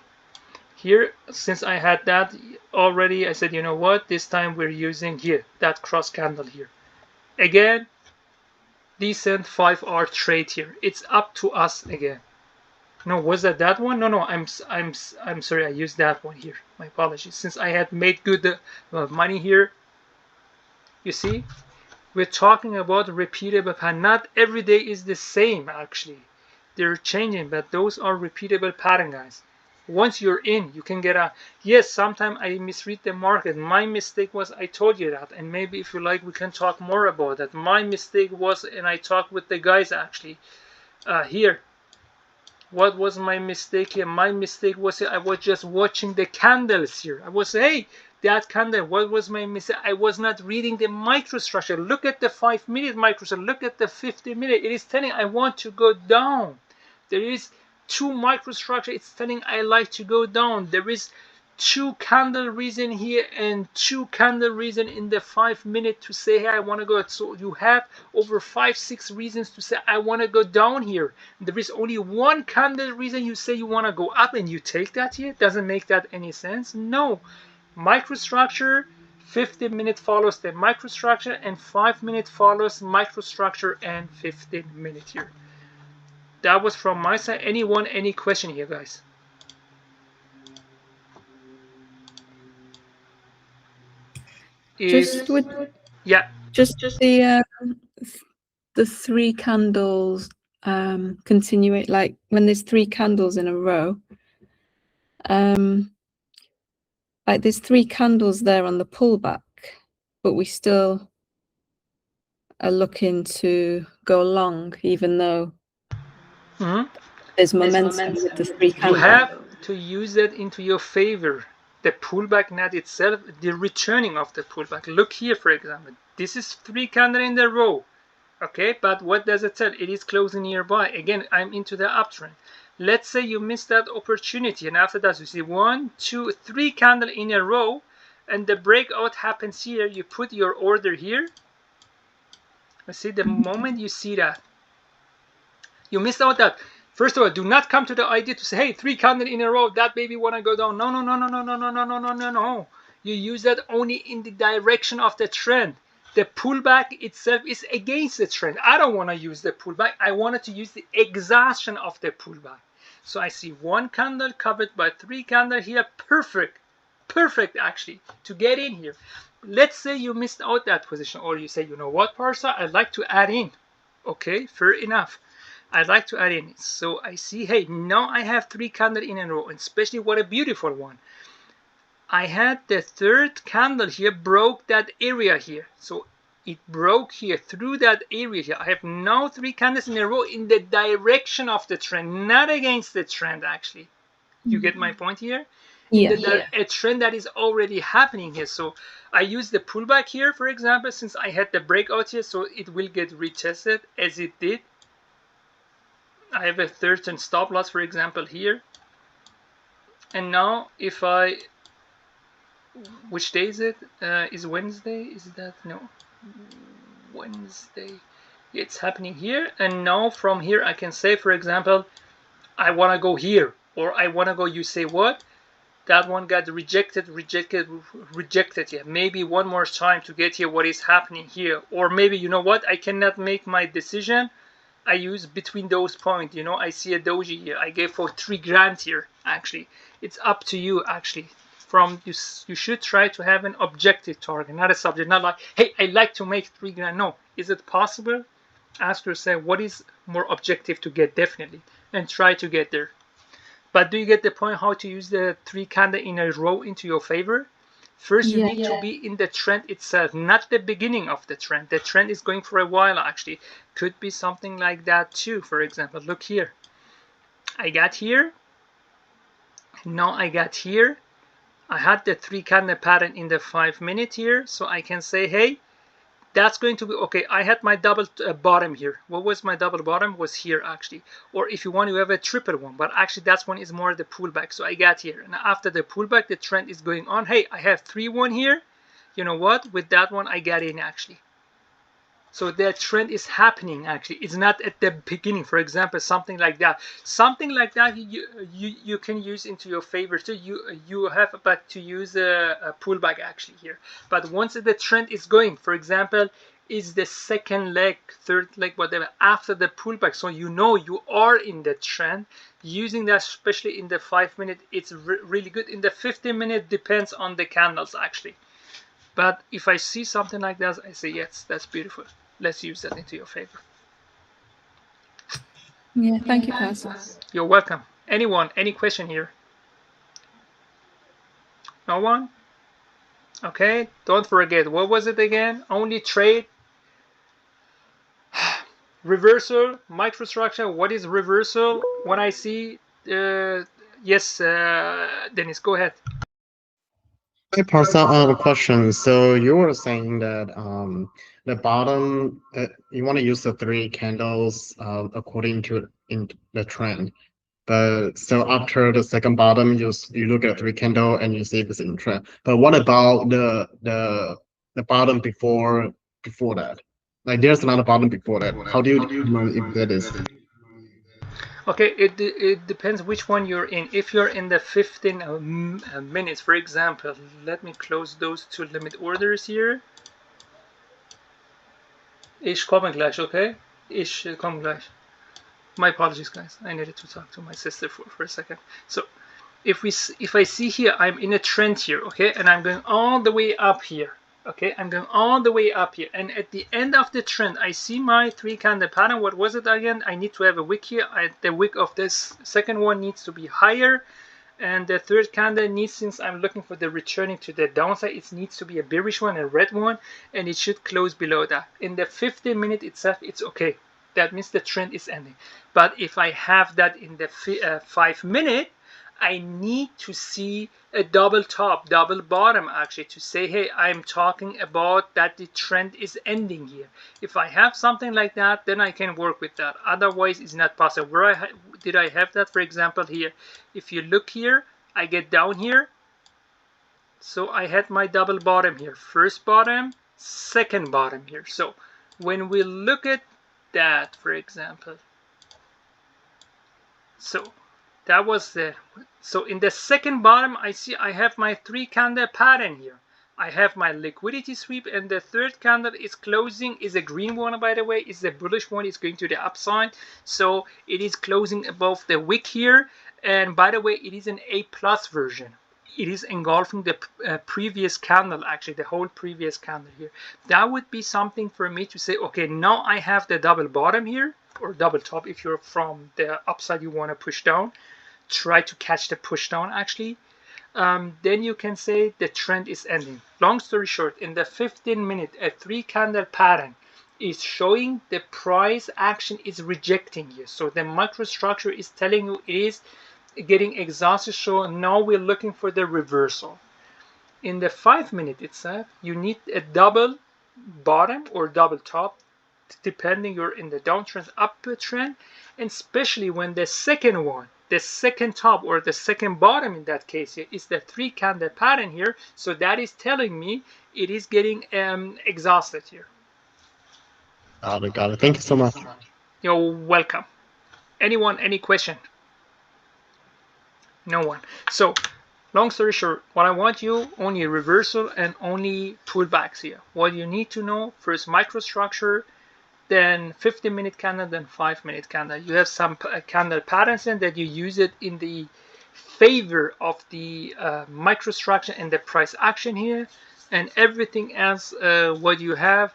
Here, since I had that already, I said, you know what? This time we're using here, that cross candle here. Again, decent 5-hour trade here. It's up to us again. No, was that one? No, I'm sorry, I used that one here. My apologies. Since I had made good money here, you see, we're talking about repeatable pattern. Not every day is the same actually. They're changing, but those are repeatable pattern, guys. Once you're in, you can get out. Yes, sometimes I misread the market. My mistake was I told you that, and maybe if you like, we can talk more about that. My mistake was, and I talked with the guys actually here. What was my mistake here? My mistake was I was just watching the candles here. I was, hey, that candle, what was my mistake? I was not reading the microstructure. Look at the 5-minute microstructure. Look at the 50-minute. It is telling I want to go down. There is 2 microstructure. It's telling I like to go down. There is 2 candle reason here and 2 candle reason in the 5-minute to say, hey, I want to go. So you have over 5-6 reasons to say I want to go down here. There is only 1 candle reason you say you want to go up, and you take that here. Doesn't make that any sense? No. Microstructure, 50-minute follows the microstructure, and 5-minute follows microstructure and 15-minute here. That was from my side. Anyone, any question here, guys? Just with yeah, just the 3 candles continuate, like when there's 3 candles in a row, like there's 3 candles there on the pullback, but we still are looking to go long, even though there's momentum with the 3 candles. You have to use it into your favor. The pullback, not itself, the returning of the pullback. Look here, for example. This is 3 candles in a row. Okay, but what does it tell? It is closing nearby. Again, I'm into the uptrend. Let's say you missed that opportunity, and after that you see 1, 2, 3 candles in a row, and the breakout happens here. You put your order here. See, the moment you see that, you missed out that. First of all, do not come to the idea to say, hey, 3 candles in a row, that baby want to go down. No, no, no, no, no, no, no, no, no, no, no, no. You use that only in the direction of the trend. The pullback itself is against the trend. I don't want to use the pullback. I wanted to use the exhaustion of the pullback. So I see 1 candle covered by 3 candles here. Perfect. Perfect, actually, to get in here. Let's say you missed out that position, or you say, you know what, Parsa, I'd like to add in. Okay, fair enough. I'd like to add in. So I see, hey, now I have 3 candles in a row, and especially what a beautiful one. I had the 3rd candle here broke that area here. So it broke here through that area here. I have now 3 candles in a row in the direction of the trend, not against the trend actually. You get my point here? Yeah. A trend that is already happening here. So I use the pullback here, for example, since I had the breakout here, so it will get retested as it did. I have a certain stop loss, for example, here. And now if I, which day is it? Is Wednesday? Is that, no, Wednesday. It's happening here. And now from here I can say, for example, I want to go here, or I want to go, you say what? That one got rejected. Yeah, maybe one more time to get here what is happening here. Or maybe, you know what, I cannot make my decision. I use between those points, you know, I see a doji here. I gave for 3 grand here, actually. It's up to you, actually. From you should try to have an objective target, not a subject, not like, hey, I like to make 3 grand. No, is it possible? Ask yourself, what is more objective to get, definitely, and try to get there. But do you get the point how to use the 3 candles in a row into your favor? First, you need to be in the trend itself, not the beginning of the trend. The trend is going for a while, actually. Could be something like that too. For example, look here. I got here. Now I got here. I had the 3 candle pattern in the 5-minute here. So I can say, hey, that's going to be okay. I had my double bottom here. What was my double bottom? Was here, actually. Or if you want, you have a triple one, but actually that one is more the pullback. So I got here, and after the pullback, the trend is going on. Hey, I have 3-1 here. You know what? With that one, I got in, actually. So the trend is happening, actually. It's not at the beginning. For example, something like that. Something like that you can use into your favor too. You have but to use a pullback actually here. But once the trend is going, for example, is the 2nd leg, 3rd leg, whatever, after the pullback, so you know you are in the trend. Using that, especially in the 5-minute, it's really good. In the 15-minute, depends on the candles actually. But if I see something like that, I say, yes, that's beautiful. Let's use that into your favor. Yeah, thank you, Parsa. You're welcome. Anyone, any question here? No one? Okay, don't forget, what was it again? Only trade, reversal, microstructure. What is reversal? When I see, yes, Dennis, go ahead. Hi, Parsa, I have a question. So you were saying that the bottom, you want to use the three candles according to in the trend. But so after the second bottom, you look at three candle and you see if it's in trend. But what about the bottom before that? Like there's another bottom before that. How do you determine if that is? Okay, it depends which one you're in. If you're in the 15 minutes, for example, let me close those two limit orders here. Ich komme gleich, okay? Ich komme gleich. My apologies, guys. I needed to talk to my sister for a second. So, if I see here, I'm in a trend here, okay, and I'm going all the way up here. Okay, I'm going all the way up here, and at the end of the trend, I see my three candle pattern. What was it again? I need to have a wick here. The wick of this second one needs to be higher, and the third candle needs, since I'm looking for the returning to the downside, it needs to be a bearish one, a red one, and it should close below that. In the 15 minute itself, it's okay. That means the trend is ending. But if I have that in the 5 minute, I need to see a double top, double bottom actually to say, hey, I'm talking about that the trend is ending here. If I have something like that, then I can work with that. Otherwise, it's not possible. Where did I have that? For example, here, if you look here, I get down here. So I had my double bottom here. First bottom, second bottom here. So when we look at that, for example, so that was the, so in the second bottom, I see I have my three candle pattern here. I have my liquidity sweep, and the third candle is closing, is a green one, by the way, is the bullish one, is going to the upside. So it is closing above the wick here. And by the way, it is an A plus version. It is engulfing the previous candle, actually the whole previous candle here. That would be something for me to say, okay, now I have the double bottom here, or double top if you're from the upside, you want to push down, try to catch the push down actually. Then you can say the trend is ending. Long story short, in the 15 minute, a three candle pattern is showing the price action is rejecting here. So the microstructure is telling you it is getting exhausted. So now we're looking for the reversal. In the 5 minute itself, you need a double bottom or double top, depending you're in the downtrend, upward trend, and especially when the second one, the second top or the second bottom in that case here is the three candle pattern here. So that is telling me it is getting exhausted here. Got it. Thank you so much. You're welcome. Anyone, any question? No one. So long story short, what I want you, only reversal and only pullbacks here. What you need to know, first microstructure, then 15-minute candle, then 5-minute candle. You have some candle patterns in that you use it in the favor of the microstructure and the price action here, and everything else what you have,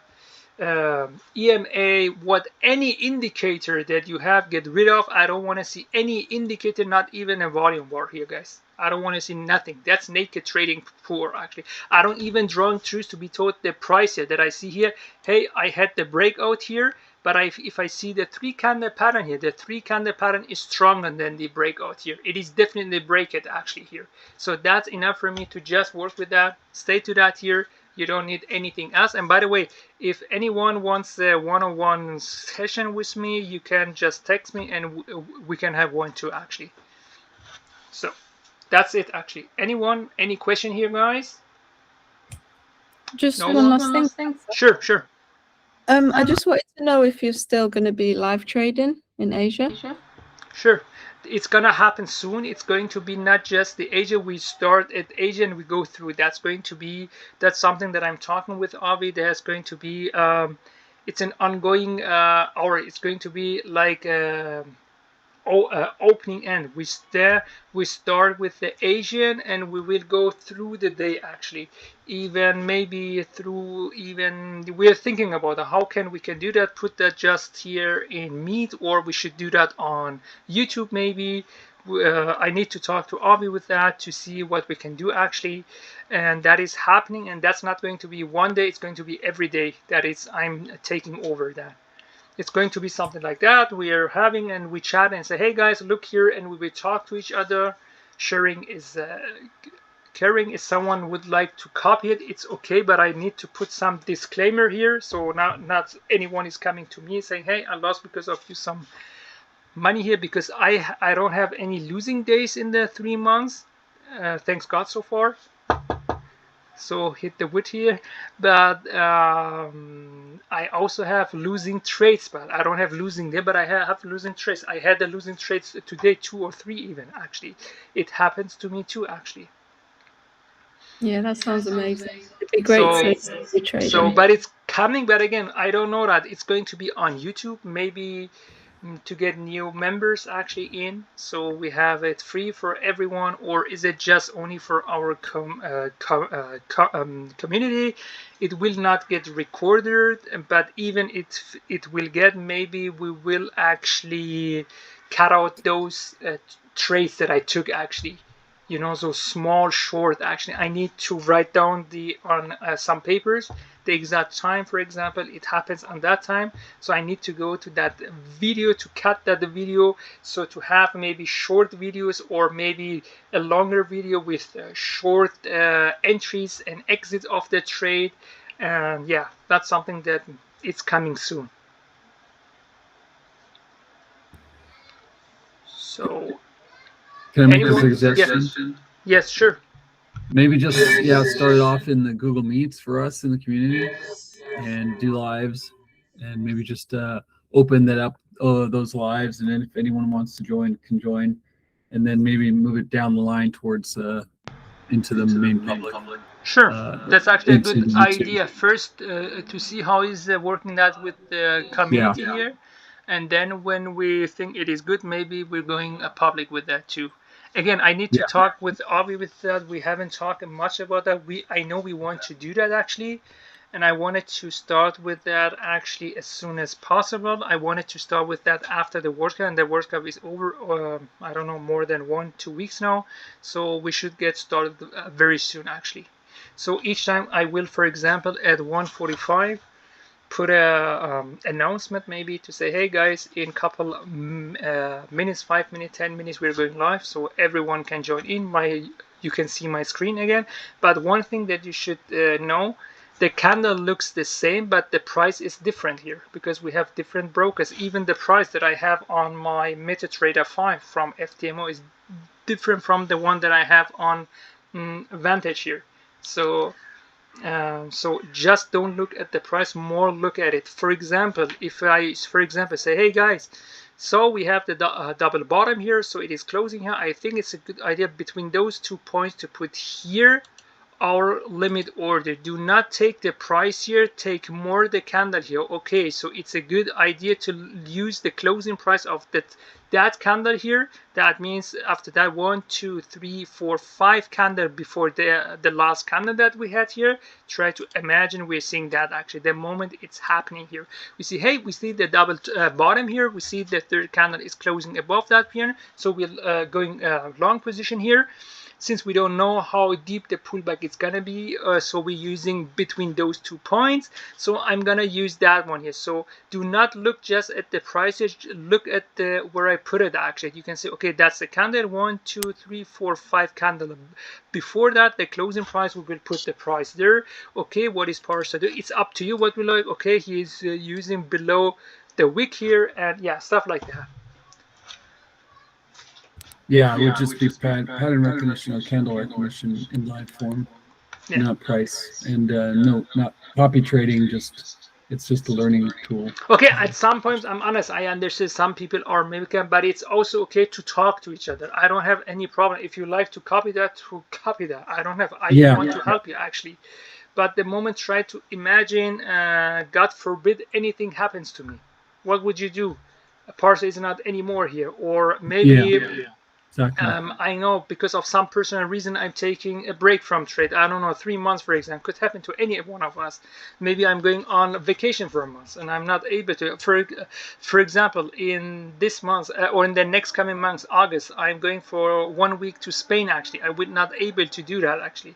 EMA, what any indicator that you have, get rid of. I don't want to see any indicator, not even a volume bar here, guys. I don't want to see nothing. That's naked trading poor, actually. I don't even drawing truth to be told the price here that I see here. Hey, I had the breakout here, but if I see the three candle pattern here, the three candle pattern is stronger than the breakout here. It is definitely break it actually here. So that's enough for me to just work with that. Stay to that here. You don't need anything else. And by the way, if anyone wants a one-on-one session with me, you can just text me and we can have one too actually. So that's it actually. Anyone, any question here, guys? Just No? one last thing. Sure, sure. I just wanted to know if you're still going to be live trading in Asia. Sure. It's gonna happen soon. It's going to be not just the Asia. We start at Asia and we go through. That's something that I'm talking with Avi. There's going to be it's an ongoing hour. It's going to be like opening end. We start with the Asian and we will go through the day actually, even maybe through, even we're thinking about how we can do that, put that just here in Meet, or we should do that on YouTube maybe. I need to talk to Avi with that to see what we can do actually, and that is happening. And that's not going to be one day; it's going to be every day. That is, I'm taking over that. It's going to be something like that. We are having and we chat and say, hey guys, look here, and we will talk to each other. Sharing is caring. If someone would like to copy it, it's okay, but I need to put some disclaimer here, so now not anyone is coming to me saying, hey, I lost because of you some money here, because I don't have any losing days in the 3 months, thanks God so far. So hit the wood here, but I also have losing trades, but I don't have losing there, but I have losing trades. I had the losing trades today, 2 or 3 even actually. It happens to me too actually. Yeah, that sounds amazing. It'd be great to see trading. So, but it's coming. But again, I don't know that it's going to be on YouTube. Maybe to get new members actually in, so we have it free for everyone, or is it just only for our community? It will not get recorded, but even it will get. Maybe we will actually cut out those traits that I took actually. You know, so small short actually I need to write down on some papers the exact time. For example, it happens on that time, so I need to go to that video to cut that video, so to have maybe short videos or maybe a longer video with short entries and exits of the trade. And yeah, that's something that it's coming soon. So can I make a suggestion? Yes, sure. Maybe just start it off in the Google Meets for us in the community, and do lives, and maybe just open that up, those lives, and then if anyone wants to join can join, and then maybe move it down the line towards into the main public. Sure, that's actually a good YouTube. idea. First, to see how is working that with the community here, and then when we think it is good, maybe we're going public with that too. Again, I need to talk with Avi with that. We haven't talked much about that. I know we want to do that actually, and I wanted to start with that actually as soon as possible. I wanted to start with that after the World Cup, and the World Cup is over. I don't know, more than 1-2 weeks now, so we should get started very soon actually. So each time I will, for example, at 1:45 put a announcement maybe to say, hey guys, in couple minutes, 5 minutes, 10 minutes, we're going live, so everyone can join in. You can see my screen again. But one thing that you should know, the candle looks the same, but the price is different here because we have different brokers. Even the price that I have on my MetaTrader 5 from FTMO is different from the one that I have on Vantage here. So just don't look at the price, more look at it. For example, if I say, hey guys, so we have the double bottom here, so it is closing here. I think it's a good idea between those 2 points to put here our limit order. Do not take the price here, take more the candle here. Okay, so it's a good idea to use the closing price of that candle here. That means after that 1, 2, 3, 4, 5 candle before the last candle that we had here, try to imagine we're seeing that actually the moment it's happening here. We see, hey, we see the double bottom here, we see the third candle is closing above that here, so we're going long position here. Since we don't know how deep the pullback is gonna be, so we're using between those 2 points. So I'm gonna use that one here. So do not look just at the prices, look at where I put it actually. You can say, okay, that's the candle, 1, 2, 3, 4, 5 candle. Before that, the closing price, we will put the price there. Okay, what is Parsa do? It's up to you what we like. Okay, he's using below the wick here, and yeah, stuff like that. Yeah, it would just be pattern recognition or candle recognition in live form, not price, and not copy trading. It's just a learning tool. Okay, at some points, I'm honest, I understand some people are mimicking, but it's also okay to talk to each other. I don't have any problem. If you like to copy that, to copy that. I don't have. I want to help you actually, but the moment try to imagine, God forbid anything happens to me, what would you do? Parsa is not anymore here, or maybe. Exactly. I know because of some personal reason I'm taking a break from trade. I don't know, 3 months, for example. Could happen to any one of us. Maybe I'm going on vacation for a month and I'm not able to. For example, in this month or in the next coming month, August, I'm going for 1 week to Spain. Actually, I would not able to do that actually.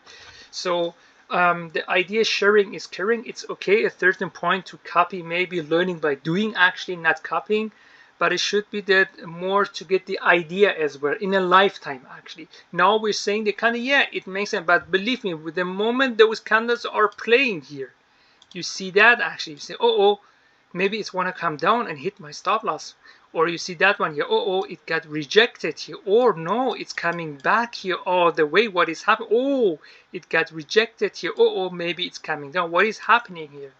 So the idea sharing is caring. It's okay at a certain point to copy, maybe learning by doing, actually not copying. But it should be that more to get the idea as well in a lifetime actually. Now we're saying the candle, yeah, it makes sense, but believe me, with the moment those candles are playing here, you see that actually, you say, oh, maybe it's want to come down and hit my stop loss. Or you see that one here, oh, it got rejected here. Or no, it's coming back here all the way. What is happening? Oh, it got rejected here. Oh, maybe it's coming down. What is happening here?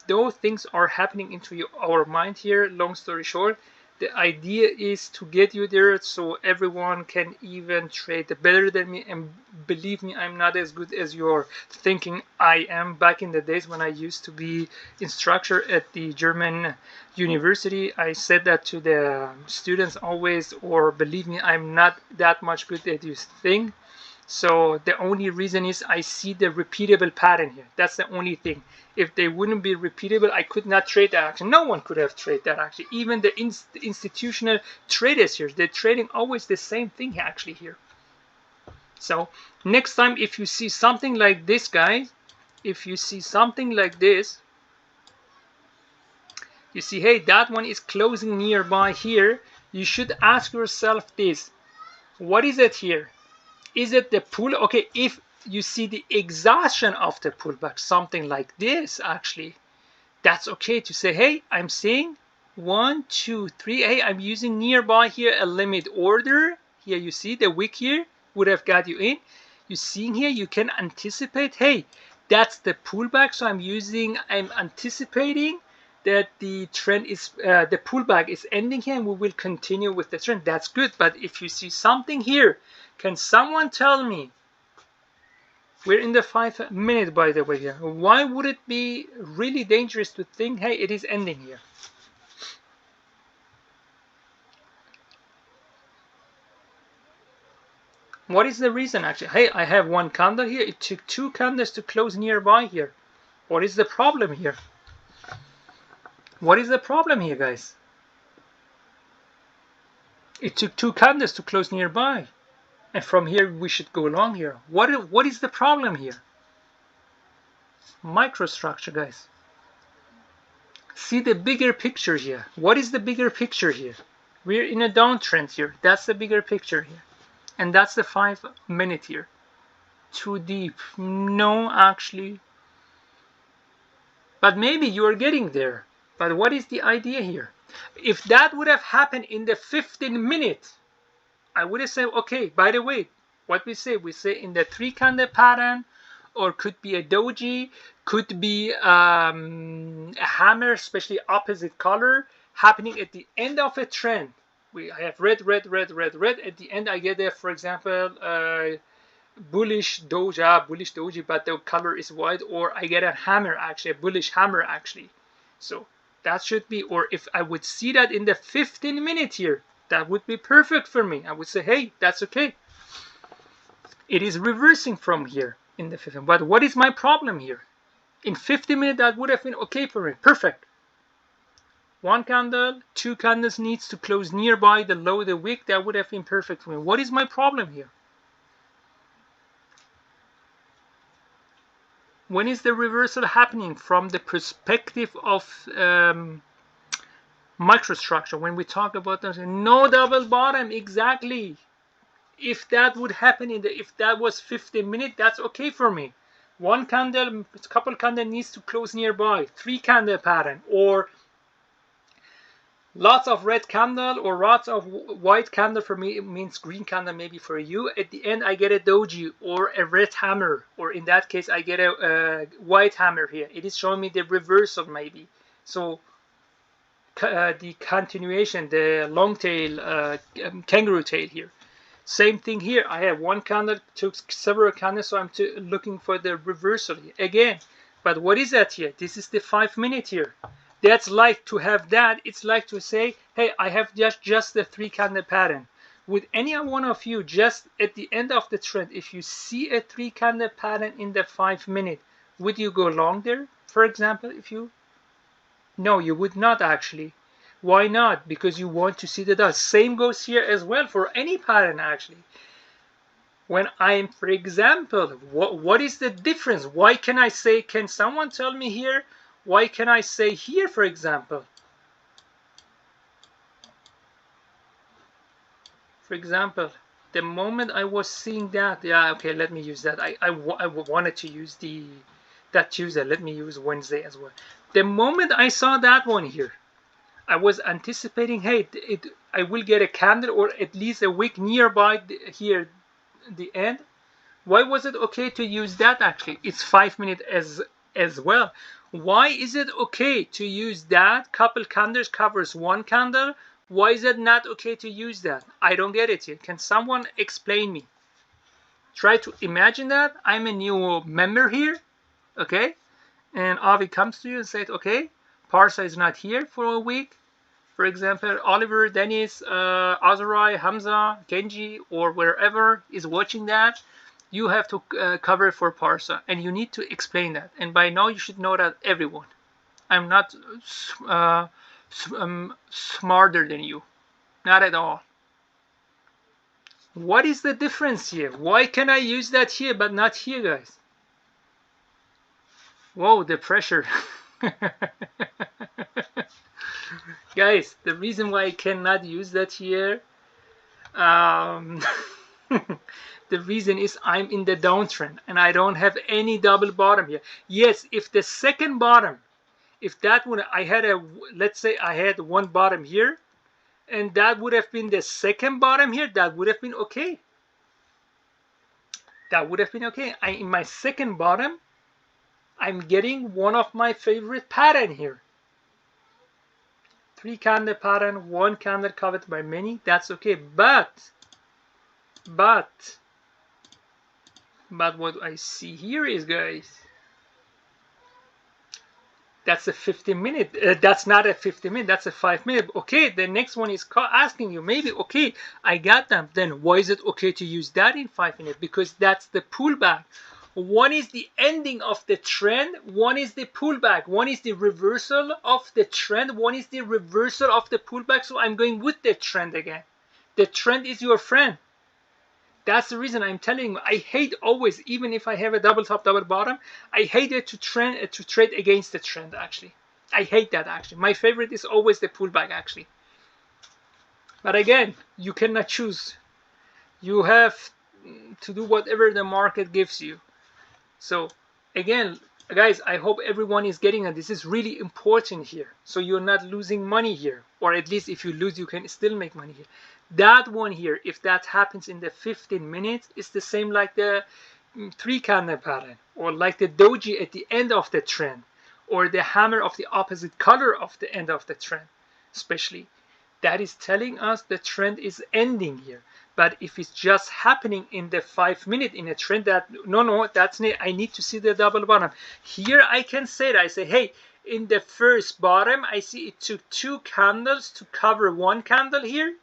Those things are happening into our mind here. Long story short, the idea is to get you there so everyone can even trade better than me. And believe me, I'm not as good as you're thinking I am. Back in the days when I used to be instructor at the German university, I said that to the students always, or believe me, I'm not that much good at this thing. So the only reason is I see the repeatable pattern here. That's the only thing. If they wouldn't be repeatable, I could not trade that action. No one could have traded that actually. Even the institutional traders here, they're trading always the same thing actually here. So next time if you see something like this, guys, if you see something like this, you see, hey, that one is closing nearby here, you should ask yourself this. What is it here? Is it the pull? Okay, if you see the exhaustion of the pullback, something like this actually, that's okay to say, hey, I'm seeing 1, 2, 3. Hey, I'm using nearby here a limit order. Here you see the wick here would have got you in. You see here, you can anticipate, hey, that's the pullback. So I'm anticipating that the trend is, the pullback is ending here and we will continue with the trend. That's good. But if you see something here, can someone tell me, we're in the 5 minute by the way here, why would it be really dangerous to think, hey, it is ending here? What is the reason actually? Hey, I have one candle here, it took 2 candles to close nearby here. What is the problem here? What is the problem here, guys? It took 2 candles to close nearby. And from here we should go along here. What is the problem here? Microstructure, guys. See the bigger picture here. What is the bigger picture here? We're in a downtrend here. That's the bigger picture here. And that's the 5 minute here. Too deep. No, actually. But maybe you are getting there. But what is the idea here? If that would have happened in the 15 minute, I would have said, okay, by the way, what we say in the 3 candle pattern, or could be a doji, could be a hammer, especially opposite color, happening at the end of a trend. I have red. At the end, I get there, for example, bullish doji, but the color is white, or I get a hammer, actually, a bullish hammer, actually. So that should be, or if I would see that in the 15 minute here, that would be perfect for me. I would say, hey, that's okay. It is reversing from here in the 15. But what is my problem here? In 50 minutes, that would have been okay for me. Perfect. 1 candle, 2 candles needs to close nearby the low of the wick. That would have been perfect for me. What is my problem here? When is the reversal happening from the perspective of microstructure? When we talk about that, no double bottom, exactly. If that would happen if that was 15 minutes, that's okay for me. 1 candle, a couple candle needs to close nearby. 3 candle pattern, or lots of red candle or lots of white candle. For me, it means green candle maybe for you. At the end, I get a doji or a red hammer, or in that case, I get a white hammer here. It is showing me the reversal maybe. So the continuation, the long tail, kangaroo tail here. Same thing here. I have 1 candle, took several candles, so I'm looking for the reversal here again. But what is that here? This is the 5 minute here. That's like to have that. It's like to say, hey, I have just the 3 candle pattern. Would any one of you, just at the end of the trend, if you see a 3 candle pattern in the 5 minute, would you go long there, for example? If you No, you would not actually. Why not? Because you want to see the dot. Same goes here as well for any pattern actually. When I'm, for example, what is the difference? Why can I say, can someone tell me here, why can I say here, for example? For example, the moment I was seeing that, yeah, okay, let me use that. I wanted to use that Tuesday. Let me use Wednesday as well. The moment I saw that one here, I was anticipating, hey, I will get a candle or at least a wick nearby here, the end. Why was it okay to use that actually? It's 5 minutes as well. Why is it okay to use that? Couple candles covers one candle. Why is it not okay to use that? I don't get it yet. Can someone explain me? Try to imagine that. I'm a new member here, okay? And Avi comes to you and says, okay, Parsa is not here for a week. For example, Oliver, Dennis, Azurai, Hamza, Genji, or wherever is watching that, you have to cover for Parsa, and you need to explain that. And by now, you should know that everyone. I'm not smarter than you, not at all. What is the difference here? Why can I use that here but not here, guys? Whoa, the pressure. Guys, the reason why I cannot use that here, the reason is I'm in the downtrend and I don't have any double bottom here. Yes, if the second bottom, if that would, I had a, let's say I had one bottom here, and that would have been the second bottom here, that would have been okay. That would have been okay. In my second bottom, I'm getting one of my favorite pattern here. 3 candle pattern, 1 candle covered by many, that's okay. But what I see here is, guys, that's a 15 minute. That's not a 15 minute, that's a 5 minute. Okay, the next one is asking you, maybe, okay, I got them. Then why is it okay to use that in 5 minutes? Because that's the pullback. One is the ending of the trend, one is the pullback, one is the reversal of the trend, one is the reversal of the pullback. So I'm going with the trend again. The trend is your friend. That's the reason I'm telling you, I hate always, even if I have a double top, double bottom, I hate it to trade against the trend actually. I hate that actually. My favorite is always the pullback actually. But again, you cannot choose. You have to do whatever the market gives you. So again, guys, I hope everyone is getting it. This is really important here. So you're not losing money here. Or at least if you lose, you can still make money here. That one here, if that happens in the 15 minutes, it's the same like the 3 candle pattern, or like the doji at the end of the trend, or the hammer of the opposite color of the end of the trend, especially. That is telling us the trend is ending here. But if it's just happening in the 5 minute in a trend, that no, that's I need to see the double bottom. Here I can say that I say, hey, in the first bottom, I see it took 2 candles to cover 1 candle here.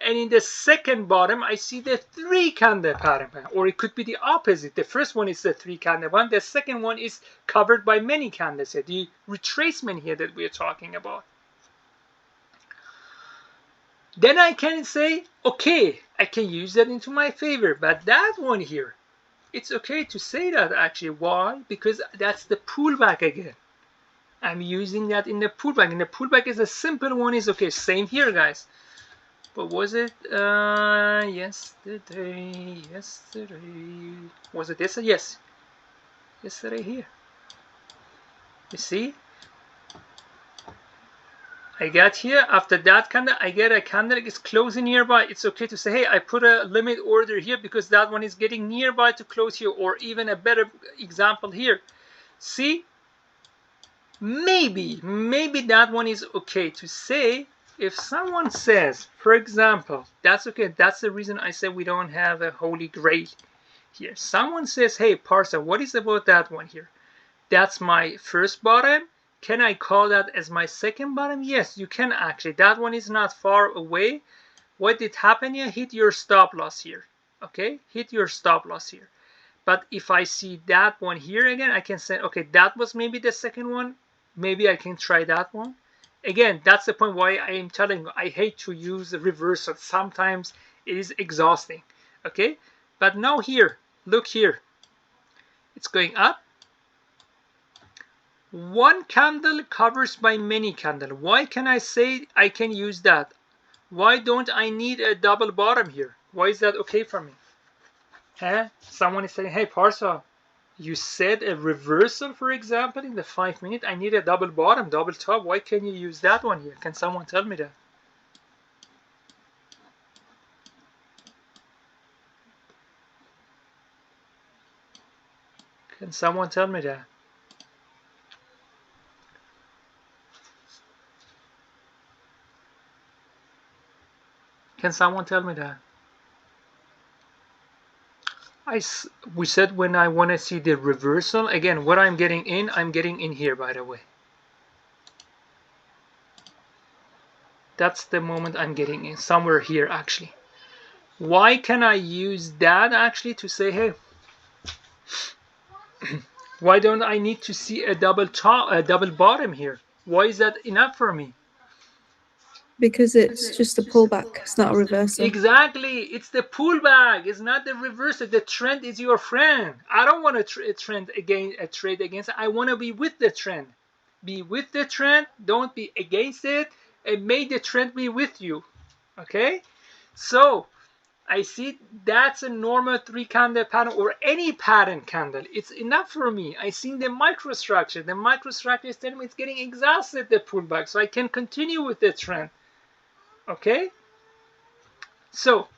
And in the second bottom, I see the 3 candle pattern. Or it could be the opposite. The first one is the 3 candle one. The second one is covered by many candles here. The retracement here that we're talking about. Then I can say, okay, I can use that into my favor. But that one here, it's okay to say that actually. Why? Because that's the pullback again. I'm using that in the pullback. And the pullback is a simple one. Is okay. Same here, guys. But was it yesterday? Was it yesterday? Yes. Yesterday here. You see? I got here, after that candle, I get a candle is closing nearby. It's okay to say, hey, I put a limit order here because that one is getting nearby to close here. Or even a better example here. See? Maybe that one is okay to say. If someone says, for example, that's okay, that's the reason I said we don't have a holy grail here. Someone says, hey, Parsa, what is about that one here? That's my first bottom. Can I call that as my second bottom? Yes, you can actually. That one is not far away. what did happen here? Hit your stop loss here. Okay, hit your stop loss here. But if I see that one here again, I can say, okay, that was maybe the second one. Maybe I can try that one. Again, that's the point why I am telling you, I hate to use the reversal. Sometimes it is exhausting. Okay, but now here, look here. It's going up. One candle covers by many candle. Why can I say I can use that? Why don't I need a double bottom here? Why is that okay for me? Huh? Someone is saying, hey, Parsa, you said a reversal, for example, in the 5 minute. I need a double bottom, double top. Why can't you use that one here? Can someone tell me that? Can someone tell me that? Can someone tell me that? We said when I want to see the reversal, again, what I'm getting in here, by the way. That's the moment I'm getting in, somewhere here, actually. Why can I use that, actually, to say, hey, why don't I need to see a double top, a double bottom here? Why is that enough for me? Because it's just a pullback. It's not a reversal. Exactly. It's the pullback. It's not the reversal. The trend is your friend. I don't want to trade against it. I want to be with the trend. Be with the trend. Don't be against it. And make the trend be with you. Okay? So, I see that's a normal 3 candle pattern or any pattern candle. It's enough for me. I see the microstructure. The microstructure is telling me it's getting exhausted, the pullback. So I can continue with the trend. Okay? So,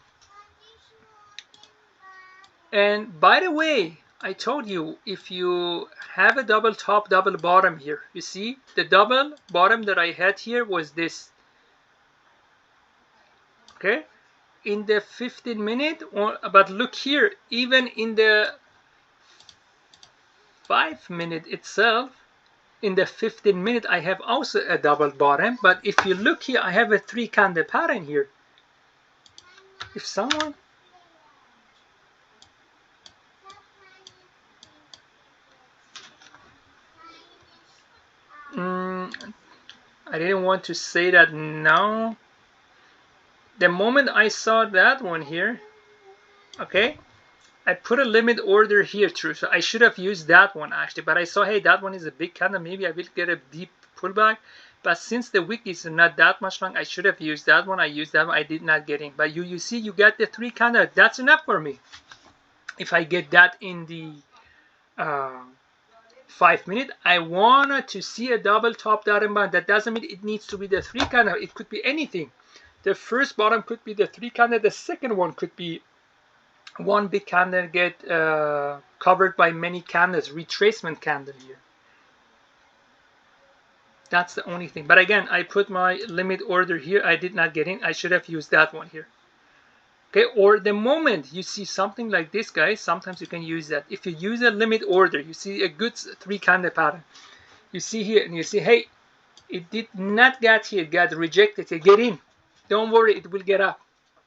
and by the way, I told you, if you have a double top, double bottom here, you see the double bottom that I had here was this. Okay? In the 15 minute, but look here, even in the 5 minute itself, in the 15 minute, I have also a double bottom. But if you look here, I have a 3 candle pattern here. If someone I didn't want to say that now. The moment I saw that one here, okay, I put a limit order here too, so I should have used that one actually, but I saw, hey, that one is a big candle, maybe I will get a deep pullback, but since the wick is not that much long, I should have used that one. I used that one. I did not get it, but you see, you got the 3 candle. That's enough for me. If I get that in the 5 minute, I wanted to see a double top bottom band. That doesn't mean it needs to be the 3 candle. It could be anything. The first bottom could be the 3 candle. The second one could be one big candle get covered by many candles, retracement candle here. That's the only thing. But again, I put my limit order here. I did not get in. I should have used that one here. Okay, or the moment you see something like this, guys, sometimes you can use that. If you use a limit order, you see a good 3 candle pattern. You see here, and you see, hey, it did not get here, it got rejected. Get in. Don't worry, it will get up.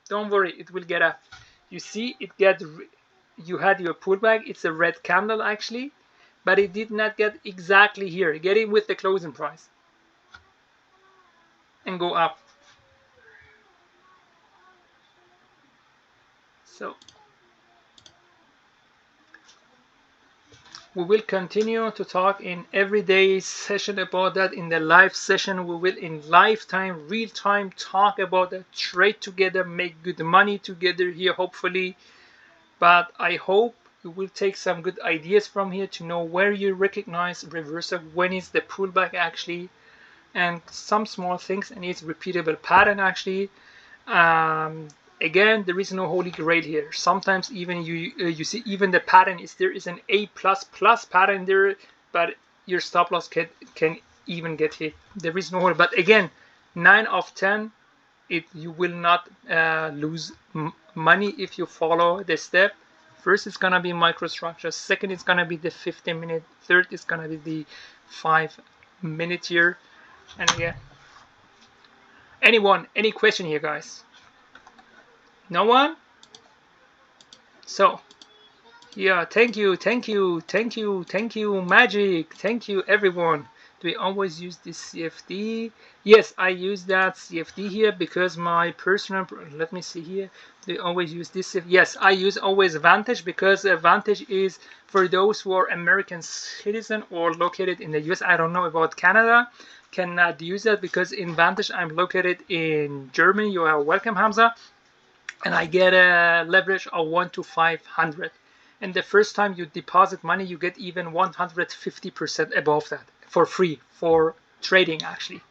Don't worry, it will get up. You see, you had your pullback. It's a red candle actually, but it did not get exactly here. Get in with the closing price and go up. So we will continue to talk in everyday session about that. In the live session, we will in lifetime, real time talk about that, trade together, make good money together here, hopefully. But I hope you will take some good ideas from here to know where you recognize reversal, when is the pullback actually, and some small things, and it's repeatable pattern actually. Again, there is no holy grail here. Sometimes even you see even the pattern is there is an A++ pattern there, but your stop loss can even get hit. There is no holy. But again, 9 of 10, you will not lose money if you follow the step. First, it's gonna be microstructure. Second, it's gonna be the 15 minute. Third, it's gonna be the 5 minute here. And again, any question here, guys? No one? So, yeah, thank you, Magic. Thank you, everyone. Do we always use this CFD? Yes, I use that CFD here because my personal, let me see here. Do we always use this? Yes, I use always Vantage because Vantage is for those who are American citizen or located in the US. I don't know about Canada. Cannot use that because in Vantage I'm located in Germany. You are welcome, Hamza. And I get a leverage of 1 to 500. And the first time you deposit money, you get even 150% above that for free for trading. Actually,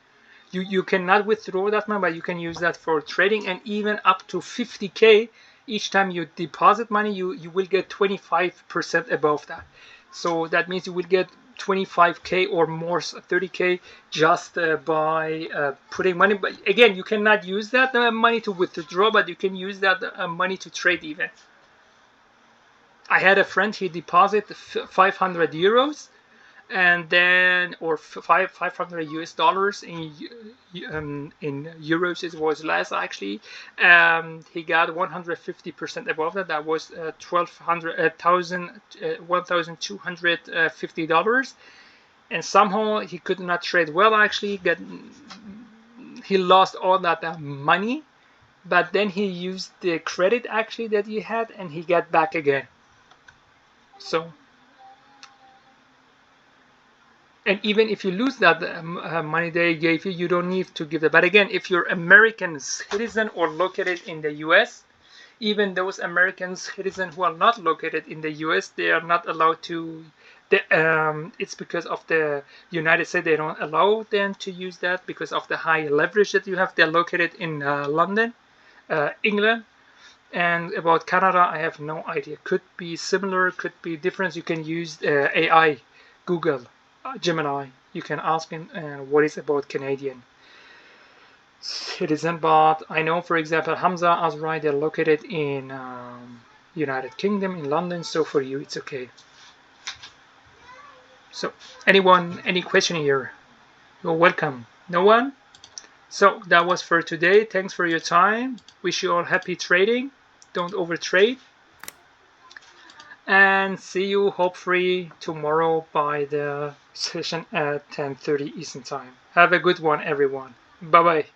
you cannot withdraw that money, but you can use that for trading, and even up to 50K. Each time you deposit money, you will get 25% above that. So that means you will get 25K or more, 30K, just by putting money. But again, you cannot use that money to withdraw, but you can use that money to trade even. I had a friend, he deposited 500 euros and then, or 500 US dollars in euros, it was less actually. He got 150% above that. That was $1,250, and somehow he could not trade well. Actually, he lost all that money, but then he used the credit actually that he had, and he got back again. So. And even if you lose that money they gave you, you don't need to give it. But again, if you're American citizen or located in the US, even those American citizens who are not located in the US, they are not allowed to. It's because of the United States, they don't allow them to use that because of the high leverage that you have. They're located in London, England. And about Canada, I have no idea. Could be similar, could be different. You can use AI, Google, Gemini. You can ask him what is about Canadian citizen. But I know, for example, Hamza Azrai, they're located in United Kingdom, in London. So for you, it's okay. So anyone, any question here? You're welcome. No one? So that was for today. Thanks for your time. Wish you all happy trading. Don't overtrade. And see you hopefully tomorrow by the session at 10:30 Eastern Time. Have a good one, everyone. Bye bye.